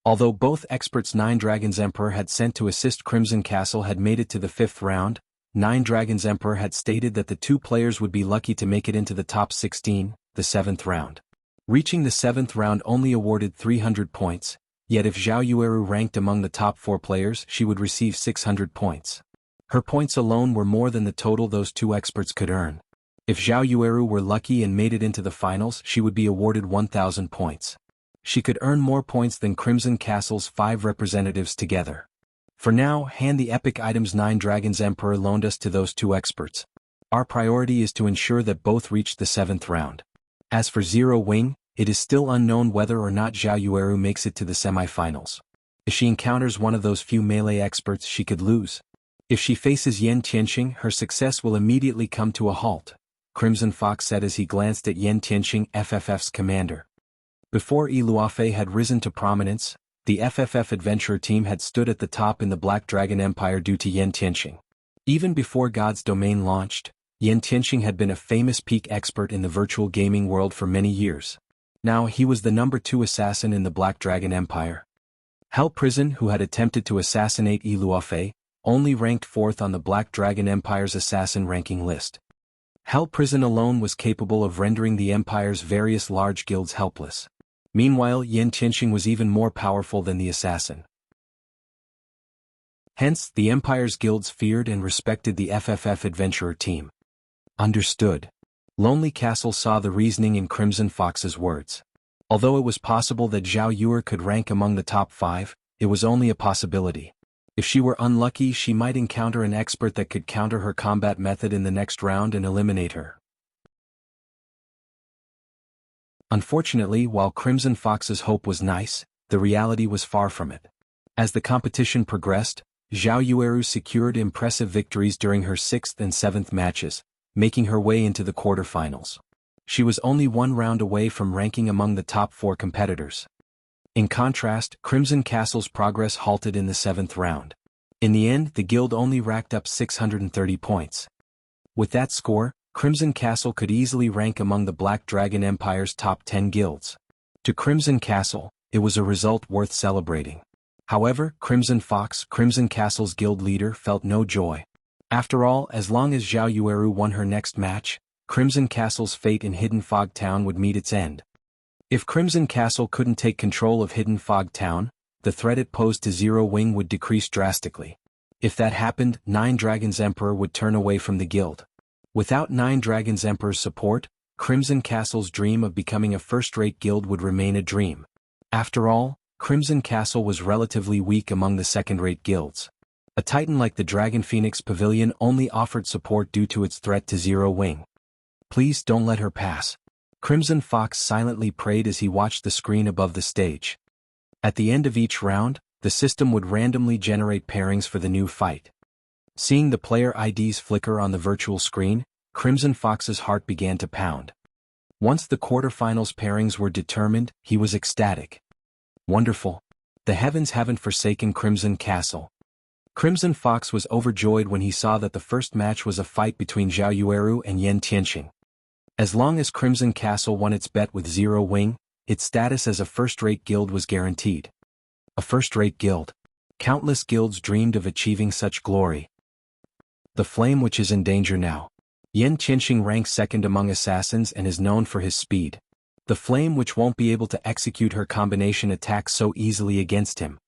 Although both experts Nine Dragons Emperor had sent to assist Crimson Castle had made it to the fifth round, Nine Dragons Emperor had stated that the two players would be lucky to make it into the top 16, the seventh round. Reaching the seventh round only awarded 300 points, yet if Zhao Yueru ranked among the top 4 players, she would receive 600 points. Her points alone were more than the total those two experts could earn. If Zhao Yueru were lucky and made it into the finals, she would be awarded 1,000 points. She could earn more points than Crimson Castle's 5 representatives together. For now, hand the epic items Nine Dragons Emperor loaned us to those two experts. Our priority is to ensure that both reach the 7th round. As for Zero Wing, it is still unknown whether or not Zhao Yueru makes it to the semi-finals. If she encounters one of those few melee experts, she could lose. If she faces Yan Tianxing, her success will immediately come to a halt. Crimson Fox said as he glanced at Yan Tianqing, FFF's commander. Before Yi Luofei had risen to prominence, the FFF adventurer team had stood at the top in the Black Dragon Empire due to Yan Tianqing. Even before God's Domain launched, Yan Tianqing had been a famous peak expert in the virtual gaming world for many years. Now he was the number 2 assassin in the Black Dragon Empire. Hell Prison, who had attempted to assassinate Yi Luofei, only ranked 4th on the Black Dragon Empire's assassin ranking list. Hell Prison alone was capable of rendering the Empire's various large guilds helpless. Meanwhile, Yan Tianqing was even more powerful than the assassin. Hence, the Empire's guilds feared and respected the FFF adventurer team. Understood. Lonely Castle saw the reasoning in Crimson Fox's words. Although it was possible that Zhao Yuer could rank among the top 5, it was only a possibility. If she were unlucky, she might encounter an expert that could counter her combat method in the next round and eliminate her. Unfortunately, while Crimson Fox's hope was nice, the reality was far from it. As the competition progressed, Zhao Yueru secured impressive victories during her 6th and 7th matches, making her way into the quarterfinals. She was only 1 round away from ranking among the top 4 competitors. In contrast, Crimson Castle's progress halted in the 7th round. In the end, the guild only racked up 630 points. With that score, Crimson Castle could easily rank among the Black Dragon Empire's top 10 guilds. To Crimson Castle, it was a result worth celebrating. However, Crimson Fox, Crimson Castle's guild leader, felt no joy. After all, as long as Zhao Yueru won her next match, Crimson Castle's fate in Hidden Fog Town would meet its end. If Crimson Castle couldn't take control of Hidden Fog Town, the threat it posed to Zero Wing would decrease drastically. If that happened, Nine Dragons Emperor would turn away from the guild. Without Nine Dragons Emperor's support, Crimson Castle's dream of becoming a first-rate guild would remain a dream. After all, Crimson Castle was relatively weak among the second-rate guilds. A titan like the Dragon Phoenix Pavilion only offered support due to its threat to Zero Wing. Please don't let her pass. Crimson Fox silently prayed as he watched the screen above the stage. At the end of each round, the system would randomly generate pairings for the new fight. Seeing the player IDs flicker on the virtual screen, Crimson Fox's heart began to pound. Once the quarterfinals pairings were determined, he was ecstatic. Wonderful. The heavens haven't forsaken Crimson Castle. Crimson Fox was overjoyed when he saw that the first match was a fight between Zhao Yueru and Yan Tianqing. As long as Crimson Castle won its bet with Zero Wing, its status as a first-rate guild was guaranteed. A first-rate guild. Countless guilds dreamed of achieving such glory. The Flame Witch is in danger now. Yan Tianqing ranks 2nd among assassins and is known for his speed. The Flame Witch won't be able to execute her combination attacks so easily against him.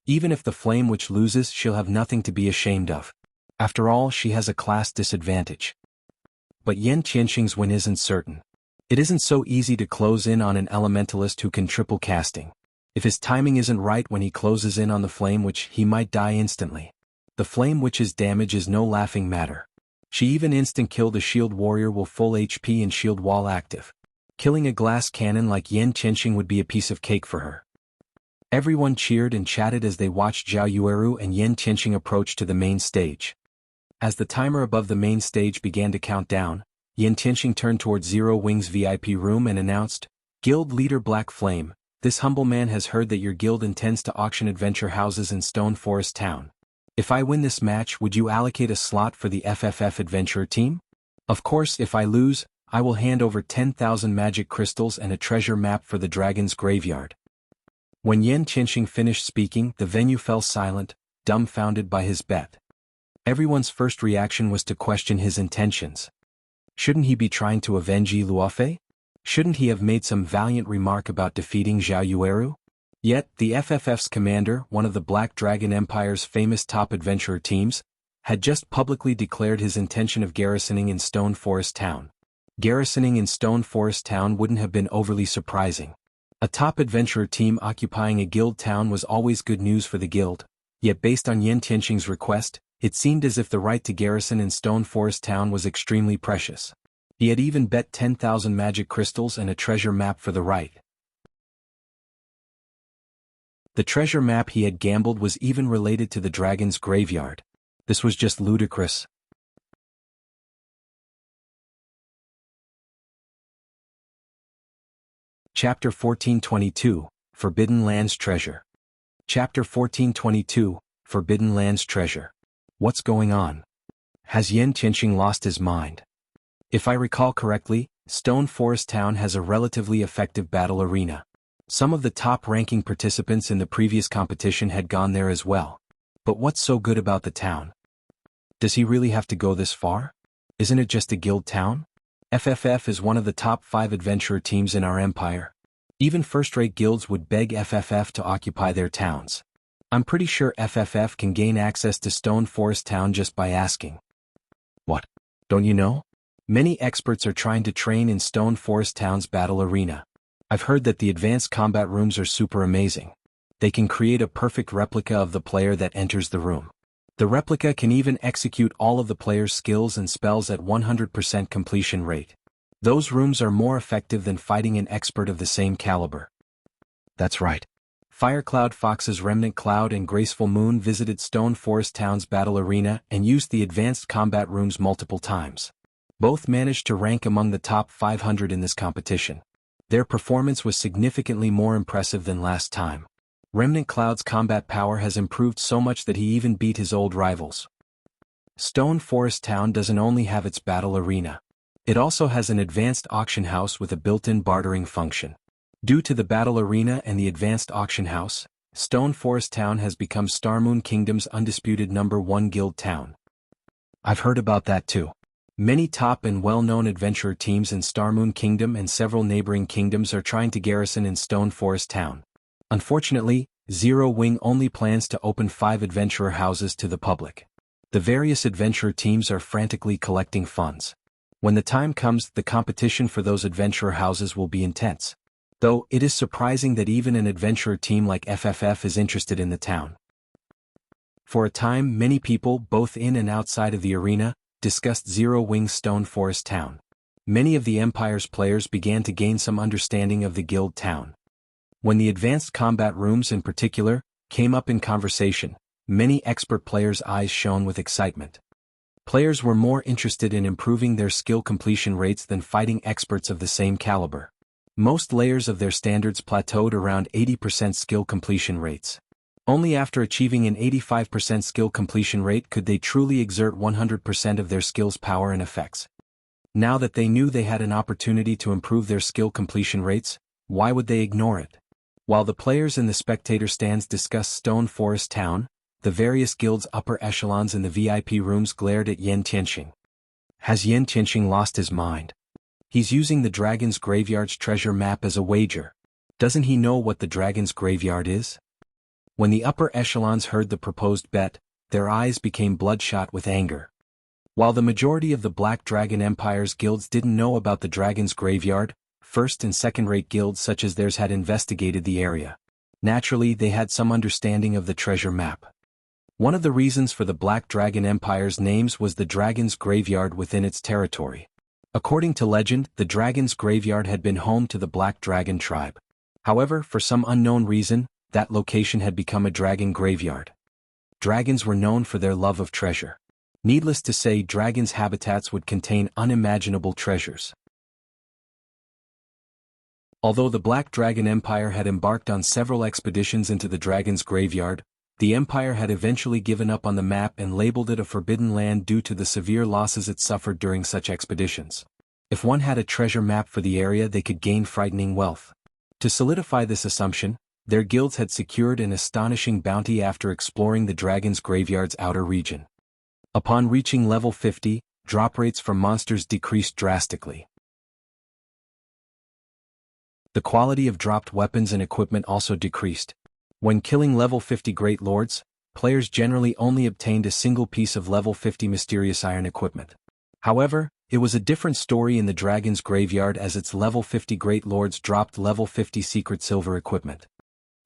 Even if the Flame Witch loses, she'll have nothing to be ashamed of. After all, she has a class disadvantage. But Yan Tianqing's win isn't certain. It isn't so easy to close in on an Elementalist who can triple casting. If his timing isn't right when he closes in on the Flame Witch, he might die instantly. The Flame Witch's damage is no laughing matter. She even instant-killed a shield warrior with full HP and shield wall active. Killing a glass cannon like Yan Tianqing would be a piece of cake for her. Everyone cheered and chatted as they watched Zhao Yueru and Yan Tianqing approach to the main stage. As the timer above the main stage began to count down, Yan Tianqing turned towards Zero Wing's VIP room and announced, "Guild Leader Black Flame, this humble man has heard that your guild intends to auction adventure houses in Stone Forest Town. If I win this match, would you allocate a slot for the FFF adventurer team? Of course, if I lose, I will hand over 10,000 magic crystals and a treasure map for the dragon's graveyard." When Yan Tianqing finished speaking, the venue fell silent, dumbfounded by his bet. Everyone's first reaction was to question his intentions. Shouldn't he be trying to avenge Yi Luofei? Shouldn't he have made some valiant remark about defeating Zhao Yueru? Yet, the FFF's commander, one of the Black Dragon Empire's famous top adventurer teams, had just publicly declared his intention of garrisoning in Stone Forest Town. Garrisoning in Stone Forest Town wouldn't have been overly surprising. A top adventurer team occupying a guild town was always good news for the guild, yet based on Yan Tianqing's request, it seemed as if the right to garrison in Stone Forest Town was extremely precious. He had even bet 10,000 magic crystals and a treasure map for the right. The treasure map he had gambled was even related to the dragon's graveyard. This was just ludicrous. Chapter 1422, Forbidden Lands Treasure. Chapter 1422, Forbidden Lands Treasure. What's going on? Has Yan Tianqing lost his mind? If I recall correctly, Stone Forest Town has a relatively effective battle arena. Some of the top-ranking participants in the previous competition had gone there as well. But what's so good about the town? Does he really have to go this far? Isn't it just a guild town? FFF is one of the top 5 adventurer teams in our empire. Even first-rate guilds would beg FFF to occupy their towns. I'm pretty sure FFF can gain access to Stone Forest Town just by asking. What? Don't you know? Many experts are trying to train in Stone Forest Town's battle arena. I've heard that the advanced combat rooms are super amazing. They can create a perfect replica of the player that enters the room. The replica can even execute all of the player's skills and spells at 100% completion rate. Those rooms are more effective than fighting an expert of the same caliber. That's right. Firecloud Fox's Remnant Cloud and Graceful Moon visited Stone Forest Town's battle arena and used the advanced combat rooms multiple times. Both managed to rank among the top 500 in this competition. Their performance was significantly more impressive than last time. Remnant Cloud's combat power has improved so much that he even beat his old rivals. Stone Forest Town doesn't only have its battle arena. It also has an advanced auction house with a built-in bartering function. Due to the battle arena and the advanced auction house, Stone Forest Town has become Starmoon Kingdom's undisputed #1 guild town. I've heard about that too. Many top and well-known adventurer teams in Starmoon Kingdom and several neighboring kingdoms are trying to garrison in Stone Forest Town. Unfortunately, Zero Wing only plans to open 5 adventurer houses to the public. The various adventurer teams are frantically collecting funds. When the time comes, the competition for those adventurer houses will be intense. Though, it is surprising that even an adventurer team like FFF is interested in the town. For a time, many people, both in and outside of the arena, discussed Zero Wing's Stone Forest Town. Many of the Empire's players began to gain some understanding of the guild town. When the advanced combat rooms in particular came up in conversation, many expert players' eyes shone with excitement. Players were more interested in improving their skill completion rates than fighting experts of the same caliber. Most layers of their standards plateaued around 80% skill completion rates. Only after achieving an 85% skill completion rate could they truly exert 100% of their skill's power and effects. Now that they knew they had an opportunity to improve their skill completion rates, why would they ignore it? While the players in the spectator stands discussed Stone Forest Town, the various guilds' upper echelons in the VIP rooms glared at Yan Tianqing. Has Yan Tianqing lost his mind? He's using the Dragon's Graveyard's treasure map as a wager. Doesn't he know what the Dragon's Graveyard is? When the upper echelons heard the proposed bet, their eyes became bloodshot with anger. While the majority of the Black Dragon Empire's guilds didn't know about the Dragon's Graveyard, first and second-rate guilds such as theirs had investigated the area. Naturally, they had some understanding of the treasure map. One of the reasons for the Black Dragon Empire's names was the Dragon's Graveyard within its territory. According to legend, the Dragon's Graveyard had been home to the Black Dragon tribe. However, for some unknown reason, that location had become a dragon graveyard. Dragons were known for their love of treasure. Needless to say, dragons' habitats would contain unimaginable treasures. Although the Black Dragon Empire had embarked on several expeditions into the Dragon's Graveyard, the Empire had eventually given up on the map and labeled it a forbidden land due to the severe losses it suffered during such expeditions. If one had a treasure map for the area, they could gain frightening wealth. To solidify this assumption, their guilds had secured an astonishing bounty after exploring the Dragon's Graveyard's outer region. Upon reaching level 50, drop rates from monsters decreased drastically. The quality of dropped weapons and equipment also decreased. When killing level 50 Great Lords, players generally only obtained a single piece of level 50 mysterious iron equipment. However, it was a different story in the Dragon's Graveyard as its level 50 Great Lords dropped level 50 secret silver equipment.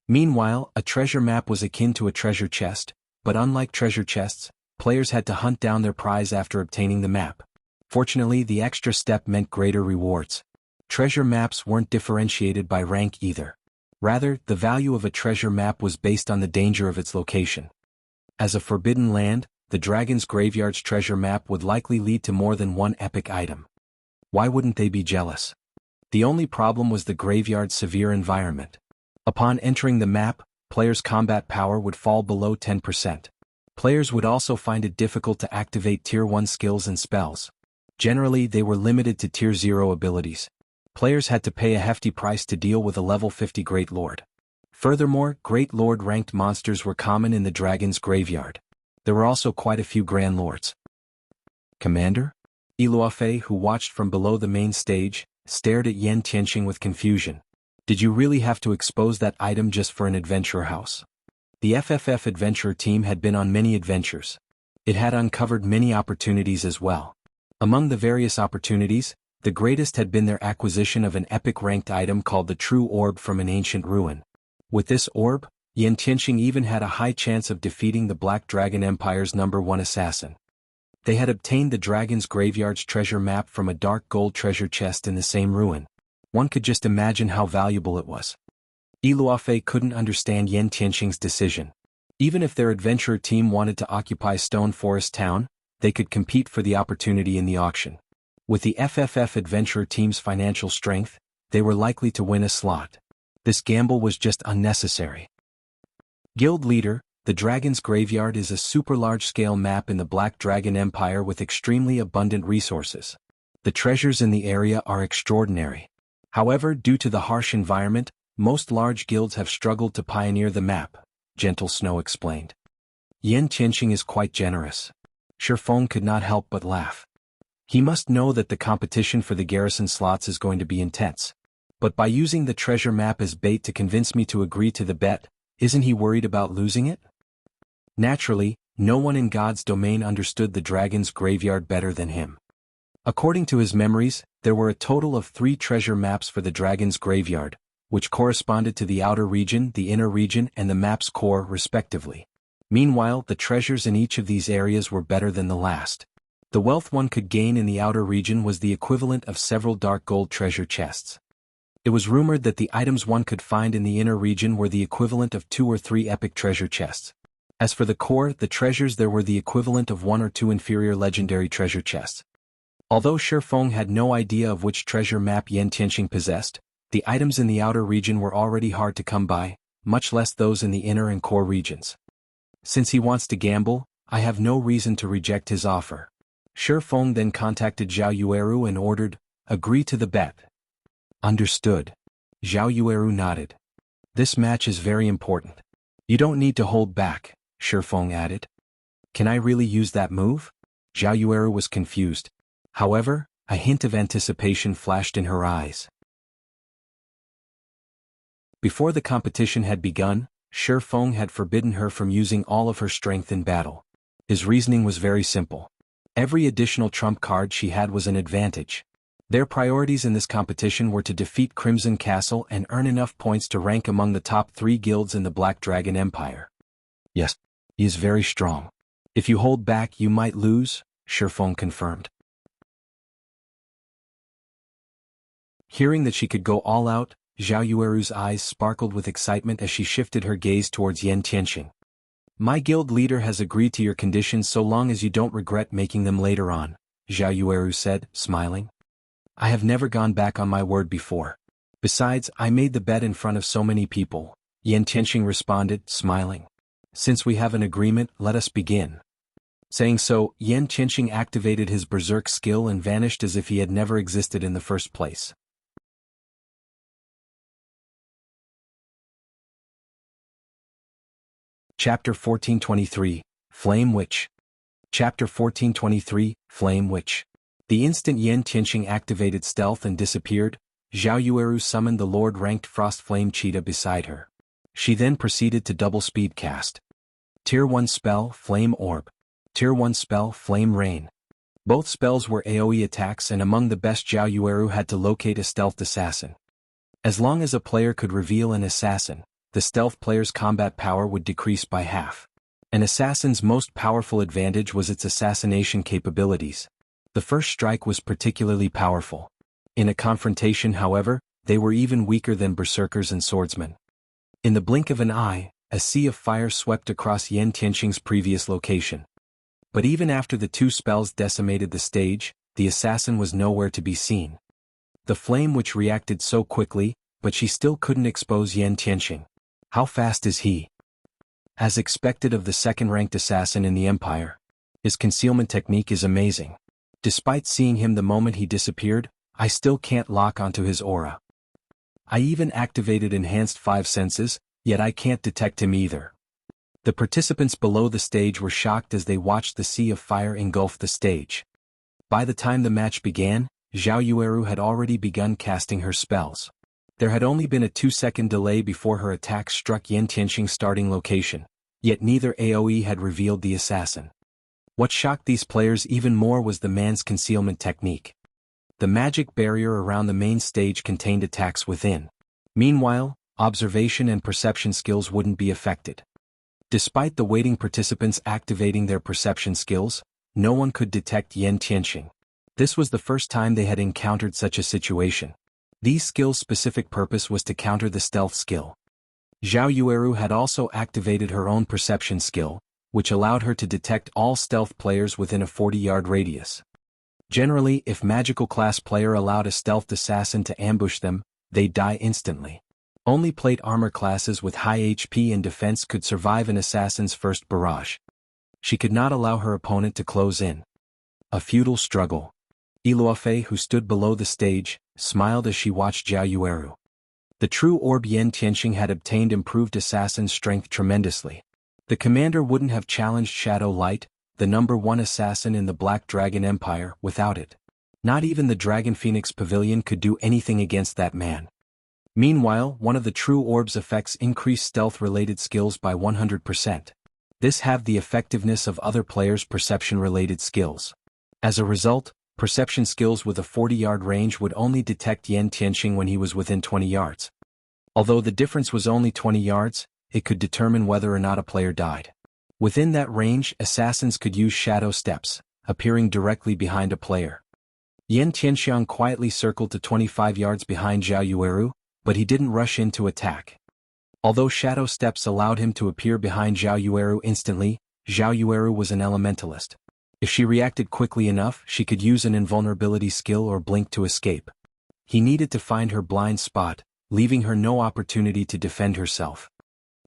Meanwhile, a treasure map was akin to a treasure chest, but unlike treasure chests, players had to hunt down their prize after obtaining the map. Fortunately, the extra step meant greater rewards. Treasure maps weren't differentiated by rank either. Rather, the value of a treasure map was based on the danger of its location. As a forbidden land, the Dragon's Graveyard's treasure map would likely lead to more than one epic item. Why wouldn't they be jealous? The only problem was the graveyard's severe environment. Upon entering the map, players' combat power would fall below 10%. Players would also find it difficult to activate Tier 1 skills and spells. Generally, they were limited to Tier 0 abilities. Players had to pay a hefty price to deal with a level 50 Great Lord. Furthermore, Great Lord-ranked monsters were common in the Dragon's Graveyard. There were also quite a few Grand Lords. Commander? Iluofe, who watched from below the main stage, stared at Yan Tianqing with confusion. Did you really have to expose that item just for an adventure house? The FFF adventurer team had been on many adventures. It had uncovered many opportunities as well. Among the various opportunities, the greatest had been their acquisition of an epic-ranked item called the True Orb from an ancient ruin. With this orb, Yan Tianqing even had a high chance of defeating the Black Dragon Empire's #1 assassin. They had obtained the Dragon's Graveyard's treasure map from a dark gold treasure chest in the same ruin. One could just imagine how valuable it was. Iluofe couldn't understand Yan Tianqing's decision. Even if their adventurer team wanted to occupy Stone Forest Town, they could compete for the opportunity in the auction. With the FFF adventurer team's financial strength, they were likely to win a slot. This gamble was just unnecessary. Guild Leader, the Dragon's Graveyard is a super large-scale map in the Black Dragon Empire with extremely abundant resources. The treasures in the area are extraordinary. However, due to the harsh environment, most large guilds have struggled to pioneer the map, Gentle Snow explained. Yan Tianqing is quite generous. Feng could not help but laugh. He must know that the competition for the garrison slots is going to be intense. But by using the treasure map as bait to convince me to agree to the bet, isn't he worried about losing it? Naturally, no one in God's domain understood the Dragon's Graveyard better than him. According to his memories, there were a total of 3 treasure maps for the Dragon's Graveyard, which corresponded to the outer region, the inner region, and the map's core, respectively. Meanwhile, the treasures in each of these areas were better than the last. The wealth one could gain in the outer region was the equivalent of several dark gold treasure chests. It was rumored that the items one could find in the inner region were the equivalent of 2 or 3 epic treasure chests. As for the core, the treasures there were the equivalent of 1 or 2 inferior legendary treasure chests. Although Feng had no idea of which treasure map Yan Tianqing possessed, the items in the outer region were already hard to come by, much less those in the inner and core regions. Since he wants to gamble, I have no reason to reject his offer. Feng then contacted Zhao Yueru and ordered, "Agree to the bet." Understood. Zhao Yueru nodded. This match is very important. You don't need to hold back, Feng added. Can I really use that move? Zhao Yueru was confused. However, a hint of anticipation flashed in her eyes. Before the competition had begun, Feng had forbidden her from using all of her strength in battle. His reasoning was very simple. Every additional trump card she had was an advantage. Their priorities in this competition were to defeat Crimson Castle and earn enough points to rank among the top 3 guilds in the Black Dragon Empire. Yes, he is very strong. If you hold back you might lose, Feng confirmed. Hearing that she could go all out, Zhao Yueru's eyes sparkled with excitement as she shifted her gaze towards Yan Tianqing. My guild leader has agreed to your conditions so long as you don't regret making them later on, Zhao Yueru said, smiling. I have never gone back on my word before. Besides, I made the bet in front of so many people, Yan Tianqing responded, smiling. Since we have an agreement, let us begin. Saying so, Yan Tianqing activated his berserk skill and vanished as if he had never existed in the first place. Chapter 1423, Flame Witch. Chapter 1423, Flame Witch. The instant Yan Tianqing activated stealth and disappeared, Zhao Yueru summoned the Lord-ranked Frost Flame Cheetah beside her. She then proceeded to double-speed cast. Tier 1 spell, Flame Orb. Tier 1 spell, Flame Rain. Both spells were AoE attacks and among the best Zhao Yueru had to locate a stealthed assassin. As long as a player could reveal an assassin, the stealth player's combat power would decrease by half. An assassin's most powerful advantage was its assassination capabilities. The first strike was particularly powerful. In a confrontation, however, they were even weaker than berserkers and swordsmen. In the blink of an eye, a sea of fire swept across Yan Tianqing's previous location. But even after the 2 spells decimated the stage, the assassin was nowhere to be seen. The flame which reacted so quickly, but she still couldn't expose Yan Tianxing. How fast is he? As expected of the second-ranked assassin in the Empire. His concealment technique is amazing. Despite seeing him the moment he disappeared, I still can't lock onto his aura. I even activated enhanced 5 senses, yet I can't detect him either. The participants below the stage were shocked as they watched the sea of fire engulf the stage. By the time the match began, Zhao Yueru had already begun casting her spells. There had only been a 2-second delay before her attack struck Yan Tianxing's starting location, yet neither AoE had revealed the assassin. What shocked these players even more was the man's concealment technique. The magic barrier around the main stage contained attacks within. Meanwhile, observation and perception skills wouldn't be affected. Despite the waiting participants activating their perception skills, no one could detect Yan Tianxing. This was the first time they had encountered such a situation. These skills' specific purpose was to counter the stealth skill. Zhao Yueru had also activated her own perception skill, which allowed her to detect all stealth players within a 40-yard radius. Generally, if magical class player allowed a stealthed assassin to ambush them, they'd die instantly. Only plate armor classes with high HP and defense could survive an assassin's first barrage. She could not allow her opponent to close in. A futile struggle. Iluofei, who stood below the stage, smiled as she watched Zhao Yueru. The true orb Yan Tianxing had obtained improved assassin's strength tremendously. The commander wouldn't have challenged Shadow Light, the #1 assassin in the Black Dragon Empire, without it. Not even the Dragon Phoenix Pavilion could do anything against that man. Meanwhile, one of the true orb's effects increased stealth-related skills by 100%. This halved the effectiveness of other players' perception-related skills. As a result, perception skills with a 40-yard range would only detect Yan Tianxing when he was within 20 yards. Although the difference was only 20 yards, it could determine whether or not a player died. Within that range, assassins could use shadow steps, appearing directly behind a player. Yan Tianxiang quietly circled to 25 yards behind Zhao Yueru, but he didn't rush in to attack. Although shadow steps allowed him to appear behind Zhao Yueru instantly, Zhao Yueru was an elementalist. If she reacted quickly enough, she could use an invulnerability skill or blink to escape. He needed to find her blind spot, leaving her no opportunity to defend herself.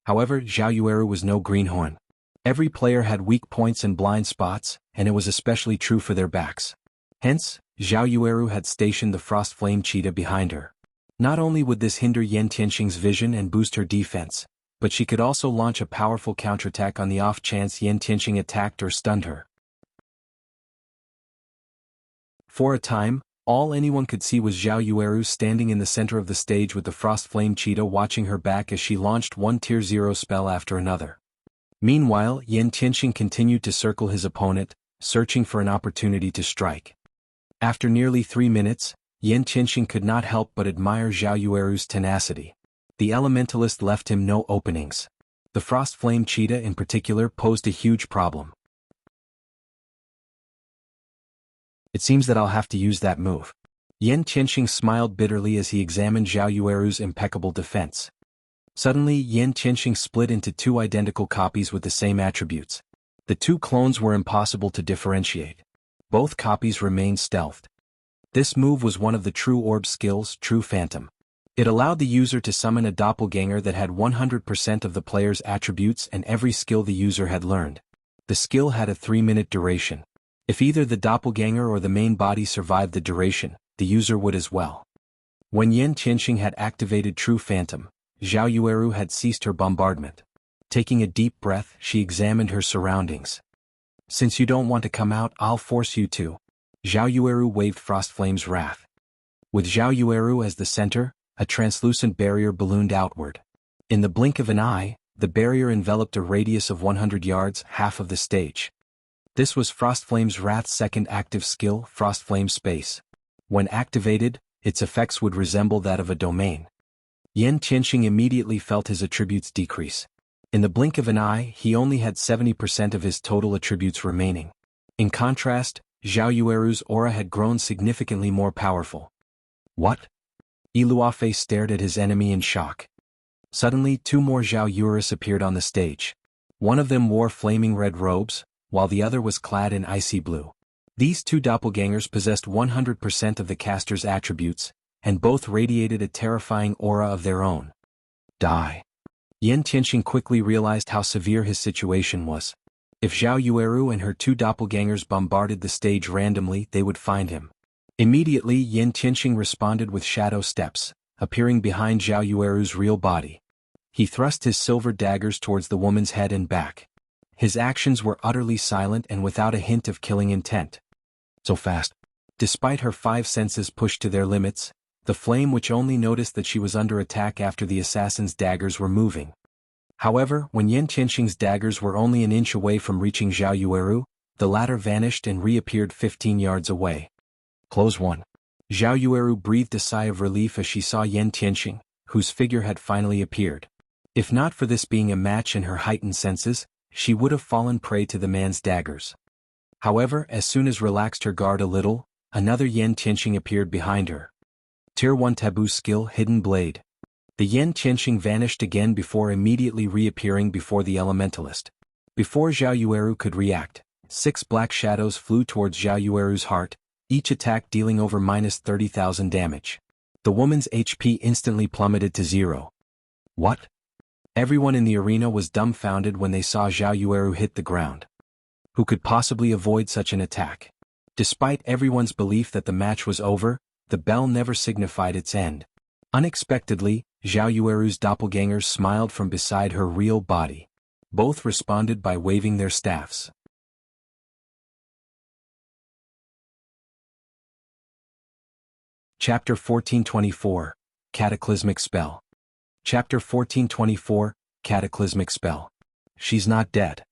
However, Zhao Yueru was no greenhorn. Every player had weak points and blind spots, and it was especially true for their backs. Hence, Zhao Yueru had stationed the Frost Flame Cheetah behind her. Not only would this hinder Yan Tianxing's vision and boost her defense, but she could also launch a powerful counterattack on the off chance Yan Tianxing attacked or stunned her. For a time, all anyone could see was Zhao Yueru standing in the center of the stage with the Frost Flame Cheetah watching her back as she launched one Tier 0 spell after another. Meanwhile, Yan Tianxing continued to circle his opponent, searching for an opportunity to strike. After nearly 3 minutes, Yan Tianxing could not help but admire Zhao Yueru's tenacity. The Elementalist left him no openings. The Frost Flame Cheetah in particular posed a huge problem. It seems that I'll have to use that move. Yan Tianxing smiled bitterly as he examined Zhao Yueru's impeccable defense. Suddenly, Yan Tianxing split into 2 identical copies with the same attributes. The 2 clones were impossible to differentiate. Both copies remained stealthed. This move was one of the True Orb skills, True Phantom. It allowed the user to summon a doppelganger that had 100% of the player's attributes and every skill the user had learned. The skill had a 3-minute duration. If either the doppelganger or the main body survived the duration, the user would as well. When Yan Tianxing had activated True Phantom, Zhao Yueru had ceased her bombardment. Taking a deep breath, she examined her surroundings. Since you don't want to come out, I'll force you to. Zhao Yueru waved Frost Flame's wrath. With Zhao Yueru as the center, a translucent barrier ballooned outward. In the blink of an eye, the barrier enveloped a radius of 100 yards, half of the stage. This was Frost Flame's Wrath's second active skill, Frost Flame Space. When activated, its effects would resemble that of a domain. Yan Tianxing immediately felt his attributes decrease. In the blink of an eye, he only had 70% of his total attributes remaining. In contrast, Zhao Yueru's aura had grown significantly more powerful. What? Iluofei stared at his enemy in shock. Suddenly, 2 more Zhao Yuerus appeared on the stage. One of them wore flaming red robes, while the other was clad in icy blue. These 2 doppelgangers possessed 100% of the caster's attributes, and both radiated a terrifying aura of their own. Die. Yan Tianqing quickly realized how severe his situation was. If Zhao Yueru and her two doppelgangers bombarded the stage randomly, they would find him. Immediately, Yan Tianqing responded with shadow steps, appearing behind Zhao Yueru's real body. He thrust his silver daggers towards the woman's head and back. His actions were utterly silent and without a hint of killing intent. So fast. Despite her five senses pushed to their limits, the flame witch only noticed that she was under attack after the assassin's daggers were moving. However, when Yan Tianqing's daggers were only an inch away from reaching Zhao Yueru, the latter vanished and reappeared 15 yards away. Close one. Zhao Yueru breathed a sigh of relief as she saw Yan Tianqing, whose figure had finally appeared. If not for this being a match in her heightened senses, she would have fallen prey to the man's daggers. However, as soon as relaxed her guard a little, another Yan Tianqing appeared behind her. Tier 1 Taboo Skill Hidden Blade. The Yan Tianqing vanished again before immediately reappearing before the Elementalist. Before Zhao Yueru could react, 6 black shadows flew towards Zhao Yueru's heart, each attack dealing over -30,000 damage. The woman's HP instantly plummeted to 0. What? Everyone in the arena was dumbfounded when they saw Zhao Yueru hit the ground. Who could possibly avoid such an attack? Despite everyone's belief that the match was over, the bell never signified its end. Unexpectedly, Zhao Yueru's doppelgangers smiled from beside her real body. Both responded by waving their staffs. Chapter 1424, Cataclysmic Spell. Chapter 1424, Cataclysmic Spell. She's not dead.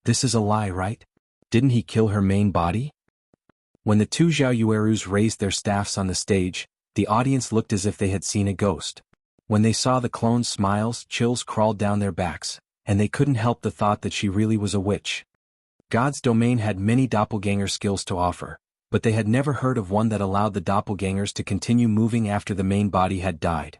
This is a lie, right? Didn't he kill her main body? When the two Zhao Yuerus raised their staffs on the stage, the audience looked as if they had seen a ghost. When they saw the clone's smiles, chills crawled down their backs, and they couldn't help the thought that she really was a witch. God's domain had many doppelganger skills to offer, but they had never heard of one that allowed the doppelgangers to continue moving after the main body had died.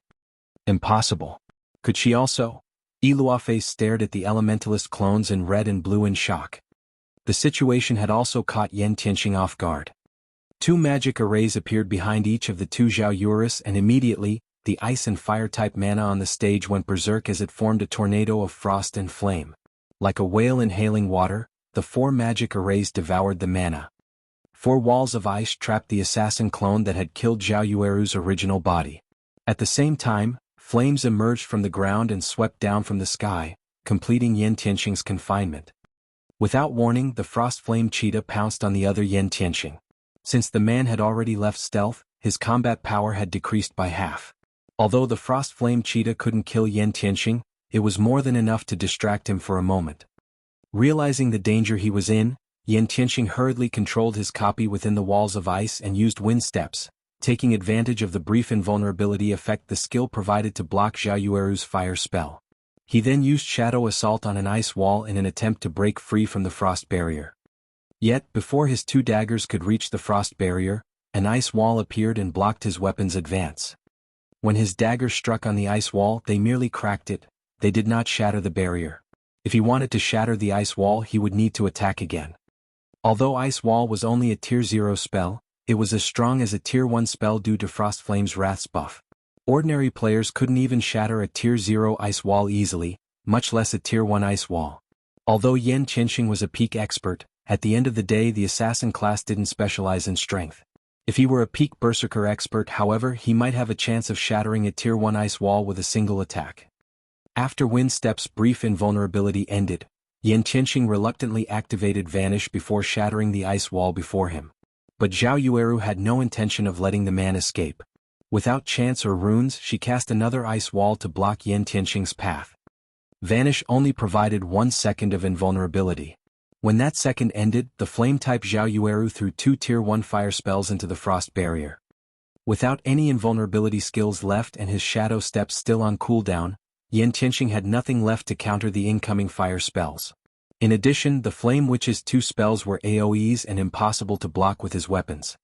Impossible. Could she also? Eluafe stared at the Elementalist clones in red and blue in shock. The situation had also caught Yan Tianqing off guard. 2 magic arrays appeared behind each of the two Zhao Yueris, and immediately, the ice and fire-type mana on the stage went berserk as it formed a tornado of frost and flame. Like a whale inhaling water, the 4 magic arrays devoured the mana. 4 walls of ice trapped the assassin clone that had killed Zhao Yueru's original body. At the same time, flames emerged from the ground and swept down from the sky, completing Yan Tianqing's confinement. Without warning, the frost flame cheetah pounced on the other Yan Tianqing. Since the man had already left stealth, his combat power had decreased by half. Although the frost flame cheetah couldn't kill Yan Tianqing, it was more than enough to distract him for a moment. Realizing the danger he was in, Yan Tianqing hurriedly controlled his copy within the walls of ice and used wind steps, taking advantage of the brief invulnerability effect the skill provided to block Zhao Yueru's fire spell. He then used Shadow Assault on an ice wall in an attempt to break free from the frost barrier. Yet, before his 2 daggers could reach the frost barrier, an ice wall appeared and blocked his weapon's advance. When his daggers struck on the ice wall, they merely cracked it. They did not shatter the barrier. If he wanted to shatter the ice wall, he would need to attack again. Although Ice Wall was only a Tier 0 spell, it was as strong as a Tier 1 spell due to Frostflame's Wrath's buff. Ordinary players couldn't even shatter a Tier 0 ice wall easily, much less a Tier 1 ice wall. Although Yan Tianqing was a peak expert, at the end of the day the assassin class didn't specialize in strength. If he were a peak berserker expert, however, he might have a chance of shattering a Tier 1 ice wall with a single attack. After Wind Step's brief invulnerability ended, Yan Tianqing reluctantly activated Vanish before shattering the ice wall before him. But Zhao Yueru had no intention of letting the man escape. Without chance or runes, she cast another ice wall to block Yan Tianqing's path. Vanish only provided 1 second of invulnerability. When that second ended, the flame-type Zhao Yueru threw 2 Tier 1 fire spells into the frost barrier. Without any invulnerability skills left and his shadow steps still on cooldown, Yan Tianqing had nothing left to counter the incoming fire spells. In addition, the Flame Witch's 2 spells were AoEs and impossible to block with his weapons.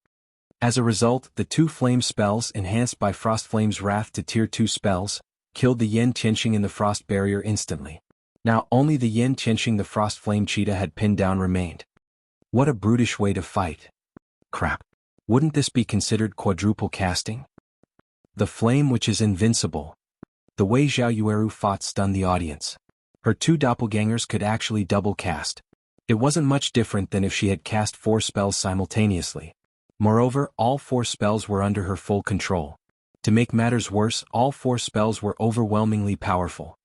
As a result, the 2 flame spells, enhanced by Frostflame's Wrath to Tier 2 spells, killed the Yan Tianqing in the frost barrier instantly. Now only the Yan Tianqing the frost flame cheetah had pinned down remained. What a brutish way to fight. Crap. Wouldn't this be considered quadruple casting? The flame which is invincible. The way Zhao Yueru fought stunned the audience. Her two doppelgangers could actually double cast. It wasn't much different than if she had cast 4 spells simultaneously. Moreover, all 4 spells were under her full control. To make matters worse, all 4 spells were overwhelmingly powerful.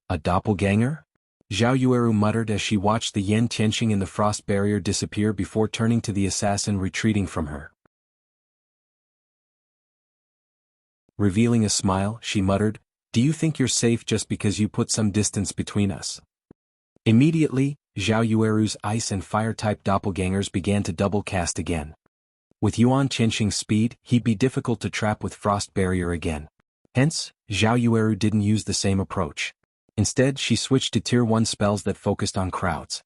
A doppelganger? Zhao Yueru muttered as she watched the Yan Tianqing in the frost barrier disappear before turning to the assassin retreating from her. Revealing a smile, she muttered, "Do you think you're safe just because you put some distance between us?" Immediately, Zhao Yueru's ice and fire-type doppelgangers began to double cast again. With Yuan Tianqing's speed, he'd be difficult to trap with frost barrier again. Hence, Zhao Yueru didn't use the same approach. Instead, she switched to Tier 1 spells that focused on crowds.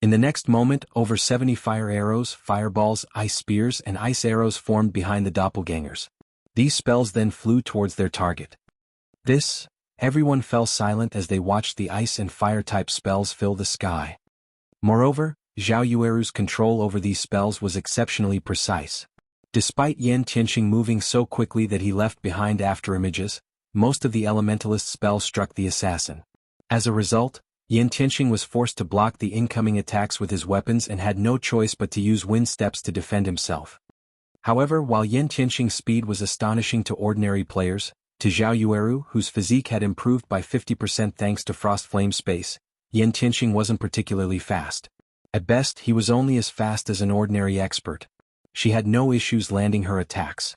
In the next moment, over 70 fire arrows, fireballs, ice spears, and ice arrows formed behind the doppelgangers. These spells then flew towards their target. Everyone fell silent as they watched the ice and fire-type spells fill the sky. Moreover, Zhao Yueru's control over these spells was exceptionally precise. Despite Yan Tianqing moving so quickly that he left behind afterimages, most of the Elementalist spells struck the assassin. As a result, Yan Tianqing was forced to block the incoming attacks with his weapons and had no choice but to use wind steps to defend himself. However, while Yan Tianqing's speed was astonishing to ordinary players, to Zhao Yueru, whose physique had improved by 50% thanks to Frost Flame Space, Yan Tianqing wasn't particularly fast. At best, he was only as fast as an ordinary expert. She had no issues landing her attacks.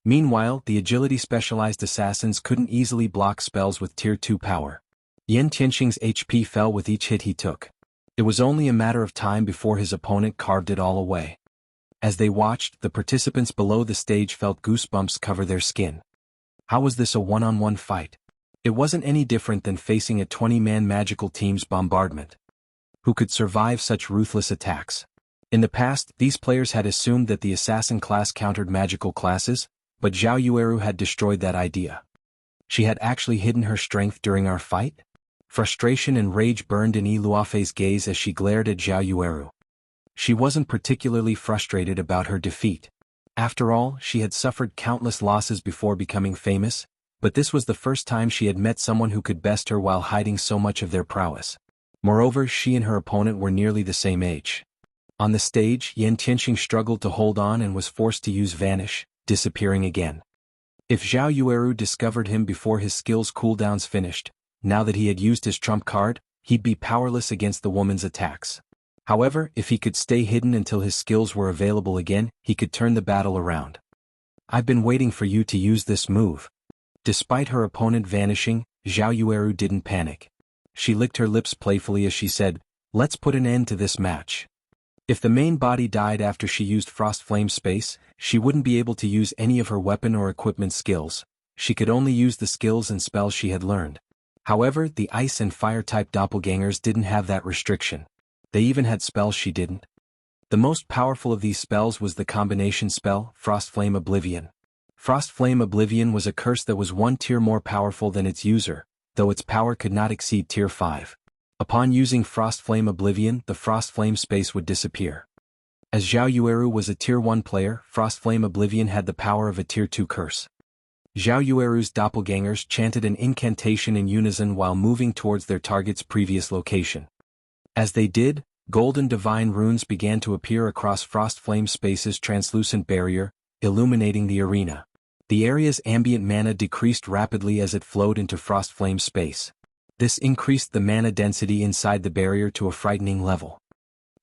Meanwhile, the agility-specialized assassins couldn't easily block spells with Tier 2 power. Yan Tianqing's HP fell with each hit he took. It was only a matter of time before his opponent carved it all away. As they watched, the participants below the stage felt goosebumps cover their skin. How was this a one-on-one fight? It wasn't any different than facing a 20-man magical team's bombardment. Who could survive such ruthless attacks? In the past, these players had assumed that the assassin class countered magical classes, but Zhao Yueru had destroyed that idea. She had actually hidden her strength during our fight? Frustration and rage burned in Yi Luofei's gaze as she glared at Zhao Yueru. She wasn't particularly frustrated about her defeat. After all, she had suffered countless losses before becoming famous, but this was the first time she had met someone who could best her while hiding so much of their prowess. Moreover, she and her opponent were nearly the same age. On the stage, Yan Tianqing struggled to hold on and was forced to use Vanish, disappearing again. If Zhao Yueru discovered him before his skill's cooldowns finished, now that he had used his trump card, he'd be powerless against the woman's attacks. However, if he could stay hidden until his skills were available again, he could turn the battle around. "I've been waiting for you to use this move." Despite her opponent vanishing, Zhao Yueru didn't panic. She licked her lips playfully as she said, "Let's put an end to this match." If the main body died after she used Frost Flame Space, she wouldn't be able to use any of her weapon or equipment skills. She could only use the skills and spells she had learned. However, the ice and fire-type doppelgangers didn't have that restriction. They even had spells she didn't. The most powerful of these spells was the combination spell, Frost Flame Oblivion. Frost Flame Oblivion was a curse that was 1 tier more powerful than its user, though its power could not exceed Tier 5. Upon using Frost Flame Oblivion, the Frost Flame Space would disappear. As Zhao Yueru was a Tier 1 player, Frost Flame Oblivion had the power of a Tier 2 curse. Zhao Yueru's doppelgangers chanted an incantation in unison while moving towards their target's previous location. As they did, golden divine runes began to appear across Frost Flame Space's translucent barrier, illuminating the arena. The area's ambient mana decreased rapidly as it flowed into Frost Flame Space. This increased the mana density inside the barrier to a frightening level.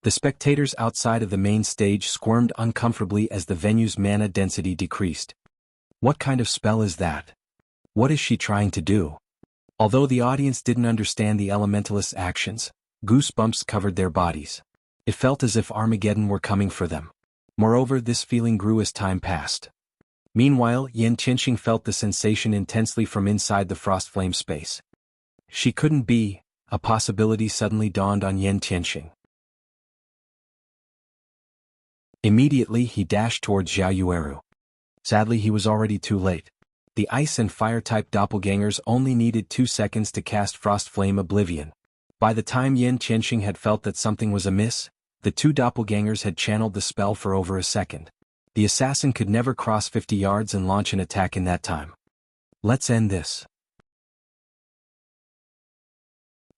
The spectators outside of the main stage squirmed uncomfortably as the venue's mana density decreased. What kind of spell is that? What is she trying to do? Although the audience didn't understand the Elementalist's actions, goosebumps covered their bodies. It felt as if Armageddon were coming for them. Moreover, this feeling grew as time passed. Meanwhile, Yan Tianqing felt the sensation intensely from inside the Frost Flame Space. She couldn't be. A possibility suddenly dawned on Yan Tianqing. Immediately he dashed towards Zhao Yueru. Sadly, he was already too late. The ice and fire-type doppelgangers only needed 2 seconds to cast Frost Flame Oblivion. By the time Yan Tianqing had felt that something was amiss, the 2 doppelgangers had channeled the spell for over a second. The assassin could never cross 50 yards and launch an attack in that time. Let's end this.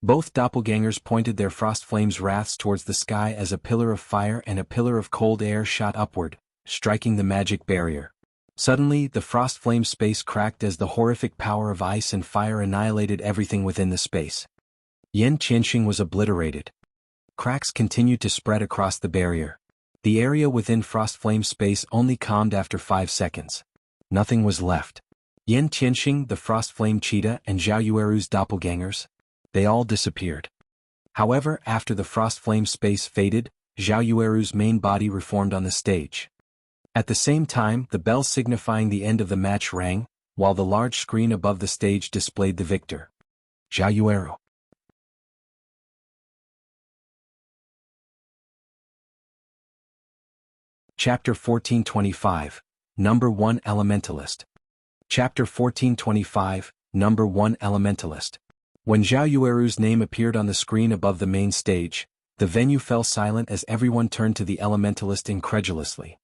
Both doppelgangers pointed their frost flames wraths towards the sky as a pillar of fire and a pillar of cold air shot upward, striking the magic barrier. Suddenly, the frost flame space cracked as the horrific power of ice and fire annihilated everything within the space. Yan Qianxing was obliterated. Cracks continued to spread across the barrier. The area within frost flame space only calmed after 5 seconds. Nothing was left. Yan Qianxing, the frost flame cheetah, and Zhao Yueru's doppelgangers, they all disappeared. However, after the frost flame space faded, Zhao Yueru's main body reformed on the stage. At the same time, the bell signifying the end of the match rang, while the large screen above the stage displayed the victor. Zhao Yueru. Chapter 1425, Number 1 Elementalist. Chapter 1425, Number 1 Elementalist. When Zhao Yueru's name appeared on the screen above the main stage, the venue fell silent as everyone turned to the Elementalist incredulously.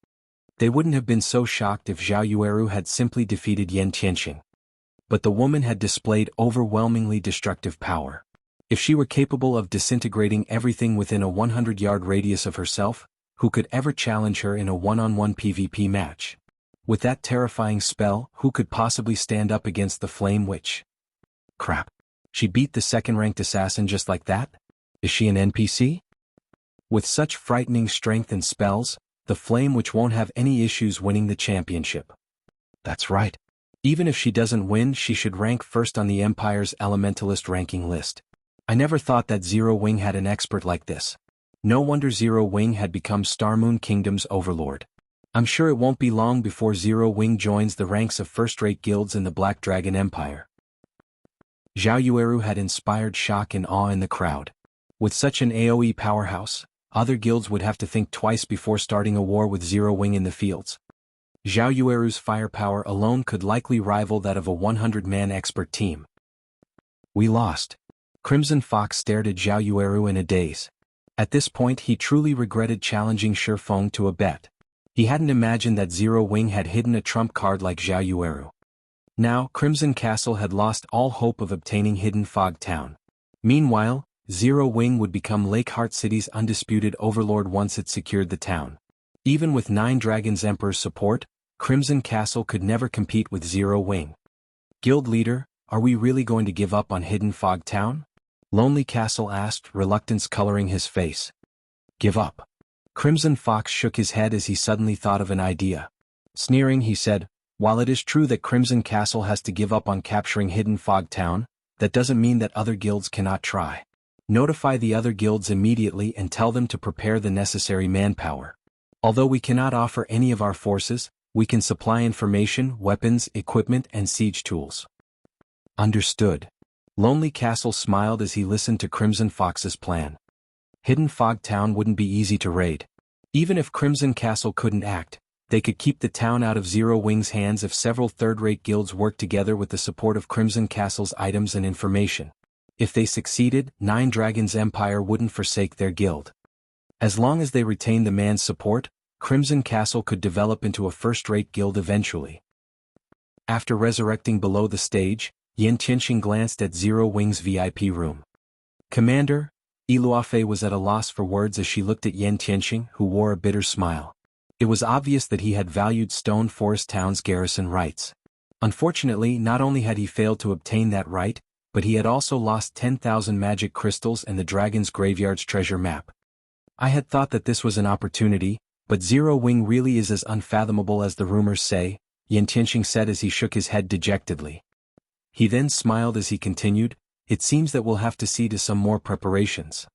They wouldn't have been so shocked if Zhao Yueru had simply defeated Yan Qianxing. But the woman had displayed overwhelmingly destructive power. If she were capable of disintegrating everything within a 100-yard radius of herself, who could ever challenge her in a one-on-one PvP match? With that terrifying spell, who could possibly stand up against the Flame Witch? Crap. She beat the second-ranked assassin just like that? Is she an NPC? With such frightening strength and spells, the Flame Witch won't have any issues winning the championship. That's right. Even if she doesn't win, she should rank first on the Empire's Elementalist ranking list. I never thought that Zero Wing had an expert like this. No wonder Zero Wing had become Starmoon Kingdom's overlord. I'm sure it won't be long before Zero Wing joins the ranks of first-rate guilds in the Black Dragon Empire. Zhao Yueru had inspired shock and awe in the crowd. With such an AoE powerhouse, other guilds would have to think twice before starting a war with Zero Wing in the fields. Zhao Yueru's firepower alone could likely rival that of a 100-man expert team. We lost. Crimson Fox stared at Zhao Yueru in a daze. At this point he truly regretted challenging Feng to a bet. He hadn't imagined that Zero Wing had hidden a trump card like Zhao Yueru. Now, Crimson Castle had lost all hope of obtaining Hidden Fog Town. Meanwhile, Zero Wing would become Lakeheart City's undisputed overlord once it secured the town. Even with 9 Dragons Emperor's support, Crimson Castle could never compete with Zero Wing. Guild leader, are we really going to give up on Hidden Fog Town? Lonely Castle asked, reluctance coloring his face. Give up. Crimson Fox shook his head as he suddenly thought of an idea. Sneering, he said, while it is true that Crimson Castle has to give up on capturing Hidden Fog Town, that doesn't mean that other guilds cannot try. Notify the other guilds immediately and tell them to prepare the necessary manpower. Although we cannot offer any of our forces, we can supply information, weapons, equipment, and siege tools. Understood. Lonely Castle smiled as he listened to Crimson Fox's plan. Hidden Fog Town wouldn't be easy to raid. Even if Crimson Castle couldn't act, they could keep the town out of Zero Wing's hands if several third-rate guilds worked together with the support of Crimson Castle's items and information. If they succeeded, 9 Dragons Empire wouldn't forsake their guild. As long as they retained the man's support, Crimson Castle could develop into a first-rate guild eventually. After resurrecting below the stage, Yan Qianxing glanced at Zero Wing's VIP room. Commander, Iluofe was at a loss for words as she looked at Yan Qianxing, who wore a bitter smile. It was obvious that he had valued Stone Forest Town's garrison rights. Unfortunately, not only had he failed to obtain that right, but he had also lost 10,000 magic crystals and the Dragon's Graveyard's treasure map. I had thought that this was an opportunity, but Zero Wing really is as unfathomable as the rumors say, Yan Qianxing said as he shook his head dejectedly. He then smiled as he continued, it seems that we'll have to see to some more preparations.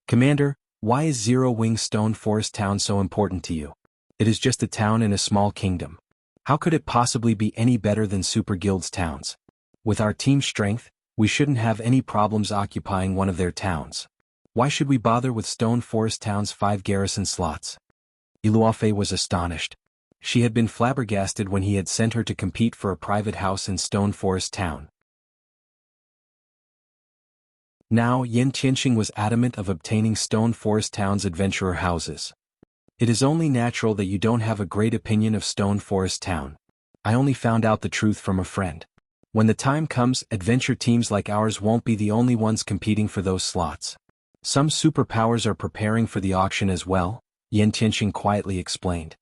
Commander, why is Zero Wing Stone Forest Town so important to you? It is just a town in a small kingdom. How could it possibly be any better than Super Guild's towns? With our team strength, we shouldn't have any problems occupying one of their towns. Why should we bother with Stone Forest Town's 5 garrison slots? Iluofe was astonished. She had been flabbergasted when he had sent her to compete for a private house in Stone Forest Town. Now Yan Qianxing was adamant of obtaining Stone Forest Town's adventurer houses. It is only natural that you don't have a great opinion of Stone Forest Town. I only found out the truth from a friend. When the time comes, adventure teams like ours won't be the only ones competing for those slots. Some superpowers are preparing for the auction as well, Yan Tianxing quietly explained.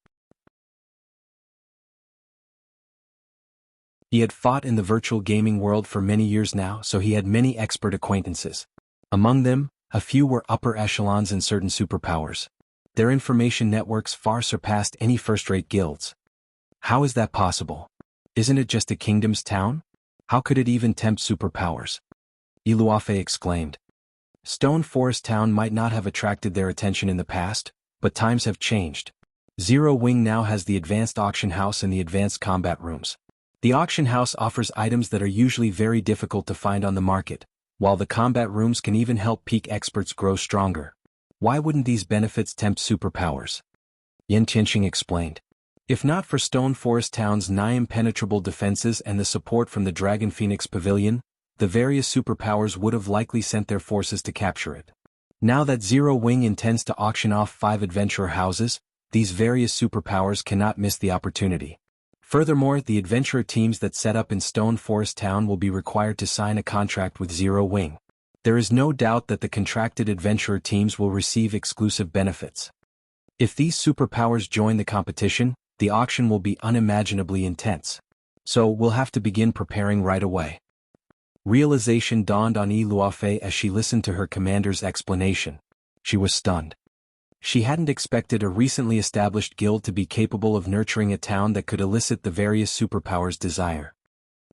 He had fought in the virtual gaming world for many years now, so he had many expert acquaintances. Among them, a few were upper echelons in certain superpowers. Their information networks far surpassed any first-rate guilds. How is that possible? Isn't it just a kingdom's town? How could it even tempt superpowers? Iluofei exclaimed. Stone Forest Town might not have attracted their attention in the past, but times have changed. Zero Wing now has the advanced auction house and the advanced combat rooms. The auction house offers items that are usually very difficult to find on the market, while the combat rooms can even help peak experts grow stronger. Why wouldn't these benefits tempt superpowers? Yan Tianxing explained. If not for Stone Forest Town's nigh impenetrable defenses and the support from the Dragon Phoenix Pavilion, the various superpowers would have likely sent their forces to capture it. Now that Zero Wing intends to auction off 5 adventurer houses, these various superpowers cannot miss the opportunity. Furthermore, the adventurer teams that set up in Stone Forest Town will be required to sign a contract with Zero Wing. There is no doubt that the contracted adventurer teams will receive exclusive benefits. If these superpowers join the competition, the auction will be unimaginably intense. So we'll have to begin preparing right away. Realization dawned on Yi Luofei as she listened to her commander's explanation. She was stunned. She hadn't expected a recently established guild to be capable of nurturing a town that could elicit the various superpowers' desire.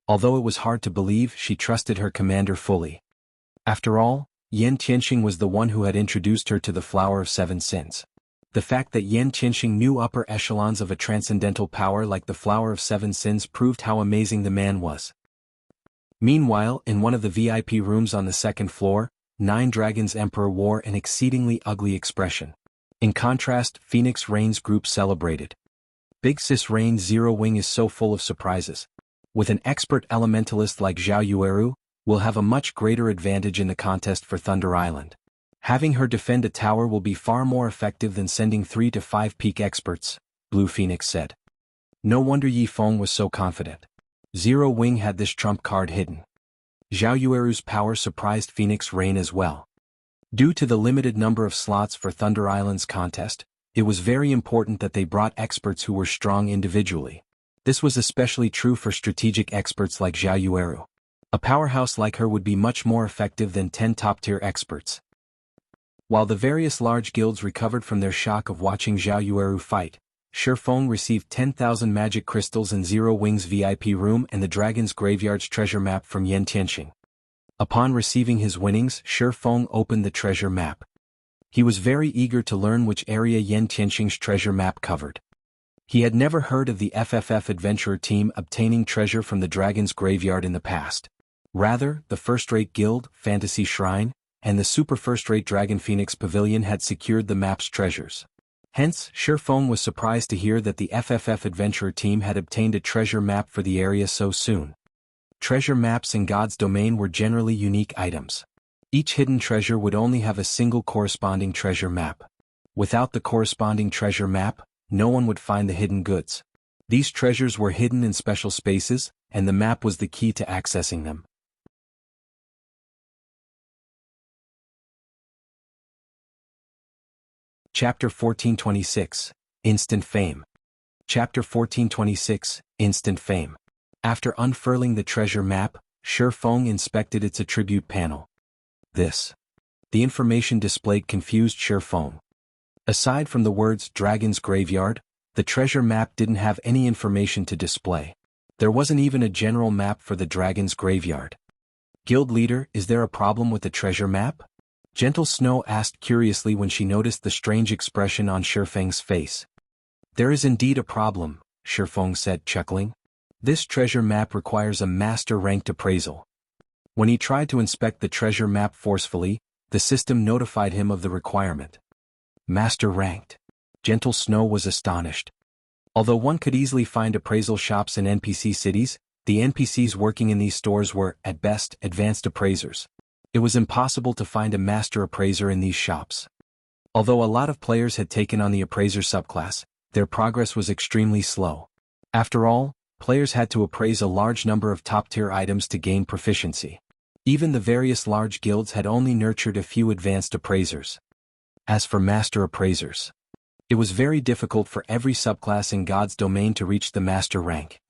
Although it was hard to believe, she trusted her commander fully. After all, Yan Tianxing was the one who had introduced her to the Flower of Seven Sins. The fact that Yan Tianxing knew upper echelons of a transcendental power like the Flower of Seven Sins proved how amazing the man was. Meanwhile, in one of the VIP rooms on the second floor, Nine Dragons Emperor wore an exceedingly ugly expression. In contrast, Phoenix Rain's group celebrated. Big Sis Rain's Zero Wing is so full of surprises. With an expert elementalist like Zhao Yueru, we'll have a much greater advantage in the contest for Thunder Island. Having her defend a tower will be far more effective than sending 3 to 5 peak experts, Blue Phoenix said. No wonder Yi Feng was so confident. Zero Wing had this trump card hidden. Zhao Yueru's power surprised Phoenix Rain as well. Due to the limited number of slots for Thunder Island's contest, it was very important that they brought experts who were strong individually. This was especially true for strategic experts like Zhao Yueru. A powerhouse like her would be much more effective than 10 top-tier experts. While the various large guilds recovered from their shock of watching Zhao Yueru fight, Feng received 10,000 magic crystals in Zero Wing's VIP room and the Dragon's Graveyard's treasure map from Yan Tianxing. Upon receiving his winnings, Feng opened the treasure map. He was very eager to learn which area Yan Tianxing's treasure map covered. He had never heard of the FFF adventurer team obtaining treasure from the Dragon's Graveyard in the past. Rather, the first-rate guild, Fantasy Shrine, and the super first-rate Dragon Phoenix Pavilion had secured the map's treasures. Hence, Feng was surprised to hear that the FFF adventurer team had obtained a treasure map for the area so soon. Treasure maps in God's domain were generally unique items. Each hidden treasure would only have a single corresponding treasure map. Without the corresponding treasure map, no one would find the hidden goods. These treasures were hidden in special spaces, and the map was the key to accessing them. Chapter 1426, Instant Fame. Chapter 1426, Instant Fame. After unfurling the treasure map, Feng inspected its attribute panel. The information displayed confused Feng. Aside from the words Dragon's Graveyard, the treasure map didn't have any information to display. There wasn't even a general map for the Dragon's Graveyard. Guild leader, is there a problem with the treasure map? Gentle Snow asked curiously when she noticed the strange expression on Feng's face. There is indeed a problem, Feng said, chuckling. This treasure map requires a master-ranked appraisal. When he tried to inspect the treasure map forcefully, the system notified him of the requirement. Master-ranked. Gentle Snow was astonished. Although one could easily find appraisal shops in NPC cities, the NPCs working in these stores were, at best, advanced appraisers. It was impossible to find a master appraiser in these shops. Although a lot of players had taken on the appraiser subclass, their progress was extremely slow. After all, players had to appraise a large number of top-tier items to gain proficiency. Even the various large guilds had only nurtured a few advanced appraisers. As for master appraisers, it was very difficult for every subclass in God's domain to reach the master rank.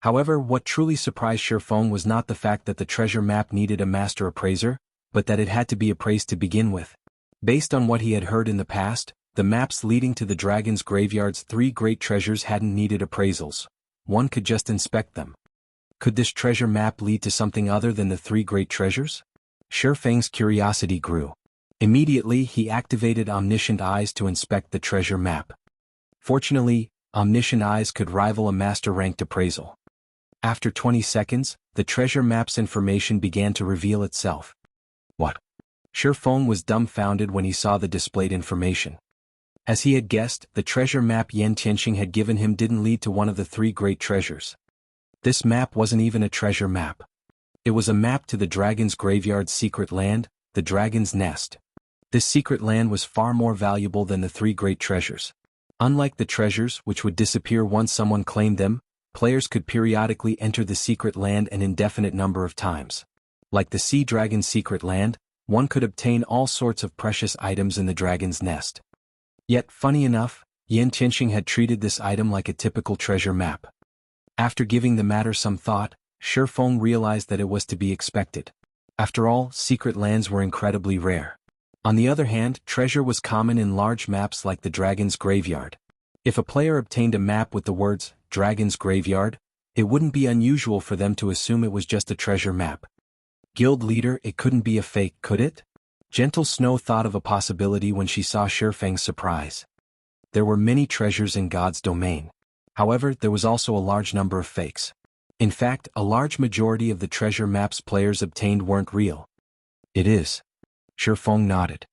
However, what truly surprised Feng was not the fact that the treasure map needed a master appraiser, but that it had to be appraised to begin with. Based on what he had heard in the past, the maps leading to the dragon's graveyard's 3 great treasures hadn't needed appraisals. One could just inspect them. Could this treasure map lead to something other than the 3 great treasures? Feng's curiosity grew. Immediately he activated Omniscient Eyes to inspect the treasure map. Fortunately, Omniscient Eyes could rival a master-ranked appraisal. After 20 seconds, the treasure map's information began to reveal itself. What? Feng was dumbfounded when he saw the displayed information. As he had guessed, the treasure map Yan Tianxing had given him didn't lead to one of the 3 great treasures. This map wasn't even a treasure map. It was a map to the dragon's graveyard's secret land, the Dragon's Nest. This secret land was far more valuable than the 3 great treasures. Unlike the treasures, which would disappear once someone claimed them, players could periodically enter the secret land an indefinite number of times. Like the Sea Dragon's secret land, one could obtain all sorts of precious items in the Dragon's Nest. Yet, funny enough, Yan Tianxing had treated this item like a typical treasure map. After giving the matter some thought, Feng realized that it was to be expected. After all, secret lands were incredibly rare. On the other hand, treasure was common in large maps like the Dragon's Graveyard. If a player obtained a map with the words, Dragon's Graveyard, it wouldn't be unusual for them to assume it was just a treasure map. Guild leader, it couldn't be a fake, could it? Gentle Snow thought of a possibility when she saw Feng's surprise. There were many treasures in God's domain. However, there was also a large number of fakes. In fact, a large majority of the treasure maps players obtained weren't real. It is. Feng nodded.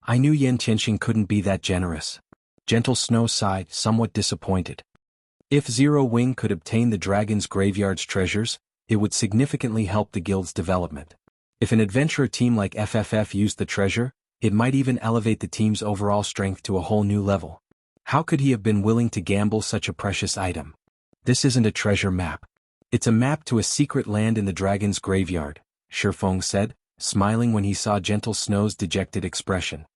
I knew Yan Tianxing couldn't be that generous. Gentle Snow sighed, somewhat disappointed. If Zero Wing could obtain the Dragon's Graveyard's treasures, it would significantly help the guild's development. If an adventurer team like FFF used the treasure, it might even elevate the team's overall strength to a whole new level. How could he have been willing to gamble such a precious item? This isn't a treasure map. It's a map to a secret land in the Dragon's Graveyard, Feng said, smiling when he saw Gentle Snow's dejected expression.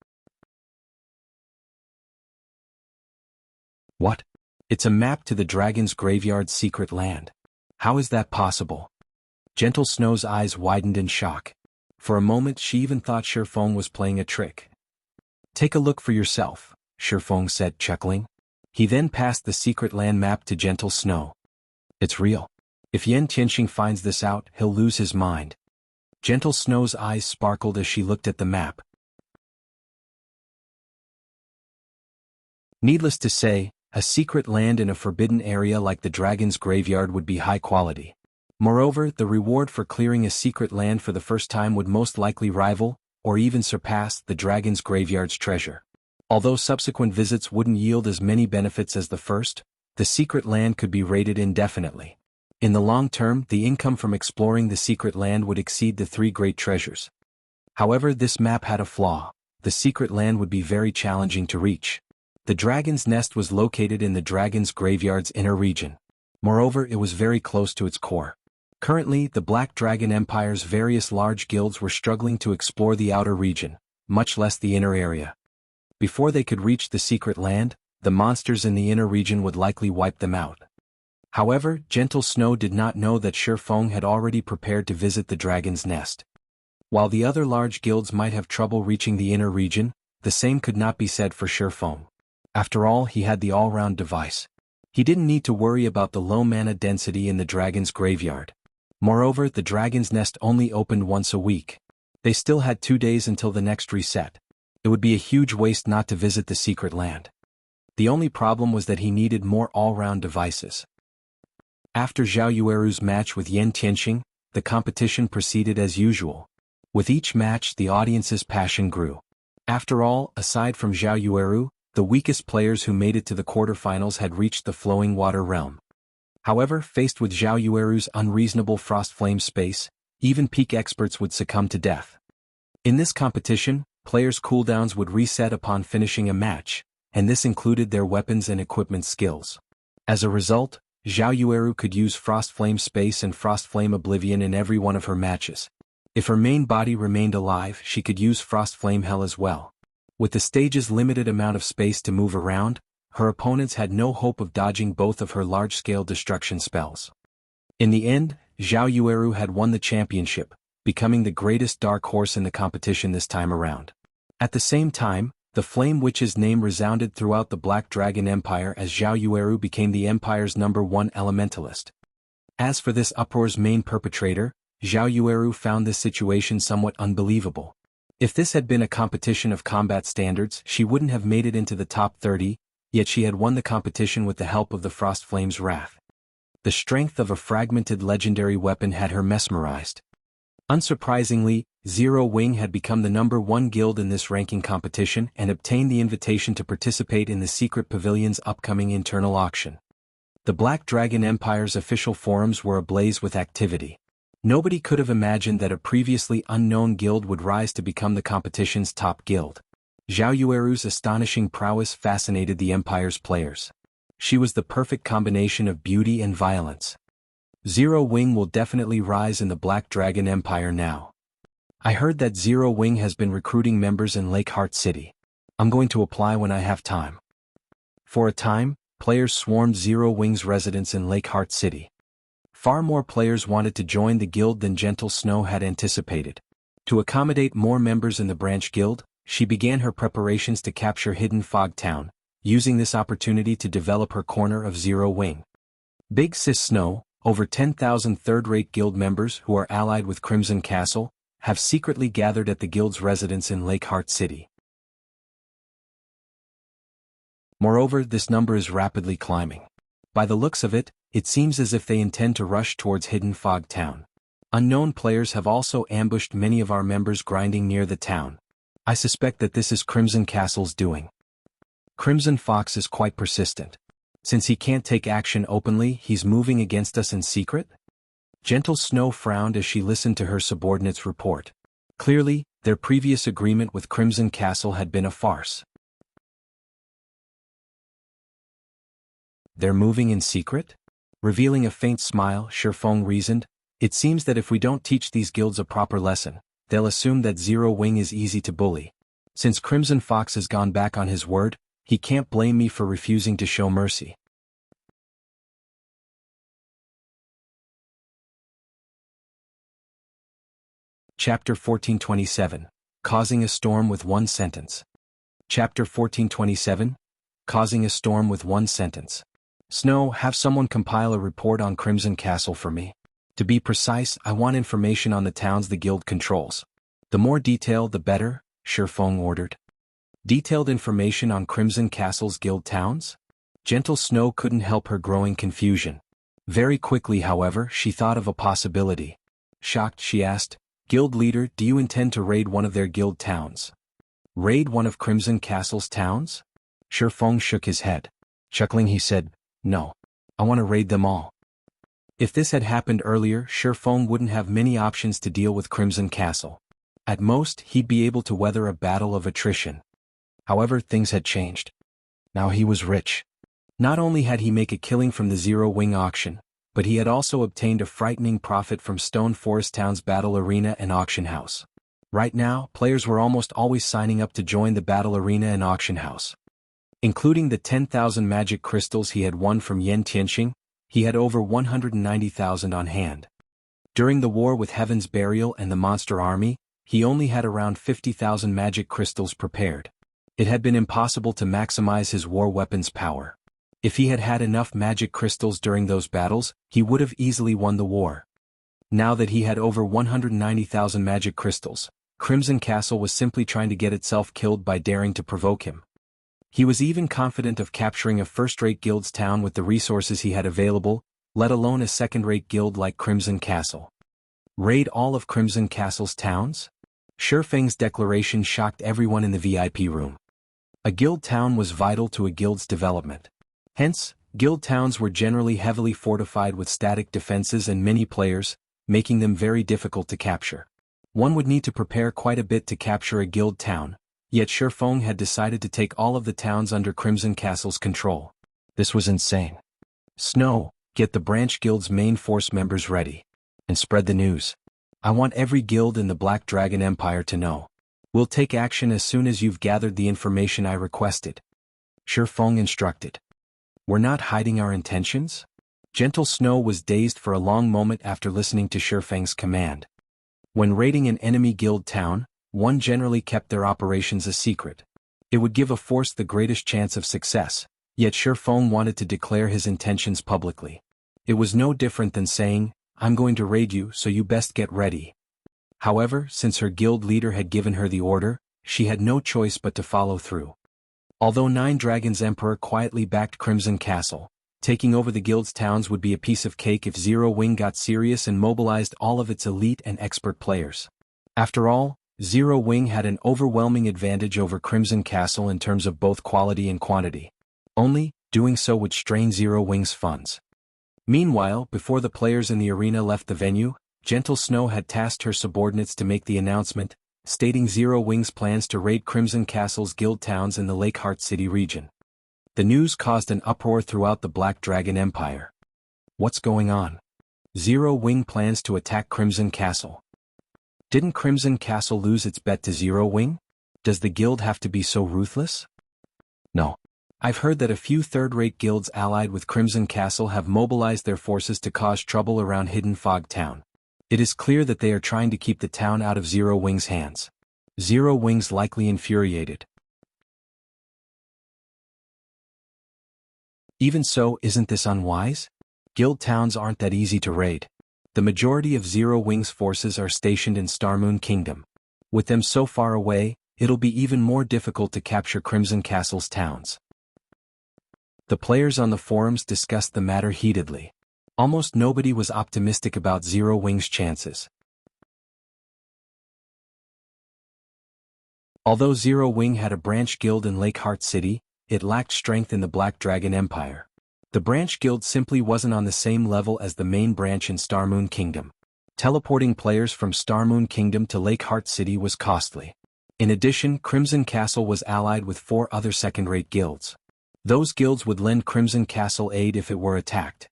What? It's a map to the Dragon's Graveyard's secret land. How is that possible? Gentle Snow's eyes widened in shock. For a moment she even thought Feng was playing a trick. Take a look for yourself, Feng said, chuckling. He then passed the secret land map to Gentle Snow. It's real. If Yan Tianxing finds this out, he'll lose his mind. Gentle Snow's eyes sparkled as she looked at the map. Needless to say, a secret land in a forbidden area like the Dragon's Graveyard would be high quality. Moreover, the reward for clearing a secret land for the first time would most likely rival, or even surpass, the Dragon's Graveyard's treasure. Although subsequent visits wouldn't yield as many benefits as the first, the secret land could be raided indefinitely. In the long term, the income from exploring the secret land would exceed the 3 great treasures. However, this map had a flaw. The secret land would be very challenging to reach. The Dragon's Nest was located in the Dragon's Graveyard's inner region. Moreover, it was very close to its core. Currently, the Black Dragon Empire's various large guilds were struggling to explore the outer region, much less the inner area. Before they could reach the secret land, the monsters in the inner region would likely wipe them out. However, Gentle Snow did not know that Feng had already prepared to visit the Dragon's Nest. While the other large guilds might have trouble reaching the inner region, the same could not be said for Feng. After all, he had the all-round device. He didn't need to worry about the low mana density in the Dragon's Graveyard. Moreover, the Dragon's Nest only opened once a week. They still had 2 days until the next reset. It would be a huge waste not to visit the secret land. The only problem was that he needed more all-round devices. After Zhao Yueru's match with Yan Tianxing, the competition proceeded as usual. With each match, the audience's passion grew. After all, aside from Zhao Yueru, the weakest players who made it to the quarterfinals had reached the Flowing Water Realm. However, faced with Zhao Yueru's unreasonable Frost Flame space, even peak experts would succumb to death. In this competition, players' cooldowns would reset upon finishing a match, and this included their weapons and equipment skills. As a result, Zhao Yueru could use Frost Flame Space and Frost Flame Oblivion in every one of her matches. If her main body remained alive, she could use Frost Flame Hell as well. With the stage's limited amount of space to move around, her opponents had no hope of dodging both of her large-scale destruction spells. In the end, Zhao Yueru had won the championship, becoming the greatest dark horse in the competition this time around. At the same time, the Flame Witch's name resounded throughout the Black Dragon Empire as Zhao Yueru became the Empire's #1 Elementalist. As for this uproar's main perpetrator, Zhao Yueru found this situation somewhat unbelievable. If this had been a competition of combat standards, she wouldn't have made it into the top 30, yet she had won the competition with the help of the Frost Flame's wrath. The strength of a fragmented legendary weapon had her mesmerized. Unsurprisingly, Zero Wing had become the #1 guild in this ranking competition and obtained the invitation to participate in the Secret Pavilion's upcoming internal auction. The Black Dragon Empire's official forums were ablaze with activity. Nobody could have imagined that a previously unknown guild would rise to become the competition's top guild. Zhao Yueru's astonishing prowess fascinated the Empire's players. She was the perfect combination of beauty and violence. Zero Wing will definitely rise in the Black Dragon Empire now. I heard that Zero Wing has been recruiting members in Lake Heart City. I'm going to apply when I have time. For a time, players swarmed Zero Wing's residence in Lake Heart City. Far more players wanted to join the guild than Gentle Snow had anticipated. To accommodate more members in the branch guild, she began her preparations to capture Hidden Fog Town, using this opportunity to develop her corner of Zero Wing. Big Sis Snow, over 10,000 third-rate guild members who are allied with Crimson Castle, have secretly gathered at the guild's residence in Lake Heart City. Moreover, this number is rapidly climbing. By the looks of it, it seems as if they intend to rush towards Hidden Fog Town. Unknown players have also ambushed many of our members grinding near the town. I suspect that this is Crimson Castle's doing. Crimson Fox is quite persistent. Since he can't take action openly, he's moving against us in secret? Gentle Snow frowned as she listened to her subordinate's report. Clearly, their previous agreement with Crimson Castle had been a farce. They're moving in secret? Revealing a faint smile, Feng reasoned, it seems that if we don't teach these guilds a proper lesson, they'll assume that Zero Wing is easy to bully. Since Crimson Fox has gone back on his word, he can't blame me for refusing to show mercy. Chapter 1427, Causing a Storm with One Sentence. Chapter 1427, Causing a Storm with One Sentence. Snow, have someone compile a report on Crimson Castle for me. To be precise, I want information on the towns the guild controls. The more detail, the better, Feng ordered. Detailed information on Crimson Castle's guild towns? Gentle Snow couldn't help her growing confusion. Very quickly, however, she thought of a possibility. Shocked, she asked, Guild leader, do you intend to raid one of their guild towns? Raid one of Crimson Castle's towns? Feng shook his head. Chuckling, he said, no. I want to raid them all. If this had happened earlier, Feng wouldn't have many options to deal with Crimson Castle. At most, he'd be able to weather a battle of attrition. However, things had changed. Now he was rich. Not only had he made a killing from the Zero Wing auction, but he had also obtained a frightening profit from Stone Forest Town's battle arena and auction house. Right now, players were almost always signing up to join the battle arena and auction house. Including the 10,000 magic crystals he had won from Yen Tianxing, he had over 190,000 on hand. During the war with Heaven's Burial and the Monster Army, he only had around 50,000 magic crystals prepared. It had been impossible to maximize his war weapon's power. If he had had enough magic crystals during those battles, he would have easily won the war. Now that he had over 190,000 magic crystals, Crimson Castle was simply trying to get itself killed by daring to provoke him. He was even confident of capturing a first-rate guild's town with the resources he had available, let alone a second-rate guild like Crimson Castle. Raid all of Crimson Castle's towns? Feng's declaration shocked everyone in the VIP room. A guild town was vital to a guild's development. Hence, guild towns were generally heavily fortified with static defenses and many players, making them very difficult to capture. One would need to prepare quite a bit to capture a guild town, yet Feng had decided to take all of the towns under Crimson Castle's control. This was insane. Snow, get the branch guild's main force members ready. And spread the news. I want every guild in the Black Dragon Empire to know. We'll take action as soon as you've gathered the information I requested. Feng instructed. We're not hiding our intentions? Gentle Snow was dazed for a long moment after listening to Feng's command. When raiding an enemy guild town, one generally kept their operations a secret. It would give a force the greatest chance of success, yet Feng wanted to declare his intentions publicly. It was no different than saying, I'm going to raid you, so you best get ready. However, since her guild leader had given her the order, she had no choice but to follow through. Although Nine Dragons Emperor quietly backed Crimson Castle, taking over the guild's towns would be a piece of cake if Zero Wing got serious and mobilized all of its elite and expert players. After all, Zero Wing had an overwhelming advantage over Crimson Castle in terms of both quality and quantity. Only, doing so would strain Zero Wing's funds. Meanwhile, before the players in the arena left the venue, Gentle Snow had tasked her subordinates to make the announcement, stating Zero Wing's plans to raid Crimson Castle's guild towns in the Lakeheart City region. The news caused an uproar throughout the Black Dragon Empire. What's going on? Zero Wing plans to attack Crimson Castle. Didn't Crimson Castle lose its bet to Zero Wing? Does the guild have to be so ruthless? No. I've heard that a few third-rate guilds allied with Crimson Castle have mobilized their forces to cause trouble around Hidden Fog Town. It is clear that they are trying to keep the town out of Zero Wing's hands. Zero Wing's likely infuriated. Even so, isn't this unwise? Guild towns aren't that easy to raid. The majority of Zero Wing's forces are stationed in Starmoon Kingdom. With them so far away, it'll be even more difficult to capture Crimson Castle's towns. The players on the forums discussed the matter heatedly. Almost nobody was optimistic about Zero Wing's chances. Although Zero Wing had a branch guild in Lakeheart City, it lacked strength in the Black Dragon Empire. The branch guild simply wasn't on the same level as the main branch in Starmoon Kingdom. Teleporting players from Starmoon Kingdom to Lakeheart City was costly. In addition, Crimson Castle was allied with 4 other second-rate guilds. Those guilds would lend Crimson Castle aid if it were attacked.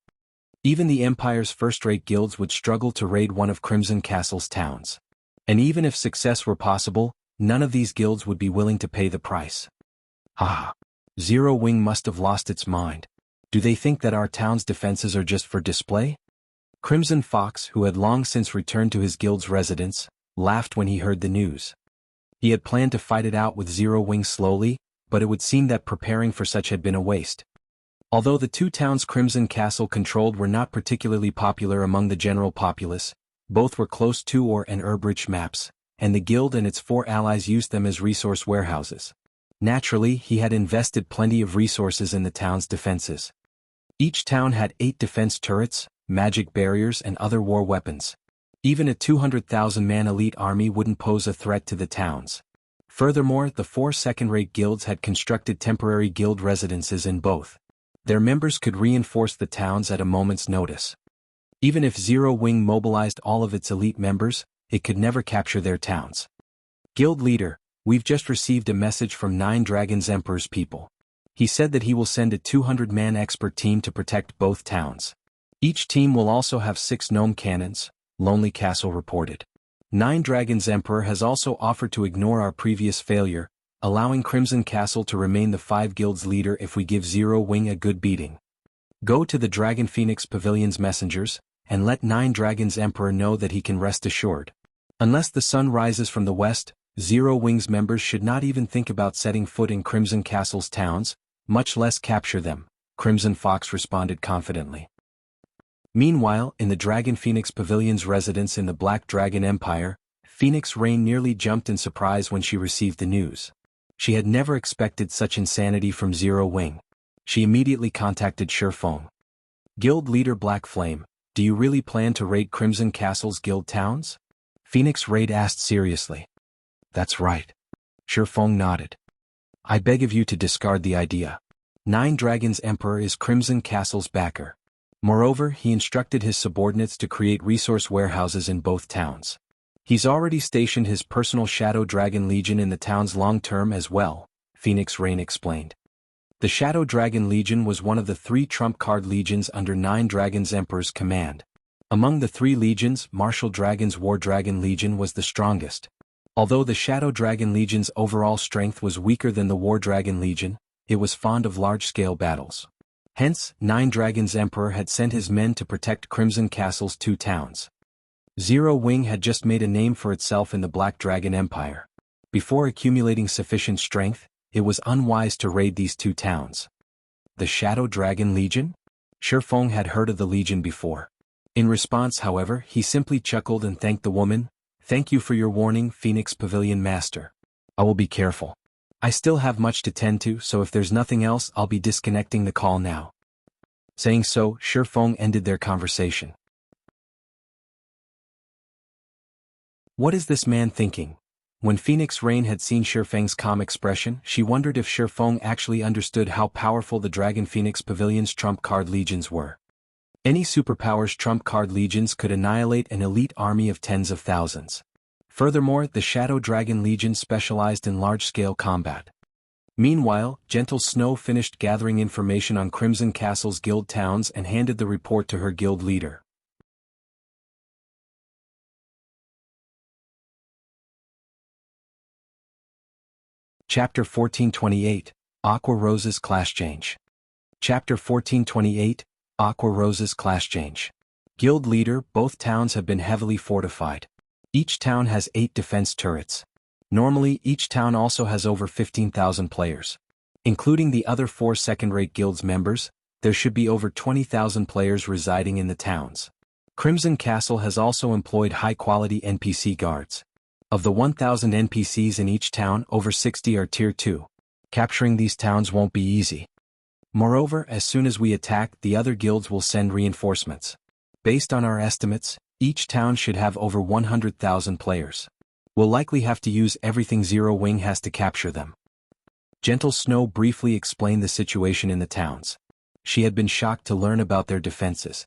Even the Empire's first-rate guilds would struggle to raid one of Crimson Castle's towns. And even if success were possible, none of these guilds would be willing to pay the price. Zero Wing must have lost its mind. Do they think that our town's defenses are just for display? Crimson Fox, who had long since returned to his guild's residence, laughed when he heard the news. He had planned to fight it out with Zero Wing slowly, but it would seem that preparing for such had been a waste. Although the 2 towns Crimson Castle controlled were not particularly popular among the general populace, both were close to or and herb-rich maps, and the guild and its 4 allies used them as resource warehouses. Naturally, he had invested plenty of resources in the town's defenses. Each town had 8 defense turrets, magic barriers and other war weapons. Even a 200,000-man elite army wouldn't pose a threat to the towns. Furthermore, the 4 second-rate guilds had constructed temporary guild residences in both. Their members could reinforce the towns at a moment's notice. Even if Zero Wing mobilized all of its elite members, it could never capture their towns. Guild leader, we've just received a message from Nine Dragons Emperor's people. He said that he will send a 200-man expert team to protect both towns. Each team will also have 6 gnome cannons, Lonely Castle reported. Nine Dragons Emperor has also offered to ignore our previous failure, allowing Crimson Castle to remain the 5 guilds leader if we give Zero Wing a good beating. Go to the Dragon Phoenix Pavilion's messengers, and let Nine Dragons Emperor know that he can rest assured. Unless the sun rises from the west, Zero Wing's members should not even think about setting foot in Crimson Castle's towns, much less capture them, Crimson Fox responded confidently. Meanwhile, in the Dragon Phoenix Pavilion's residence in the Black Dragon Empire, Phoenix Rain nearly jumped in surprise when she received the news. She had never expected such insanity from Zero Wing. She immediately contacted Feng. Guild leader Black Flame, do you really plan to raid Crimson Castle's guild towns? Phoenix Raid asked seriously. That's right. Feng nodded. I beg of you to discard the idea. Nine Dragons Emperor is Crimson Castle's backer. Moreover, he instructed his subordinates to create resource warehouses in both towns. He's already stationed his personal Shadow Dragon Legion in the town's long-term as well, Phoenix Rain explained. The Shadow Dragon Legion was one of the 3 trump card legions under 9 Dragons Emperor's command. Among the 3 legions, Martial Dragon's War Dragon Legion was the strongest. Although the Shadow Dragon Legion's overall strength was weaker than the War Dragon Legion, it was fond of large-scale battles. Hence, 9 Dragons Emperor had sent his men to protect Crimson Castle's 2 towns. Zero Wing had just made a name for itself in the Black Dragon Empire. Before accumulating sufficient strength, it was unwise to raid these 2 towns. The Shadow Dragon Legion? Feng had heard of the Legion before. In response, however, he simply chuckled and thanked the woman. "Thank you for your warning, Phoenix Pavilion Master. I will be careful. I still have much to tend to, so if there's nothing else, I'll be disconnecting the call now." Saying so, Feng ended their conversation. What is this man thinking? When Phoenix Rain had seen Feng's calm expression, she wondered if Feng actually understood how powerful the Dragon Phoenix Pavilion's trump card legions were. Any superpower's trump card legions could annihilate an elite army of tens of thousands. Furthermore, the Shadow Dragon Legion specialized in large-scale combat. Meanwhile, Gentle Snow finished gathering information on Crimson Castle's guild towns and handed the report to her guild leader. Chapter 1428, Aqua Rose's Class Change. Chapter 1428, Aqua Rose's Class Change. Guild Leader, both towns have been heavily fortified. Each town has 8 defense turrets. Normally, each town also has over 15,000 players. Including the other 4 second-rate guilds members, there should be over 20,000 players residing in the towns. Crimson Castle has also employed high-quality NPC guards. Of the 1,000 NPCs in each town, over 60 are Tier 2. Capturing these towns won't be easy. Moreover, as soon as we attack, the other guilds will send reinforcements. Based on our estimates, each town should have over 100,000 players. We'll likely have to use everything Zero Wing has to capture them. Gentle Snow briefly explained the situation in the towns. She had been shocked to learn about their defenses.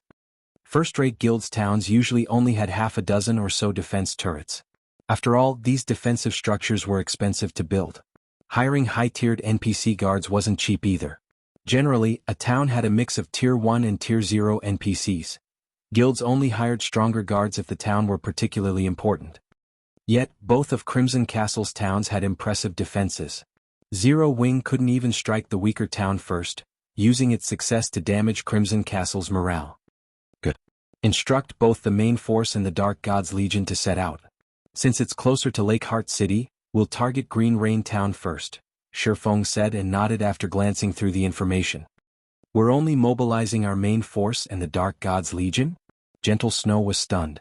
First-rate guilds towns usually only had half a dozen or so defense turrets. After all, these defensive structures were expensive to build. Hiring high-tiered NPC guards wasn't cheap either. Generally, a town had a mix of Tier 1 and Tier 0 NPCs. Guilds only hired stronger guards if the town were particularly important. Yet, both of Crimson Castle's towns had impressive defenses. Zero Wing couldn't even strike the weaker town first, using its success to damage Crimson Castle's morale. Good. Instruct both the main force and the Dark Gods Legion to set out. Since it's closer to Lakeheart City, we'll target Green Rain Town first, Feng said and nodded after glancing through the information. We're only mobilizing our main force and the Dark Gods Legion? Gentle Snow was stunned.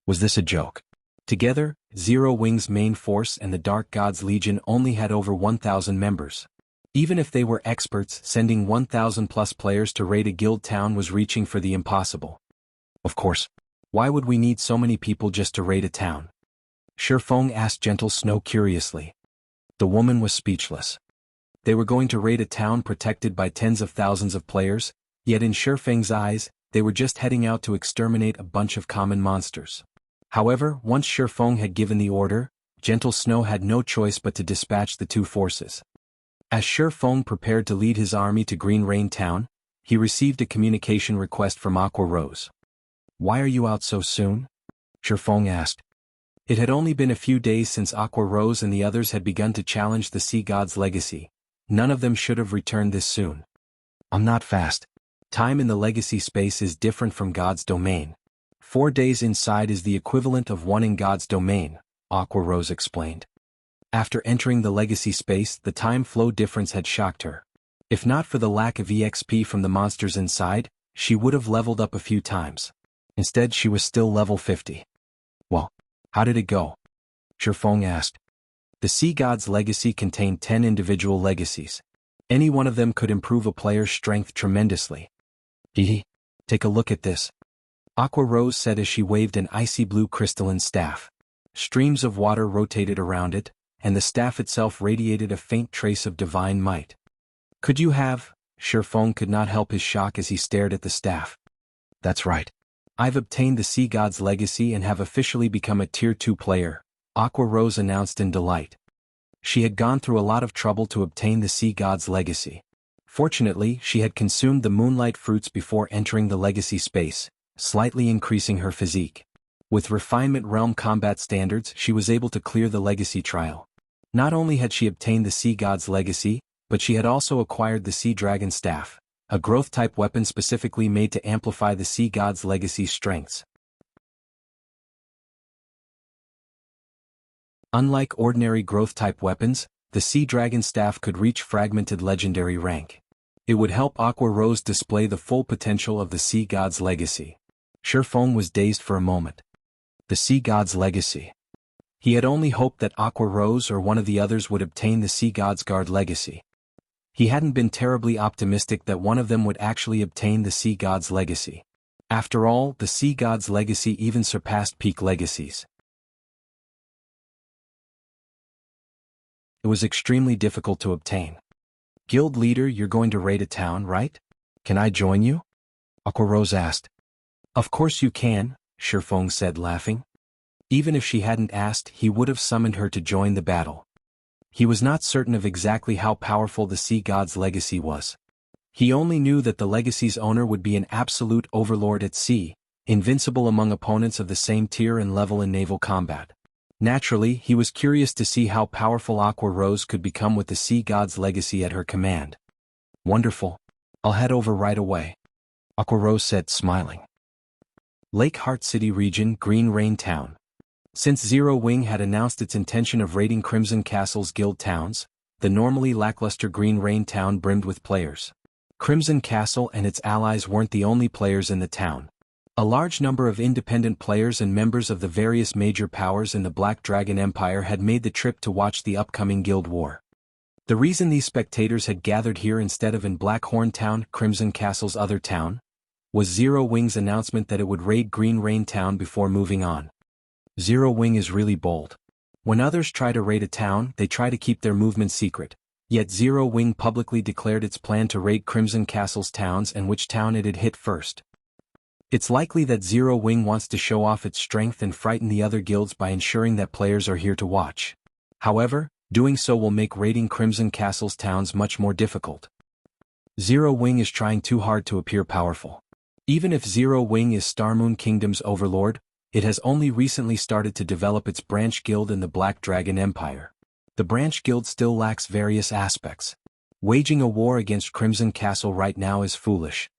Was this a joke? Together, Zero Wing's main force and the Dark Gods Legion only had over 1,000 members. Even if they were experts, sending 1,000-plus players to raid a guild town was reaching for the impossible. Of course. Why would we need so many people just to raid a town? Feng asked Gentle Snow curiously. The woman was speechless. They were going to raid a town protected by tens of thousands of players, yet in Feng's eyes, they were just heading out to exterminate a bunch of common monsters. However, once Feng had given the order, Gentle Snow had no choice but to dispatch the 2 forces. As Feng prepared to lead his army to Green Rain Town, he received a communication request from Aqua Rose. "Why are you out so soon?" Feng asked. It had only been a few days since Aqua Rose and the others had begun to challenge the Sea God's legacy. None of them should have returned this soon. "I'm not fast. Time in the legacy space is different from God's domain. 4 days inside is the equivalent of 1 in God's domain," Aqua Rose explained. After entering the legacy space, the time flow difference had shocked her. If not for the lack of EXP from the monsters inside, she would have leveled up a few times. Instead, she was still level 50. Well, how did it go? Feng asked. The Sea God's legacy contained 10 individual legacies. Any one of them could improve a player's strength tremendously. Take a look at this. Aqua Rose said as she waved an icy blue crystalline staff. Streams of water rotated around it, and the staff itself radiated a faint trace of divine might. Could you have? Feng could not help his shock as he stared at the staff. That's right. I've obtained the Sea God's legacy and have officially become a Tier 2 player, Aqua Rose announced in delight. She had gone through a lot of trouble to obtain the Sea God's legacy. Fortunately, she had consumed the moonlight fruits before entering the legacy space, slightly increasing her physique. With refinement realm combat standards, she was able to clear the legacy trial. Not only had she obtained the Sea God's legacy, but she had also acquired the Sea Dragon Staff, a growth-type weapon specifically made to amplify the Sea God's legacy's strengths. Unlike ordinary growth-type weapons, the Sea Dragon Staff could reach fragmented legendary rank. It would help Aqua Rose display the full potential of the Sea God's legacy. Feng was dazed for a moment. The Sea God's legacy. He had only hoped that Aqua Rose or one of the others would obtain the Sea God's Guard legacy. He hadn't been terribly optimistic that one of them would actually obtain the Sea God's legacy. After all, the Sea God's legacy even surpassed peak legacies. It was extremely difficult to obtain. Guild leader, you're going to raid a town, right? Can I join you? Aqua Rose asked. Of course you can, Feng said, laughing. Even if she hadn't asked, he would have summoned her to join the battle. He was not certain of exactly how powerful the Sea God's legacy was. He only knew that the legacy's owner would be an absolute overlord at sea, invincible among opponents of the same tier and level in naval combat. Naturally, he was curious to see how powerful Aqua Rose could become with the Sea God's legacy at her command. Wonderful. I'll head over right away, Aqua Rose said, smiling. Lake Heart City Region, Green Rain Town. Since Zero Wing had announced its intention of raiding Crimson Castle's guild towns, the normally lackluster Green Rain Town brimmed with players. Crimson Castle and its allies weren't the only players in the town. A large number of independent players and members of the various major powers in the Black Dragon Empire had made the trip to watch the upcoming guild war. The reason these spectators had gathered here instead of in Blackhorn Town, Crimson Castle's other town, was Zero Wing's announcement that it would raid Green Rain Town before moving on. Zero Wing is really bold. When others try to raid a town, they try to keep their movement secret. Yet Zero Wing publicly declared its plan to raid Crimson Castle's towns and which town it had hit first. It's likely that Zero Wing wants to show off its strength and frighten the other guilds by ensuring that players are here to watch. However, doing so will make raiding Crimson Castle's towns much more difficult. Zero Wing is trying too hard to appear powerful. Even if Zero Wing is Starmoon Kingdom's overlord, it has only recently started to develop its branch guild in the Black Dragon Empire. The branch guild still lacks various aspects. Waging a war against Crimson Castle right now is foolish.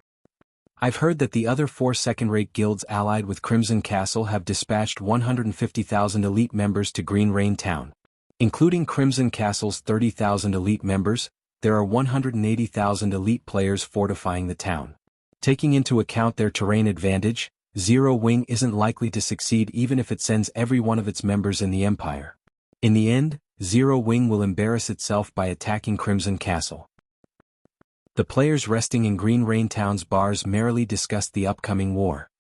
I've heard that the other 4 second-rate guilds allied with Crimson Castle have dispatched 150,000 elite members to Green Rain Town. Including Crimson Castle's 30,000 elite members, there are 180,000 elite players fortifying the town. Taking into account their terrain advantage, Zero Wing isn't likely to succeed even if it sends every one of its members in the Empire. In the end, Zero Wing will embarrass itself by attacking Crimson Castle. The players resting in Green Rain Town's bars merrily discussed the upcoming war.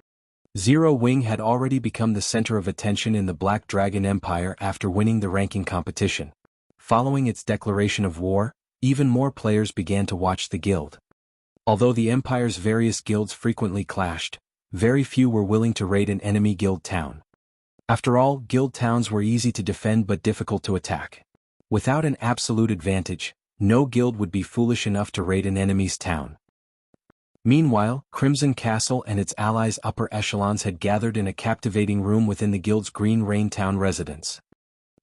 Zero Wing had already become the center of attention in the Black Dragon Empire after winning the ranking competition. Following its declaration of war, even more players began to watch the guild. Although the Empire's various guilds frequently clashed, very few were willing to raid an enemy guild town. After all, guild towns were easy to defend but difficult to attack. Without an absolute advantage, no guild would be foolish enough to raid an enemy's town. Meanwhile, Crimson Castle and its allies' upper echelons had gathered in a captivating room within the guild's Green Rain Town residence.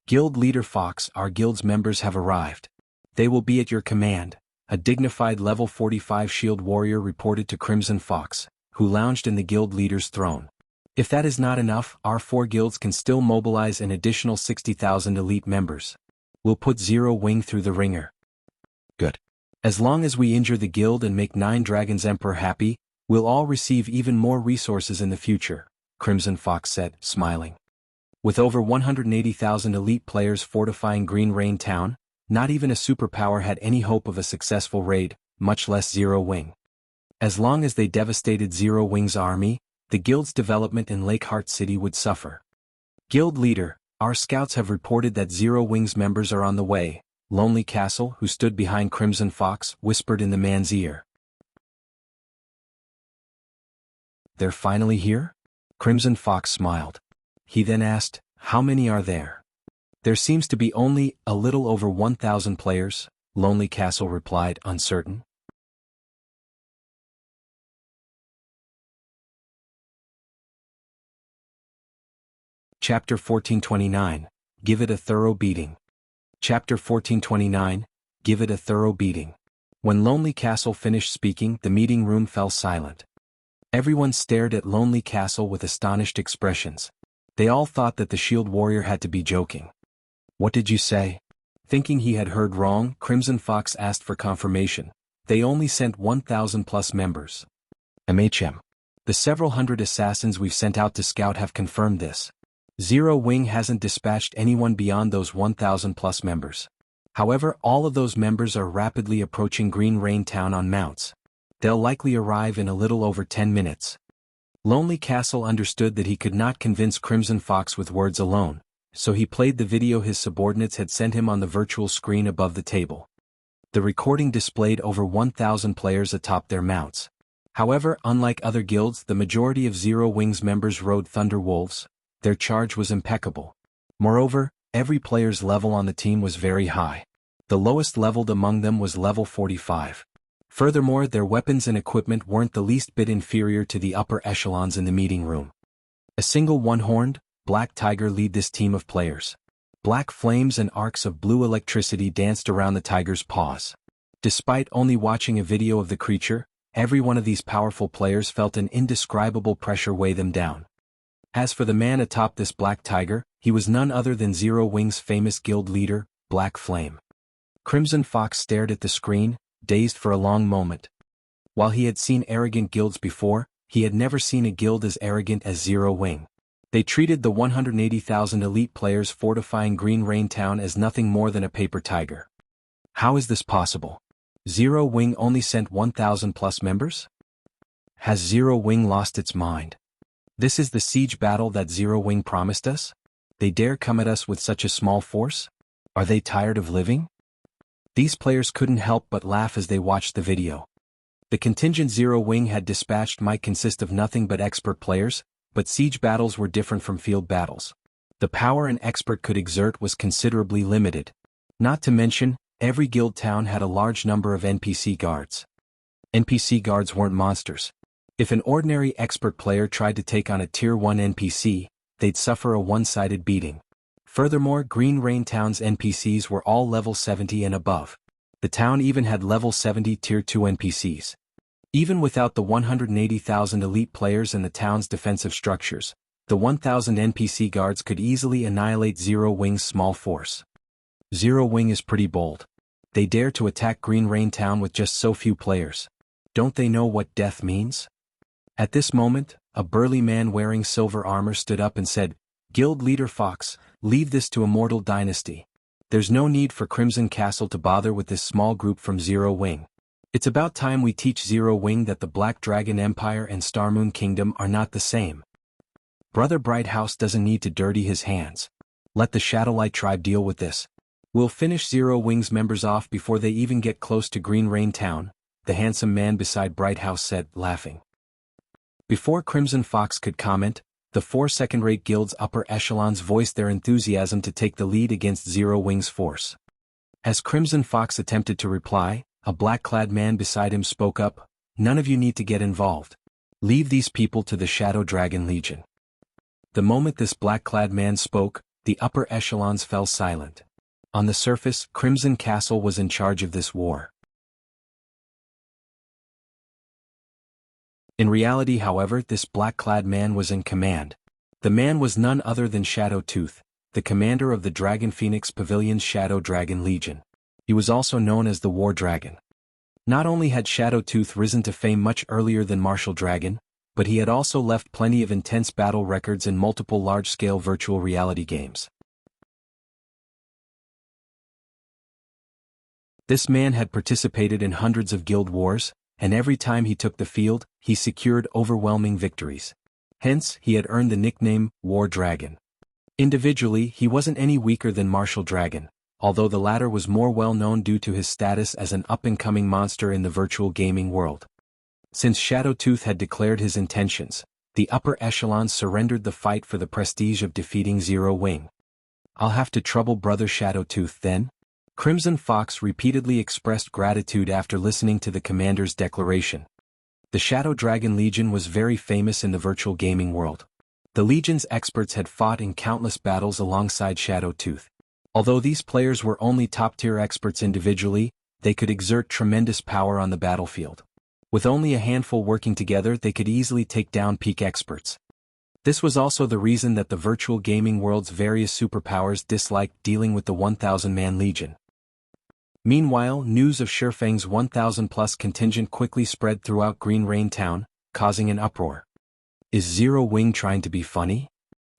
Guild leader Fox, our guild's members have arrived. They will be at your command, a dignified level 45 shield warrior reported to Crimson Fox, who lounged in the guild leader's throne. If that is not enough, our 4 guilds can still mobilize an additional 60,000 elite members. We'll put Zero Wing through the ringer. Good. As long as we injure the guild and make 9 Dragons Emperor happy, we'll all receive even more resources in the future, Crimson Fox said, smiling. With over 180,000 elite players fortifying Green Rain Town, not even a superpower had any hope of a successful raid, much less Zero Wing. As long as they devastated Zero Wing's army, the guild's development in Lake Heart City would suffer. Guild leader, our scouts have reported that Zero Wing's members are on the way, Lonely Castle, who stood behind Crimson Fox, whispered in the man's ear. They're finally here? Crimson Fox smiled. He then asked, "How many are there?" "There seems to be only a little over 1,000 players," Lonely Castle replied, uncertain. Chapter 1429, Give It a Thorough Beating. Chapter 1429, Give It a Thorough Beating. When Lonely Castle finished speaking, the meeting room fell silent. Everyone stared at Lonely Castle with astonished expressions. They all thought that the shield warrior had to be joking. "What did you say?" Thinking he had heard wrong, Crimson Fox asked for confirmation. "They only sent 1,000 plus members. MHM. The several hundred assassins we've sent out to scout have confirmed this. Zero Wing hasn't dispatched anyone beyond those 1,000 plus members. However, all of those members are rapidly approaching Green Rain Town on mounts. They'll likely arrive in a little over 10 minutes. Lonely Castle understood that he could not convince Crimson Fox with words alone, so he played the video his subordinates had sent him on the virtual screen above the table. The recording displayed over 1,000 players atop their mounts. However, unlike other guilds, the majority of Zero Wing's members rode Thunder Wolves. Their charge was impeccable. Moreover, every player's level on the team was very high. The lowest leveled among them was level 45. Furthermore, their weapons and equipment weren't the least bit inferior to the upper echelons in the meeting room. A single one-horned, black tiger led this team of players. Black flames and arcs of blue electricity danced around the tiger's paws. Despite only watching a video of the creature, every one of these powerful players felt an indescribable pressure weigh them down. As for the man atop this black tiger, he was none other than Zero Wing's famous guild leader, Black Flame. Crimson Fox stared at the screen, dazed for a long moment. While he had seen arrogant guilds before, he had never seen a guild as arrogant as Zero Wing. They treated the 180,000 elite players fortifying Green Rain Town as nothing more than a paper tiger. How is this possible? Zero Wing only sent 1,000 plus members? Has Zero Wing lost its mind? This is the siege battle that Zero Wing promised us? They dare come at us with such a small force? Are they tired of living? These players couldn't help but laugh as they watched the video. The contingent Zero Wing had dispatched might consist of nothing but expert players, but siege battles were different from field battles. The power an expert could exert was considerably limited. Not to mention, every guild town had a large number of NPC guards. NPC guards weren't monsters. If an ordinary expert player tried to take on a Tier 1 NPC, they'd suffer a one-sided beating. Furthermore, Green Rain Town's NPCs were all level 70 and above. The town even had level 70 Tier 2 NPCs. Even without the 180,000 elite players and the town's defensive structures, the 1,000 NPC guards could easily annihilate Zero Wing's small force. Zero Wing is pretty bold. They dare to attack Green Rain Town with just so few players. Don't they know what death means? At this moment, a burly man wearing silver armor stood up and said, "Guild leader Fox, leave this to Immortal Dynasty. There's no need for Crimson Castle to bother with this small group from Zero Wing. It's about time we teach Zero Wing that the Black Dragon Empire and Starmoon Kingdom are not the same. Brother Brighthouse doesn't need to dirty his hands. Let the Shadowlight tribe deal with this. We'll finish Zero Wing's members off before they even get close to Green Rain Town," the handsome man beside Brighthouse said, laughing. Before Crimson Fox could comment, the 4 second-rate guilds' upper echelons voiced their enthusiasm to take the lead against Zero Wing's force. As Crimson Fox attempted to reply, a black-clad man beside him spoke up, "None of you need to get involved. Leave these people to the Shadow Dragon Legion." The moment this black-clad man spoke, the upper echelons fell silent. On the surface, Crimson Castle was in charge of this war. In reality, however, this black-clad man was in command. The man was none other than Shadow Tooth, the commander of the Dragon Phoenix Pavilion's Shadow Dragon Legion. He was also known as the War Dragon. Not only had Shadow Tooth risen to fame much earlier than Martial Dragon, but he had also left plenty of intense battle records in multiple large-scale virtual reality games. This man had participated in hundreds of guild wars, and every time he took the field, he secured overwhelming victories. Hence, he had earned the nickname War Dragon. Individually, he wasn't any weaker than Martial Dragon, although the latter was more well known due to his status as an up-and-coming monster in the virtual gaming world. Since Shadow Tooth had declared his intentions, The upper echelons surrendered the fight for the prestige of defeating Zero Wing. I'll have to trouble Brother Shadowtooth then? Crimson Fox repeatedly expressed gratitude after listening to the commander's declaration. The Shadow Dragon Legion was very famous in the virtual gaming world. The Legion's experts had fought in countless battles alongside Shadowtooth. Although these players were only top-tier experts individually, they could exert tremendous power on the battlefield. With only a handful working together, they could easily take down peak experts. This was also the reason that the virtual gaming world's various superpowers disliked dealing with the 1,000-man Legion. Meanwhile, news of Shifeng's 1,000-plus contingent quickly spread throughout Green Rain Town, causing an uproar. Is Zero Wing trying to be funny?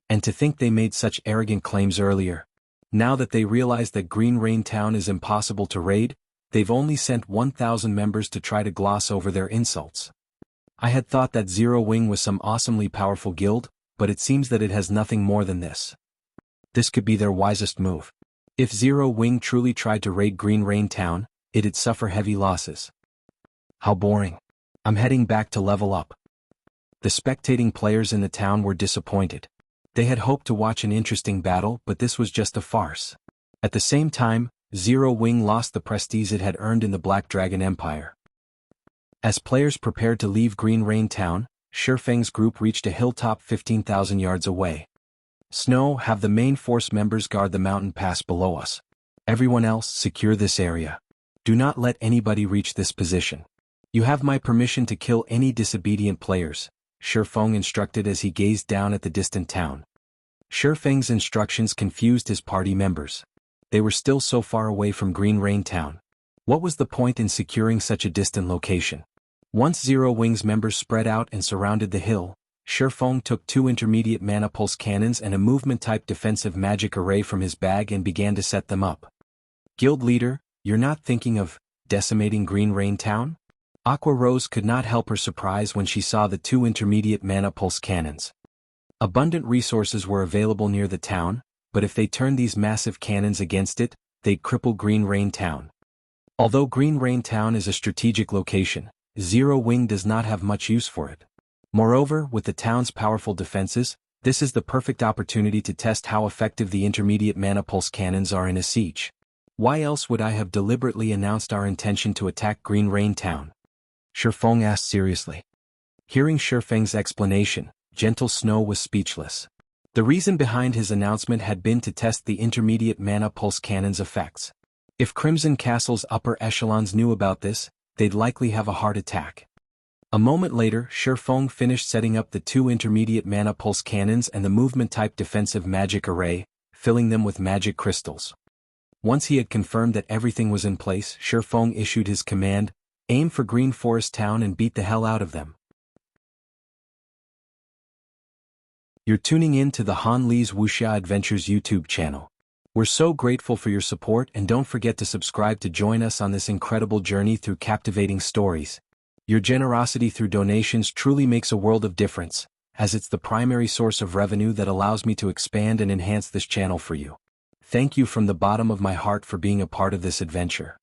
And to think they made such arrogant claims earlier. Now that they realize that Green Rain Town is impossible to raid, they've only sent 1,000 members to try to gloss over their insults. I had thought that Zero Wing was some awesomely powerful guild, but it seems that it has nothing more than this. This could be their wisest move. If Zero Wing truly tried to raid Green Rain Town, it'd suffer heavy losses. How boring. I'm heading back to level up. The spectating players in the town were disappointed. They had hoped to watch an interesting battle, but this was just a farce. At the same time, Zero Wing lost the prestige it had earned in the Black Dragon Empire. As players prepared to leave Green Rain Town, Shifeng's group reached a hilltop 15,000 yards away. Snow, have the main force members guard the mountain pass below us. Everyone else, secure this area. Do not let anybody reach this position. You have my permission to kill any disobedient players, Shifeng instructed as he gazed down at the distant town. Shifeng's instructions confused his party members. They were still so far away from Green Rain Town. What was the point in securing such a distant location? Once Zero Wing's members spread out and surrounded the hill, Shifeng took 2 intermediate mana pulse cannons and a movement-type defensive magic array from his bag and began to set them up. Guild leader, you're not thinking of decimating Green Rain Town? Aqua Rose could not help her surprise when she saw the 2 intermediate mana pulse cannons. Abundant resources were available near the town, but if they turned these massive cannons against it, they'd cripple Green Rain Town. Although Green Rain Town is a strategic location, Zero Wing does not have much use for it. Moreover, with the town's powerful defenses, this is the perfect opportunity to test how effective the intermediate mana pulse cannons are in a siege. Why else would I have deliberately announced our intention to attack Green Rain Town? Shifeng asked seriously. Hearing Shifeng's explanation, Gentle Snow was speechless. The reason behind his announcement had been to test the intermediate mana pulse cannon's effects. If Crimson Castle's upper echelons knew about this, they'd likely have a heart attack. A moment later, Shifeng finished setting up the 2 intermediate mana pulse cannons and the movement-type defensive magic array, filling them with magic crystals. Once he had confirmed that everything was in place, Shifeng issued his command, aim for Green Forest Town and beat the hell out of them. You're tuning in to the Han Li's Wuxia Adventures YouTube channel. We're so grateful for your support, and don't forget to subscribe to join us on this incredible journey through captivating stories. Your generosity through donations truly makes a world of difference, as it's the primary source of revenue that allows me to expand and enhance this channel for you. Thank you from the bottom of my heart for being a part of this adventure.